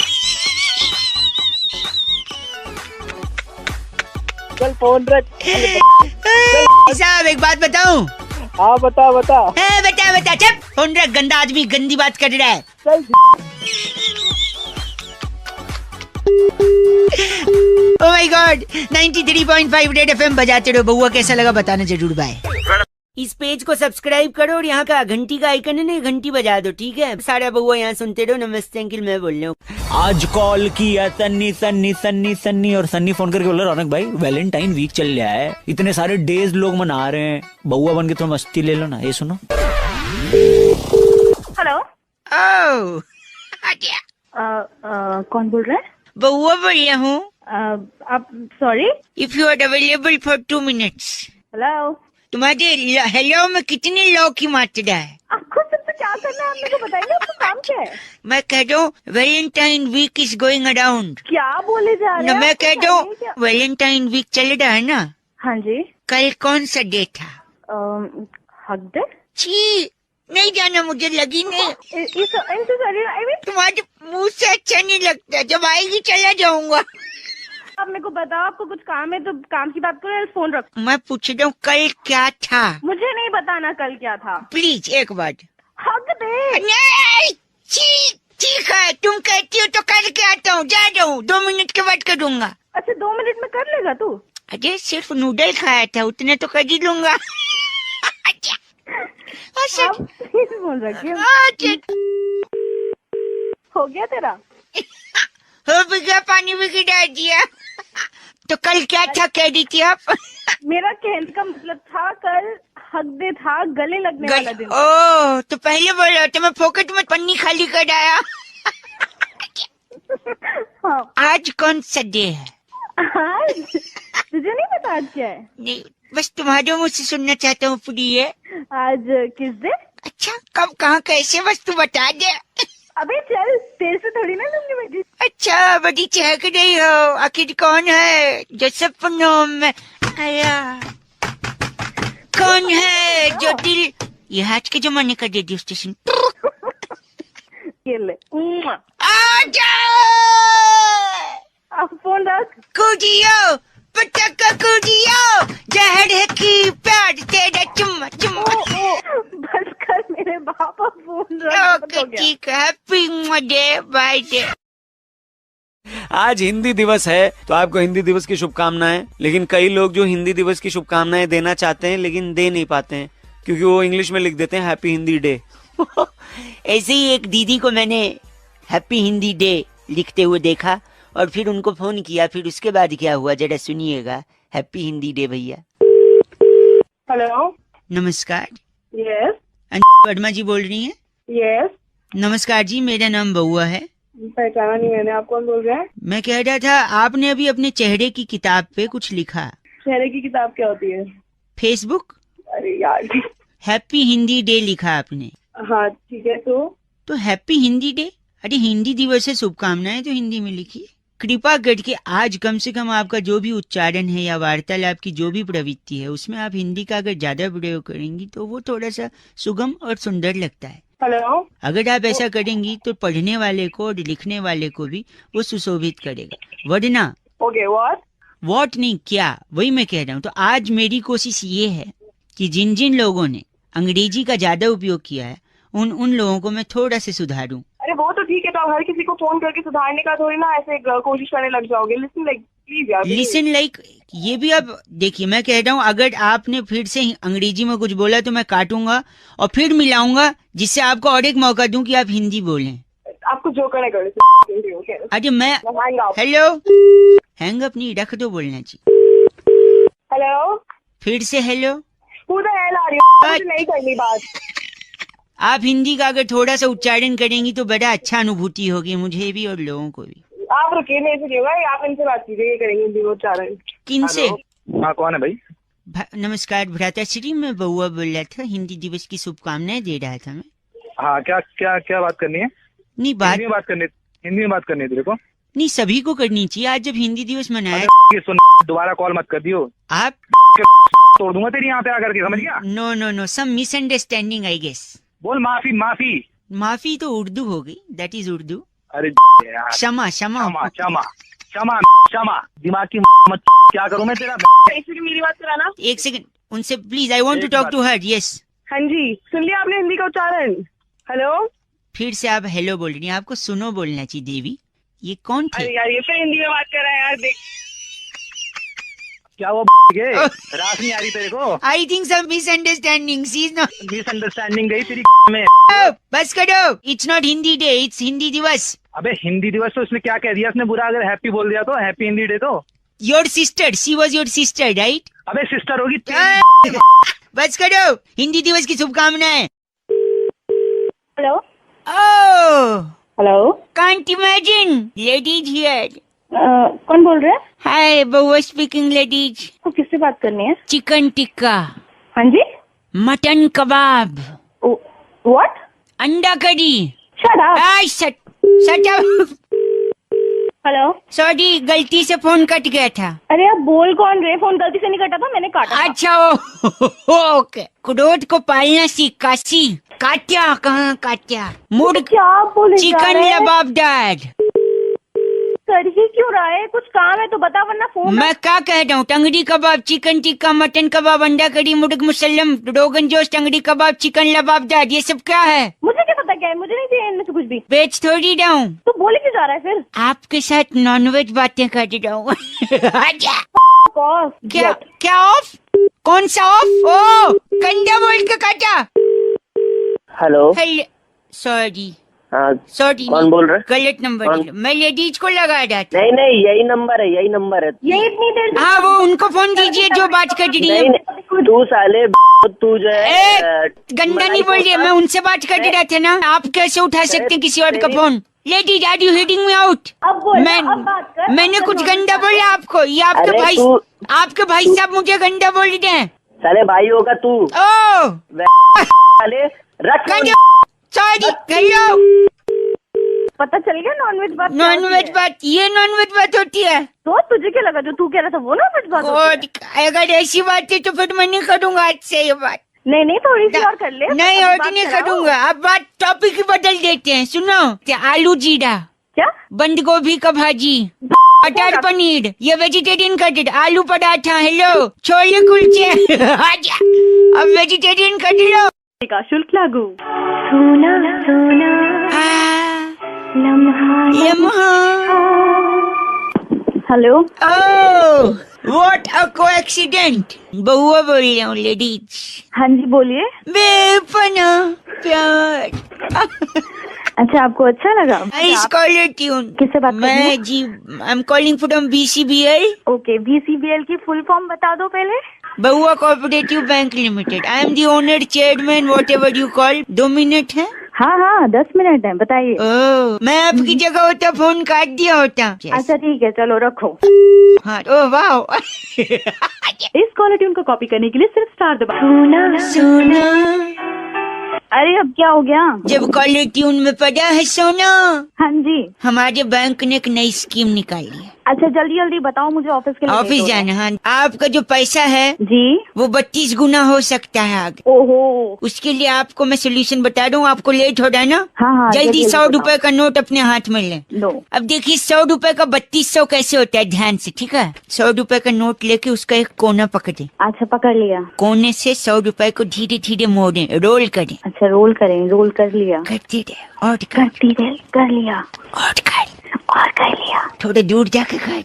चल फोन रख। साहब एक बात बताऊं? हाँ बता। बता चुप, फोन रख, गंदा आदमी गंदी बात कर रहा है। Oh my God, 93.5 red FM बजाते रहो। बउआ कैसा लगा बताना जरूर। बाय। इस पेज को सब्सक्राइब करो और यहाँ का घंटी का आइकन है ना, घंटी बजा दो, ठीक है? सारा बउआ यहाँ सुनते रहो। नमस्ते अंकिल, मैं बोल रहा हूँ। आज कॉल किया सन्नी और सन्नी फोन करके बोल रहा रौनक भाई वैलेंटाइन वीक चल रहा है, इतने सारे डेज लोग मना रहे हैं, बउआ बन के थोड़ा मस्ती ले लो ना। ये सुनो। हेलो। कौन बोल रहा है? बउआ बोल रहा हूँ। आप sorry, if you are available for 2 minutes। Hello. तुम्हारे हेलो में कितने लॉ की मात्रा है? आपको सबसे क्या करना है, आप मेरे को बताइए, आपका काम क्या है? मैं कह रहा हूँ Valentine week is going around. क्या बोले जा रहे हैं? मैं कह रहा हूँ वैलेंटाइन वीक चल रहा है ना। हाँ जी। कल कौन सा डे था? हक डे? छी, नहीं जाना, मुझे लगी नहीं। तुम्हारे मुंह से अच्छा नहीं लगता, जब आएगी चला जाऊंगा। आप मेरे को बताओ, आपको कुछ काम है तो काम की बात करो, फोन रखो। मैं पूछ रहा हूँ कल क्या था? मुझे नहीं बताना कल क्या था। प्लीज एक बार। हक दे। ठीक है, तुम कहती हो तो करके आता हूँ, जा रहा हूँ, 2 मिनट के बाद करूँगा। अच्छा 2 मिनट में कर लेगा तू? अरे सिर्फ नूडल खाया था, उतने तो कर ही लूंगा। बोल रखिए। हो गया तेरा? हो भी गया, पानी भी गिरा दिया। तो कल क्या था कह रही थी आप? मेरा कहने का मतलब था कल हक डे था, गले लगने वाला दिन। ओह, तो पहले बोलो तो मैं पॉकेट में पन्नी खाली कर आया। हाँ। आज कौन सा डे है? आज तुझे नहीं पता आज क्या है? नहीं, बस तुम्हारे मुझ से सुनना चाहता हूँ पूरी है। आज किस डे? अच्छा, कब कहाँ कैसे, बस तू बता दे। अबे चल, तेरे से थोड़ी ना लूंगी मैं। अच्छा, बड़ी चहक रही हो, आखिर कौन है जो सपनों में आया? कौन है जो दिल, ये हाथ के जमाने का रेडियो स्टेशन। ये ले। आजा, आप फोन रख। कूदियो पटका कूदियो, जहर है की प्यार तेरा चुम्मा चुम्मा। बस कर मेरे बापा, फोन रख। ओके ठीक है, हैप्पी डे, बाय डे। आज हिंदी दिवस है तो आपको हिंदी दिवस की शुभकामनाएं। लेकिन कई लोग जो हिंदी दिवस की शुभकामनाएं देना चाहते हैं लेकिन दे नहीं पाते हैं, क्योंकि वो इंग्लिश में लिख देते हैं हैप्पी हिंदी डे। ऐसे ही एक दीदी को मैंने हैप्पी हिंदी डे लिखते हुए देखा और फिर उनको फोन किया। फिर उसके बाद क्या हुआ जरा सुनिएगा। हैप्पी हिंदी डे भैया। हेलो। नमस्कार। यस। वर्मा जी बोल रही हैं? यस। नमस्कार जी, मेरा नाम बउआ है। पहचाना नहीं मैंने, आप कौन बोल रहे हैं? मैं कह रहा था आपने अभी अपने चेहरे की किताब पे कुछ लिखा। चेहरे की किताब क्या होती है? फेसबुक। अरे यार। हैप्पी हिंदी डे लिखा आपने। हाँ ठीक है। तो हैप्पी हिंदी डे, अरे हिंदी दिवस से शुभकामनाएं तो हिंदी में लिखिए। कृपा करके आज कम से कम आपका जो भी उच्चारण है या वार्तालाप की जो भी प्रवृत्ति है उसमें आप हिंदी का अगर ज्यादा प्रयोग करेंगी तो वो थोड़ा सा सुगम और सुंदर लगता है। हेलो। अगर आप ऐसा करेंगी तो पढ़ने वाले को और लिखने वाले को भी वो सुशोभित करेगा, वरना ओके वॉट नहीं क्या, वही मैं कह रहा हूँ। तो आज मेरी कोशिश ये है कि जिन जिन लोगों ने अंग्रेजी का ज्यादा उपयोग किया है उन लोगों को मैं थोड़ा से सुधारूं। अरे वो तो ठीक है, तो आप हर किसी को फोन करके सुधारने का थोड़ी ना ऐसे कोशिश करने लग जाओगे। लिसन लाइक प्लीज यार, लिसन लाइक ये भी अब देखिए, मैं कह रहा हूँ अगर आपने फिर से अंग्रेजी में कुछ बोला तो मैं काटूंगा और फिर मिलाऊंगा, जिससे आपको और एक मौका दूं कि आप हिंदी बोलें। आपको जो करे कर। अरे मैं हेलो हैंग अप नहीं, रख दो बोलना चाहिए। हेलो फिर से हेलो, नहीं करनी बात। आप हिंदी का अगर थोड़ा सा उच्चारण करेंगी तो बड़ा अच्छा अनुभूति होगी मुझे भी और लोगों को भी। आप रुकिए, मेरे से होगा, आप इनसे बात कीजिए, ये करेंगे हिंदी उच्चारण। किनसे? हाँ कौन है भाई? नमस्कार भ्राताश्री, मैं बउआ बोल रहा था, हिंदी दिवस की शुभकामनाएं दे रहा था मैं। हाँ क्या क्या क्या बात करनी है? नहीं हिंदी में बात करनी है तेरे को? नहीं सभी को करनी चाहिए, आज जब हिंदी दिवस मनाया। सुन, दोबारा कॉल मत कर दियो, आप तोड़ दूंगा तेरी यहाँ पे आकर के, समझ गया? No some misunderstanding I guess. बोल माफी। माफी माफी तो उर्दू हो गई, दैट इज उर्दू। अरे क्षमा क्षमा क्षमा क्षमा क्षमा, दिमाग की मत क्या करूँ मैं तेरा? मेरी बात कराना एक सेकंड उनसे please, I want to talk to her. Yes हाँ जी, सुन लिया आपने हिंदी का उच्चारण? हेलो फिर से आप हेलो बोल रही हैं, आपको सुनो बोलना चाहिए देवी। ये कौन थे? अरे यार ये फिर हिंदी में बात कर रहा है यार, देख क्या वो रास नहीं आ रही तेरे को? I think some misunderstanding, she is not misunderstanding गई तेरी में। बस करो, it's not Hindi day, it's Hindi दिवस। अबे हिंदी दिवस तो इसने क्या कह दिया इसने बुरा? अगर हैप्पी बोल दिया तो हैप्पी हिंदी डे तो। Your sister, she was your sister right? अबे सिस्टर होगी। बस करो, हिंदी दिवस की शुभकामनाएं। Hello hello can't imagine ladies here. कौन बोल रहे हैं? हाय बउआ स्पीकिंग लेडीज। तो किससे बात करनी है? चिकन टिक्का। हाँ जी। Mutton kebab. व्हाट? अंडा करी। Shut up. हेलो सॉरी, गलती से फोन कट गया था। अरे आप बोल कौन रहे? फोन गलती से नहीं कटा था, मैंने काटा। अच्छा ओके। क्रोध को पालना सीख काशी। काट्या कहाँ काट्या? मुर्ग क्या बोले? चिकन लबाबदार। कर ही क्यों रहा है? कुछ काम है तो बता, वरना फोन। मैं क्या कह रहा हूँ? टंगड़ी कबाब, चिकन टिक्का, मटन कबाब, अंडा करी, मुर्ग मुसल्लम, रोगन जोश, टंगड़ी कबाब, चिकन लबाबदार, ये सब क्या है? मुझे क्या पता क्या है? मुझे नहीं चाहिए इनमें से कुछ भी। बेच थोड़ी रहा हूँ। तो बोले क्यों जा रहा है फिर? आपके साथ नॉनवेज बातें कर रहा हूँ। क्या क्या ऑफ? कौन सा ऑफ? ओ गंदा बोल के काटा। हेलो सॉरी हाँ सॉरी, कौन बोल रहे? गलत नंबर। मैं लेडीज को लगा रहा था। नहीं यही नंबर है, यही नंबर है। यही इतनी देर। हाँ वो उनको फोन दीजिए जो बात कर रही है। तू साले तू जो है गंदा नहीं बोल रही, मैं उनसे बात कर रहा था ना। आप कैसे उठा सकते हैं किसी और का phone? Ladies are you hitting me out? मैंने कुछ गंदा बोला आपको? ये आपके भाई साहब मुझे गंदा बोल रहे हैं। साले भाई होगा तू। ओ साले रख। सॉरी हेलो, पता चल गया नॉनवेज बात? नॉनवेज बात, ये नॉनवेज बात होती है? तो तुझे क्या लगा जो तू कह रहा था वो नॉनवेज बात होती है? अगर ऐसी बात है तो फिर मैं नहीं करूँगा आज से ये बात। नहीं थोड़ी सी और कर ले। नहीं और नहीं करूँगा। अब बात टॉपिक ही बदल देते हैं। सुनो, आलू जीरा, क्या बंद गोभी का भाजी, मटर पनीर, ये वेजिटेरियन कटेड, आलू पराठा, हेलो छोले कुलचे। अब वेजिटेरियन कट लो। का शुल्क लागू। सोना सोना लम्हा। Hello what a coincidence. Baua बोल रही हूँ लेडीज। हाँ जी बोलिए। बेपना प्यार। अच्छा आपको अच्छा लगा? Nice caller tune. किससे बात कर रही हैं? मैं जी I am calling from BCBL। Okay BCBL की फुल फॉर्म बता दो पहले। Baua cooperative bank limited. I am the owner, chairman, whatever you call. 2 minute है? हाँ 10 मिनट है, बताइए। मैं आपकी जगह होता फोन काट दिया होता। अच्छा ठीक है चलो रखो। हाँ ओह वाह। इस कॉलर ट्यून को कॉपी करने के लिए सिर्फ स्टार दबाओ। सोना। अरे अब क्या हो गया? जब कॉलर ट्यून में पड़ा है सोना। हाँ जी। हमारे बैंक ने एक नई स्कीम निकाली है। अच्छा जल्दी जल्दी बताओ मुझे ऑफिस के लिए ऑफिस जाना। हाँ, आपका जो पैसा है जी वो 32 गुना हो सकता है आगे। ओहो, उसके लिए आपको मैं सोल्यूशन बता दूं। आपको लेट हो रहा है ना? हाँ, जल्दी 100 रुपए का नोट अपने हाथ में ले लो। अब देखिए 100 रुपए का 3200 कैसे होता है, ध्यान से, ठीक है? 100 रुपए का नोट लेके उसका एक कोना पकड़े। अच्छा पकड़ लिया। कोने से 100 रुपए को धीरे धीरे मोड़े, रोल करें। अच्छा रोल करें, रोल कर लिया। करते रहे और करती रहे, कर लिया और कर लिया। थोड़ा दूर जाके कर।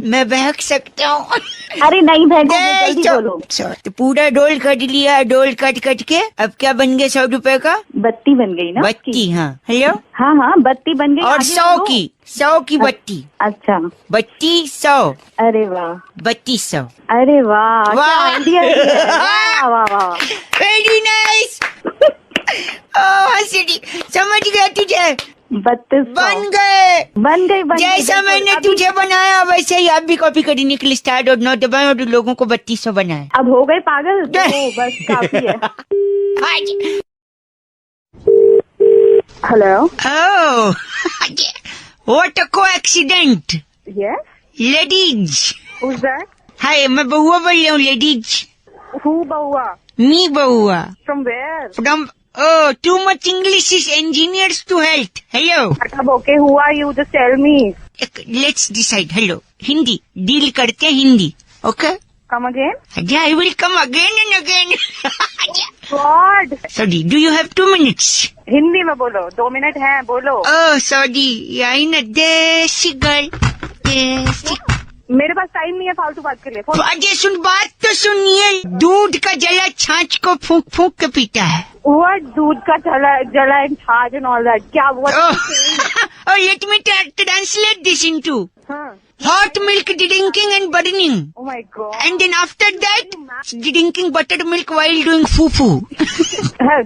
मैं बहक सकता हूँ। अरे नहीं बहको, जल्दी बोलो। तो पूरा रोल कर लिया, रोल कट के अब क्या बन गया 100 रुपए का? बत्ती बन गई ना? बत्ती, हाँ। हेलो, हाँ बत्ती बन गई। और 100 की बत्ती। अच्छा, बत्ती 100। अरे वाह, 3200। अरे वाह, वाह आइडिया। वाह वाह, वेरी नाइस। समझ गया तुझे? 32 बन गए। जैसा मैंने तुझे बनाया वैसे ही आप भी कॉपी करने निकले स्टार्ट और नोट दबाए और लोगों को 3200 बनाए। अब हो गए पागल, तो बस काफी है। Hello. Oh, what a coincidence. Yes. Ladies. Who's that? Hi, मैं बहुआ बोल रहा हूँ, ladies. Who Bahua? Me Bahua. From where? From too much English is engineers to health. Hello. Okay, who are you? Just tell me. Let's decide. Hello. Hindi. Deal करते हैं Hindi. Okay. Come again? Yeah, I will come again and again. God. Sorry, do you have 2 minutes? Hindi में बोलो, 2 minute हैं, बोलो। Oh, sorry. I know देसी girl. मेरे पास time नहीं है फालतू बात के लिए। अजय सुन, बात तो सुनिए। दूध का जला छाछ को फूंक फूंक के पीता है। What? दूध का जला and छाछ and all that? क्या what? Oh, let me translate this into hot milk drinking and burning. Oh my God. And then after that, drinking buttered milk while doing foo-foo.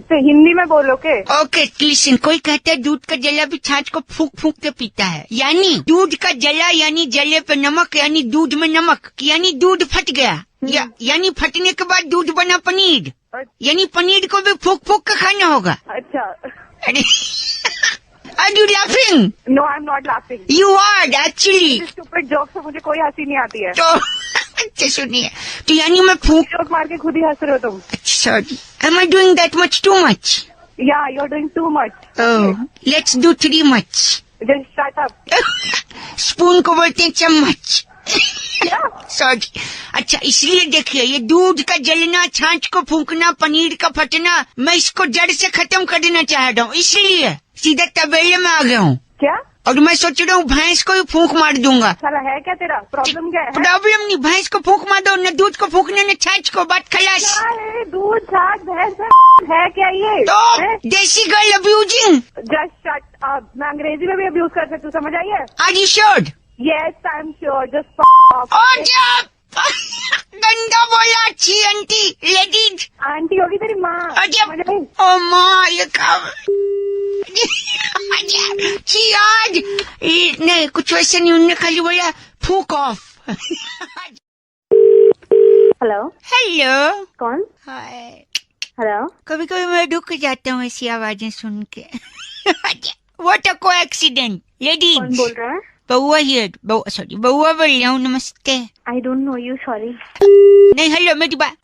तो हिंदी में बोलो के? Okay, listen. कोई कहता है दूध का जला भी छाछ को फूंक फूंक के पीता है, यानी दूध का जला यानी जले पे नमक, यानी दूध में नमक, यानी दूध फट गया, यानी फटने के बाद दूध बना पनीर, यानी पनीर को भी फूंक फूंक के खाना होगा। अच्छा। अरे Are you laughing? No, I'm not laughing. You are actually. Stupid joke से मुझे कोई हंसी नहीं आती है। तो अच्छा सुनिए, तो यानी मैं फूंक जोक मार के खुद ही हंस रहे हो तुम। Sorry, am I doing that much too much? Yeah, you're doing too much. Oh, let's do 3 much. Just shut up. Spoon को बोलते हैं चम्मच। सॉरी। अच्छा, इसलिए देखिए, ये दूध का जलना, छाछ को फूंकना, पनीर का फटना, मैं इसको जड़ से खत्म कर देना चाहता हूँ, इसलिए सीधा तबेले में आ गया हूँ। क्या? और मैं सोच रहा हूँ भैंस को ही फूंक मार दूंगा। साला है क्या तेरा? प्रॉब्लम क्या है? प्रॉब्लम नहीं, भैंस को फूंक मार दो, न दूध को फूंकने न छाछ को, बात खलास। दूध छाछ भैंस है क्या ये? तो देसी girl abusing. Just shut up. मैं अंग्रेजी में भी अब्यूज कर सकती हूँ, समझ आई है? Are you sure? Yes, I'm sure. Just गंदा बोला। अच्छी आंटी, लेडीज आंटी होगी तेरी माँ। ओ माँ, ये काम आज नहीं, कुछ वैसे नहीं, उन्होंने खाली बोला फूक ऑफ। हेलो। हेलो, कौन? हाय। हेलो। कभी कभी मैं रुक जाता हूँ ऐसी आवाजें सुन के। What a coincidence, ladies. कौन बोल रहा है? बहुआ हियर। सॉरी, बहुआ बोल रहा हूँ। नमस्ते। I don't know you, sorry. नहीं, हेलो, मेरी बात।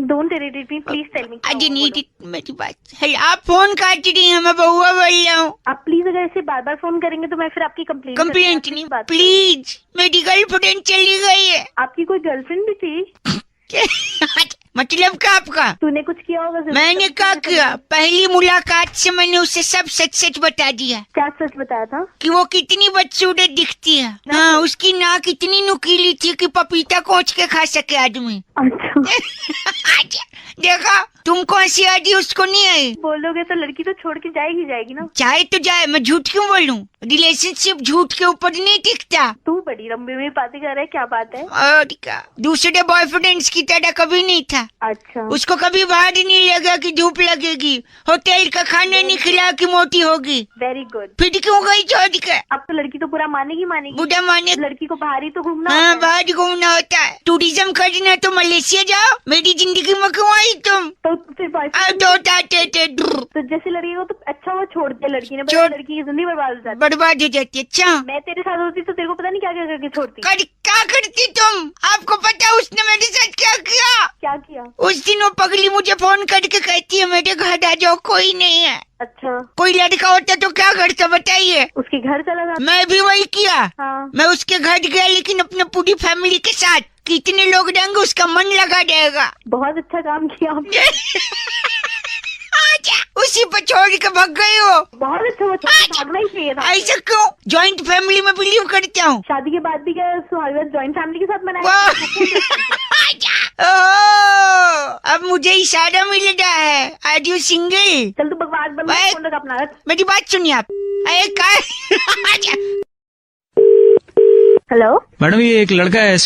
Don't irritate me, please tell me. I need it, मेरी बात। हेलो, आप फोन काट रही हैं, मैं बहुआ बोल रहा हूँ। आप प्लीज अगर ऐसे बार बार फोन करेंगे तो मैं फिर आपकी कंप्लेंट नहीं, प्लीज। मेरी गर्लफ्रेंड चली गई है। आपकी कोई गर्लफ्रेंड भी थी? मतलब क्या आपका? तूने कुछ किया होगा? मैंने क्या किया? पहली मुलाकात से मैंने उसे सब सच सच बता दिया। क्या सच बताया था? कि वो कितनी बदसूरत दिखती है। हाँ, उसकी नाक इतनी नुकीली थी कि पपीता कोच के खा सके आदमी। अच्छा। देखा, तुमको हंसी आ रही, उसको नहीं आई। बोलोगे तो लड़की तो छोड़ के जाएगी ना। चाहे तो जाए, मैं झूठ क्यों बोलूं? रिलेशनशिप झूठ के ऊपर नहीं टिकता। तू बड़ी लंबी में बातें कर रहा है, क्या बात है? और क्या, दूसरे बॉयफ्रेंड्स की तरह कभी नहीं था। अच्छा। उसको कभी बाहर नहीं लगा कि धूप लगेगी, होटल का खाना नहीं खिला कि मोटी होगी। Very good. फिर क्यों गई छोड़ के? अब तो लड़की तो पूरा मानेगी। बुढ़ा माने? लड़की को बाहर ही तो घूमना। हाँ, बाहर घूमना होता है। टूरिज्म करना तो मलेशिया जाओ। मेरी जिंदगी में क्यों आई तुम? तो तो फिर बॉयफ्रेंड तो जैसे लड़की को तो अच्छा वो छोड़ दिया लड़की ने, लड़की की जिंदगी बर्बाद हो जाती, बर्बाद हो जाती है। अच्छा मैं तेरे साथ होती तो तेरे को पता नहीं क्या क्या करके छोड़ती। क्या करती तुम? आपको पता है उसने मेरे साथ क्या किया? क्या किया? उस दिन वो पगली मुझे फोन करके कहती है मेरे घर आ जाओ, कोई नहीं है। अच्छा कोई लड़का होता तो क्या करता बताइए? उसके घर चला जाता। मैं भी वही किया। हाँ। मैं उसके घर गया लेकिन अपने पूरी फैमिली के साथ। कितने लोग रहेंगे उसका मन लगा जाएगा। बहुत अच्छा काम किया आपने। उसी पर छोड़ के भाग गई हो। बहुत अच्छा, भागना ही चाहिए था। ऐसा क्यों? जॉइंट फैमिली में बिलीव करता हूँ। शादी के बाद भी क्या जॉइंट फैमिली के साथ मनाया? अब मुझे इशारा मिल रहा है। Are you single? चल तू बकवास बंद कर, फोन रख अपना। मेरी बात सुनिए आप। हेलो मैडम, ये एक लड़का है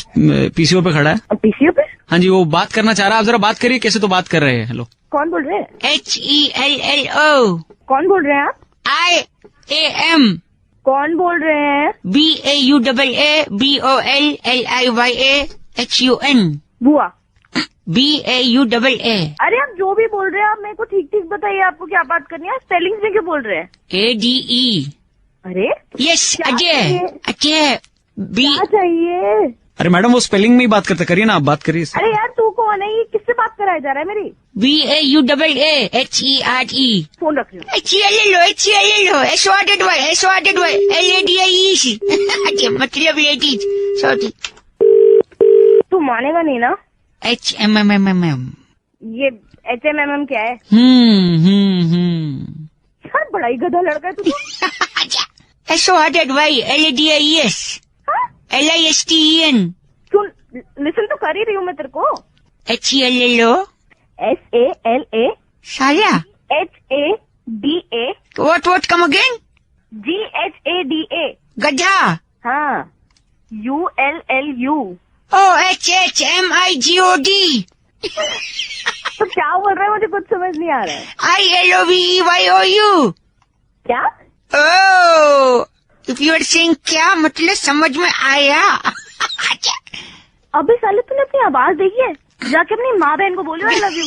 पीसीओ पे खड़ा है। पीसीओ पे? हाँ जी, वो बात करना चाह रहा है। आप जरा बात करिए। कैसे तो बात कर रहे हैं। हेलो, कौन बोल रहे हैं? HELLO। कौन बोल रहे हैं आप? IAM। कौन बोल रहे हैं? BAUAABOLLIYAHUN। बुआ। BAUAA। अरे आप जो भी बोल रहे हैं आप मेरे को ठीक ठीक बताइए, आपको क्या बात करनी है? स्पेलिंग में क्यों बोल रहे हैं? ADE। अरे यस, अजय। अजय क्या चाहिए? अरे मैडम, वो स्पेलिंग में ही बात करते, करिए ना, आप बात करिए। अरे यार तू कौन है? ये किससे बात कराया जा रहा है मेरी? BAUAAHERE। फोन रख लो। HELLO LADIE। मतलब लेडीज। सॉरी। तू मानेगा नहीं ना? HMMMM। ये HMMM क्या है? यार बड़ा ही गधा लड़का है तू। SORDY LISTEN। सुन, लिसन तो कर ही रही हूँ मैं तेरे को। HELLO SALA साला। HADA। What come again? GHADA। गधा। हाँ। ULLU। HHMIGOD। तो क्या बोल रहा है? मुझे कुछ समझ नहीं आ रहा है। ILOVEYOU। क्या? Oh, if you are saying क्या मतलब समझ में आया? अबे साले तूने अपनी आवाज देखी है? जाके अपनी माँ बहन को बोलो आई लव यू।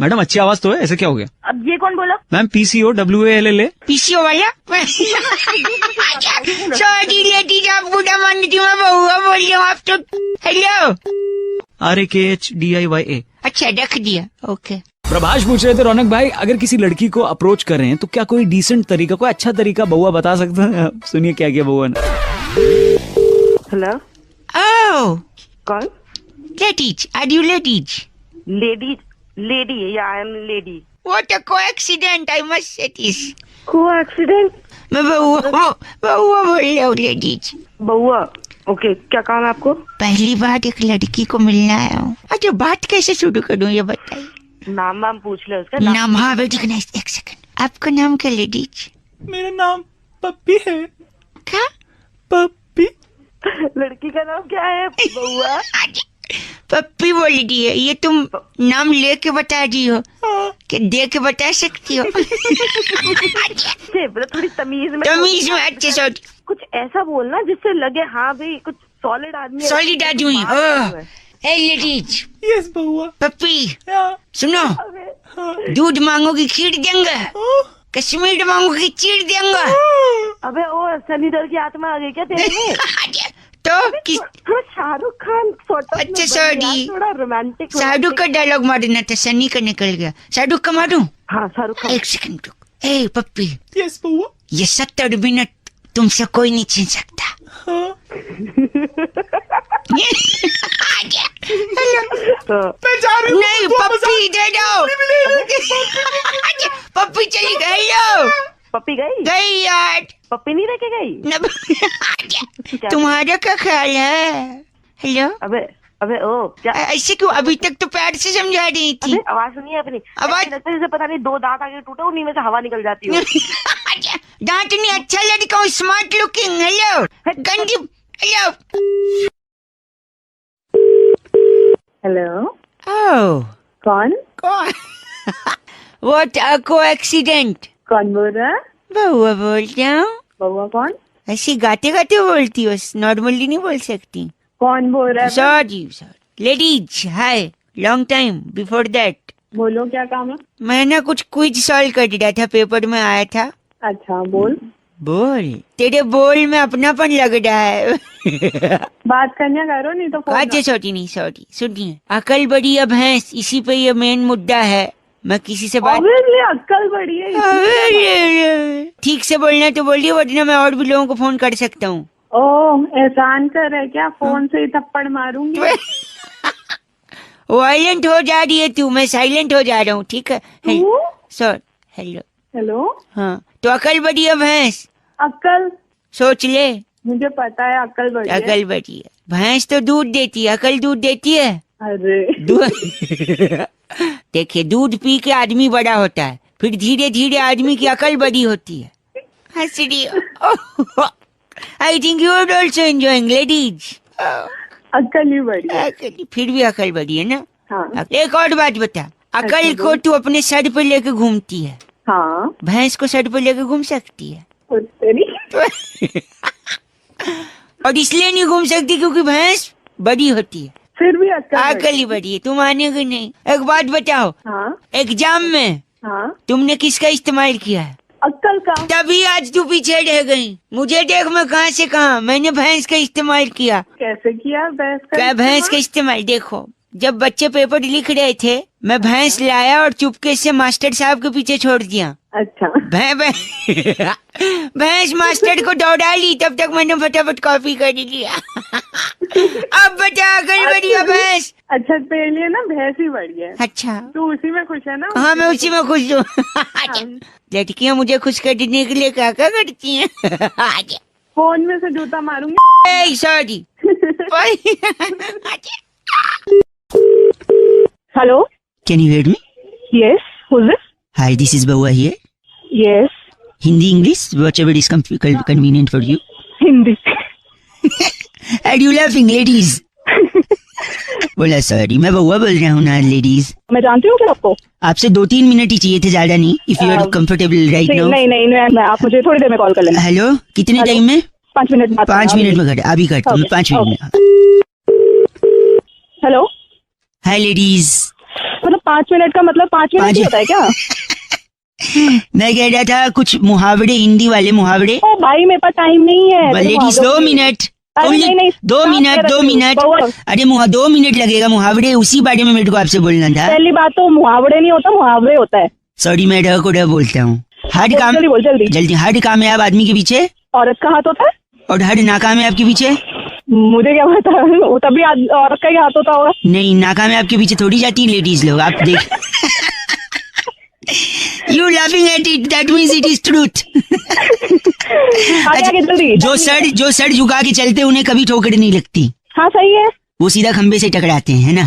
मैडम, अच्छी आवाज तो है, ऐसे क्या हो गया? अब ये कौन बोला? Ma'am, PCO WALLA। PCO वाला? सॉरी लेडीज, आप बुरा मान लीजिए, मैं बहुआ बोल रही हूँ आप तो। हेलो। RAKHDIYA। अच्छा, रख दिया। ओके। प्रभाष पूछ रहे थे, रौनक भाई, अगर किसी लड़की को अप्रोच करें तो क्या कोई डिसेंट तरीका, कोई अच्छा तरीका बउआ बता सकते हैं? सुनिए क्या किया बउआ ने। हेलो। ओह, कौन? Ladies. Are you ladies? Lady या I am lady. What a coincidence, I must say this. Coincidence? मैं बउआ बोल रही हूँ लेडीज। बउआ, ओके, क्या काम है आपको? पहली बार एक लड़की को मिलने आया हूँ। अच्छा, बात कैसे शुरू करूँ ये बताइए। नाम वाम पूछ ले उसका। नाम? हाँ बेटी, एक सेकंड। आपका नाम क्या लेडीज? मेरा नाम पप्पी है। क्या? पप्पी। लड़की का नाम क्या है? बउआ। पप्पी बोल रही है। ये तुम नाम लेके बता रही हो कि दे के बता सकती हो? थोड़ी तमीज में। अच्छे से कुछ ऐसा बोलना जिससे लगे हाँ भाई कुछ सॉलिड आदमी। सॉलिड आदमी। हे लेडीज। यस बउआ। पप्पी सुनो, दूध मांगोगी खीर देंगे, कश्मीर मांगोगी चीर देंगे। अबे ओ सनी देओल की आत्मा आ गई क्या तेरे में? तो थोड़ा शाहरुख खान। अच्छा सॉरी, थोड़ा रोमांटिक। शाहरुख का डायलॉग मारना था, सनी का निकल गया। शाहरुख का मारूं? हाँ शाहरुख खान। एक सेकंड रुक। ए पप्पी। यस बउआ। ये 70 मिनट तुमसे कोई नहीं छीन सकता। नहीं पप्पी दे दो। पप्पी चली गई। पप्पी गई यार। पप्पी नहीं लेके गई? तुम्हारा क्या ख्याल है? हेलो। अबे ओ क्या ऐसे क्यों? अभी तक तो प्यार से समझा रही थी। आवाज सुनिए अपनी। आवाज जैसे पता नहीं 2 दांत आगे टूटे, उन्हीं में से हवा निकल जाती है। दांत नहीं, अच्छा लड़का हूँ, स्मार्ट लुकिंग। हेलो गंदी। हेलो। हेलो। ओह, कौन? What a coincidence. कौन बोल रहा है? बउआ बोलती हूँ। बउआ कौन? ऐसी गाते गाते बोलती हो, नॉर्मली नहीं बोल सकती। कौन बोल रहा है? Sorry ladies. Hi, long time before that. बोलो क्या काम है? मैं ना कुछ क्विज सॉल्व कर रहा था, पेपर में आया था। अच्छा बोल। बोल, तेरे बोल में अपनापन लग रहा है। बात करने करो नहीं तो फोन अच्छा सॉरी सुनिए, अकल बड़ी है भैंस, इसी पे ये मेन मुद्दा है। मैं किसी से बात अक्कल बड़ी है। ठीक से बोलना तो बोलिए, वरना मैं और भी लोगों को फोन कर सकता हूँ। ओह एहसान कर है क्या? फोन से ही थप्पड़ मारूंगी। वायलेंट हो जा रही है तू, मैं साइलेंट हो जा रहा हूँ, ठीक है? Sir hello. हाँ तो अकल बड़ी है भैंस। अक्कल सोच ले। मुझे पता है अक्कल बड़ी है। अकल बड़ी है भैंस तो दूध देती है, अकल दूध देती है? अरे देखिए, दूध पी के आदमी बड़ा होता है, फिर धीरे धीरे आदमी की अकल बड़ी होती है। हंस रही हो। I think you are also enjoying ladies. अक्ल ही बड़ी है। फिर भी अकल बड़ी है ना? हाँ। एक और बात बता, अकल को तू अपने सर पे लेके घूमती है, हाँ। भैंस को सर पे लेके घूम सकती है? और इसलिए नहीं घूम सकती क्योंकि भैंस बड़ी होती है। फिर भी अकल ही बड़ी है, तुम मानेगे नहीं। एक बात बताओ, हाँ? एग्जाम में तुमने किसका इस्तेमाल किया है? अक्ल का। तभी आज तू पीछे रह गई। मुझे देख, मैं कहाँ से कहाँ, मैंने भैंस का इस्तेमाल किया। कैसे किया भैंस का इस्तेमाल? देखो, जब बच्चे पेपर लिख रहे थे, मैं भैंस लाया और चुपके से मास्टर साहब के पीछे छोड़ दिया। अच्छा। भैंस मास्टर को दौड़ा ली, तब तक मैंने फटाफट कॉपी कर लिया। अब बता, अकल बड़ी है भैंस? अच्छा तेरे लिए ना भैंस ही बड़ी है। अच्छा, तू उसी में खुश है ना? हाँ मैं उसी में खुश हूँ। लड़कियाँ मुझे खुश करने के लिए क्या क्या करती हैं? फोन में से जूता मारूंगी। Sorry. Hello? Can you hear me? Yes. Who's this? Hi, this is Bawa here. Yes. Hindi, English, whatever is convenient for you. Hindi. Are you laughing, ladies? बोला सॉरी, मैं बउआ बोल रहा हूँ ना लेडीज। मैं जानती हूँ क्या आपको? आपसे 2-3 मिनट ही चाहिए थे, ज्यादा नहीं। If you are comfortable right now. नहीं, आप मुझे थोड़ी देर में कॉल कर लेना। हेलो, कितने टाइम में? 5 मिनट। 5 मिनट में कर, अभी करता हूँ 5 मिनट में। हेलो, हाय लेडीज। मतलब 5 मिनट का मतलब 5 मिनट ही होता है क्या? मैं कह रहा था कुछ मुहावरे, हिंदी वाले मुहावरे। ओ भाई मेरे पास टाइम नहीं है। Ladies 2 minute. नहीं, 2 मिनट। अरे 2 मिनट लगेगा, मुहावरे उसी बारे में मेरे को आपसे बोलना था। पहली बात तो मुहावरे नहीं होता, मुहावरे होता है। सॉरी, मैं ढ को ढ बोलता हूँ। हर काम जल्दी। हर कामयाब आदमी के पीछे औरत का हाथ होता है, और हर नाकामयाब के पीछे मुझे क्या पता, तभी औरत का ही हाथ होता होगा। नहीं, नाकामयाब के पीछे थोड़ी जाती है लेडीज लोग, आप देख। You laughing at it, that means it is truth. अच्छा, जो सर झुका के चलते उन्हें कभी ठोकर नहीं लगती। हाँ सही है। वो सीधा खंबे से टकराते हैं, है ना?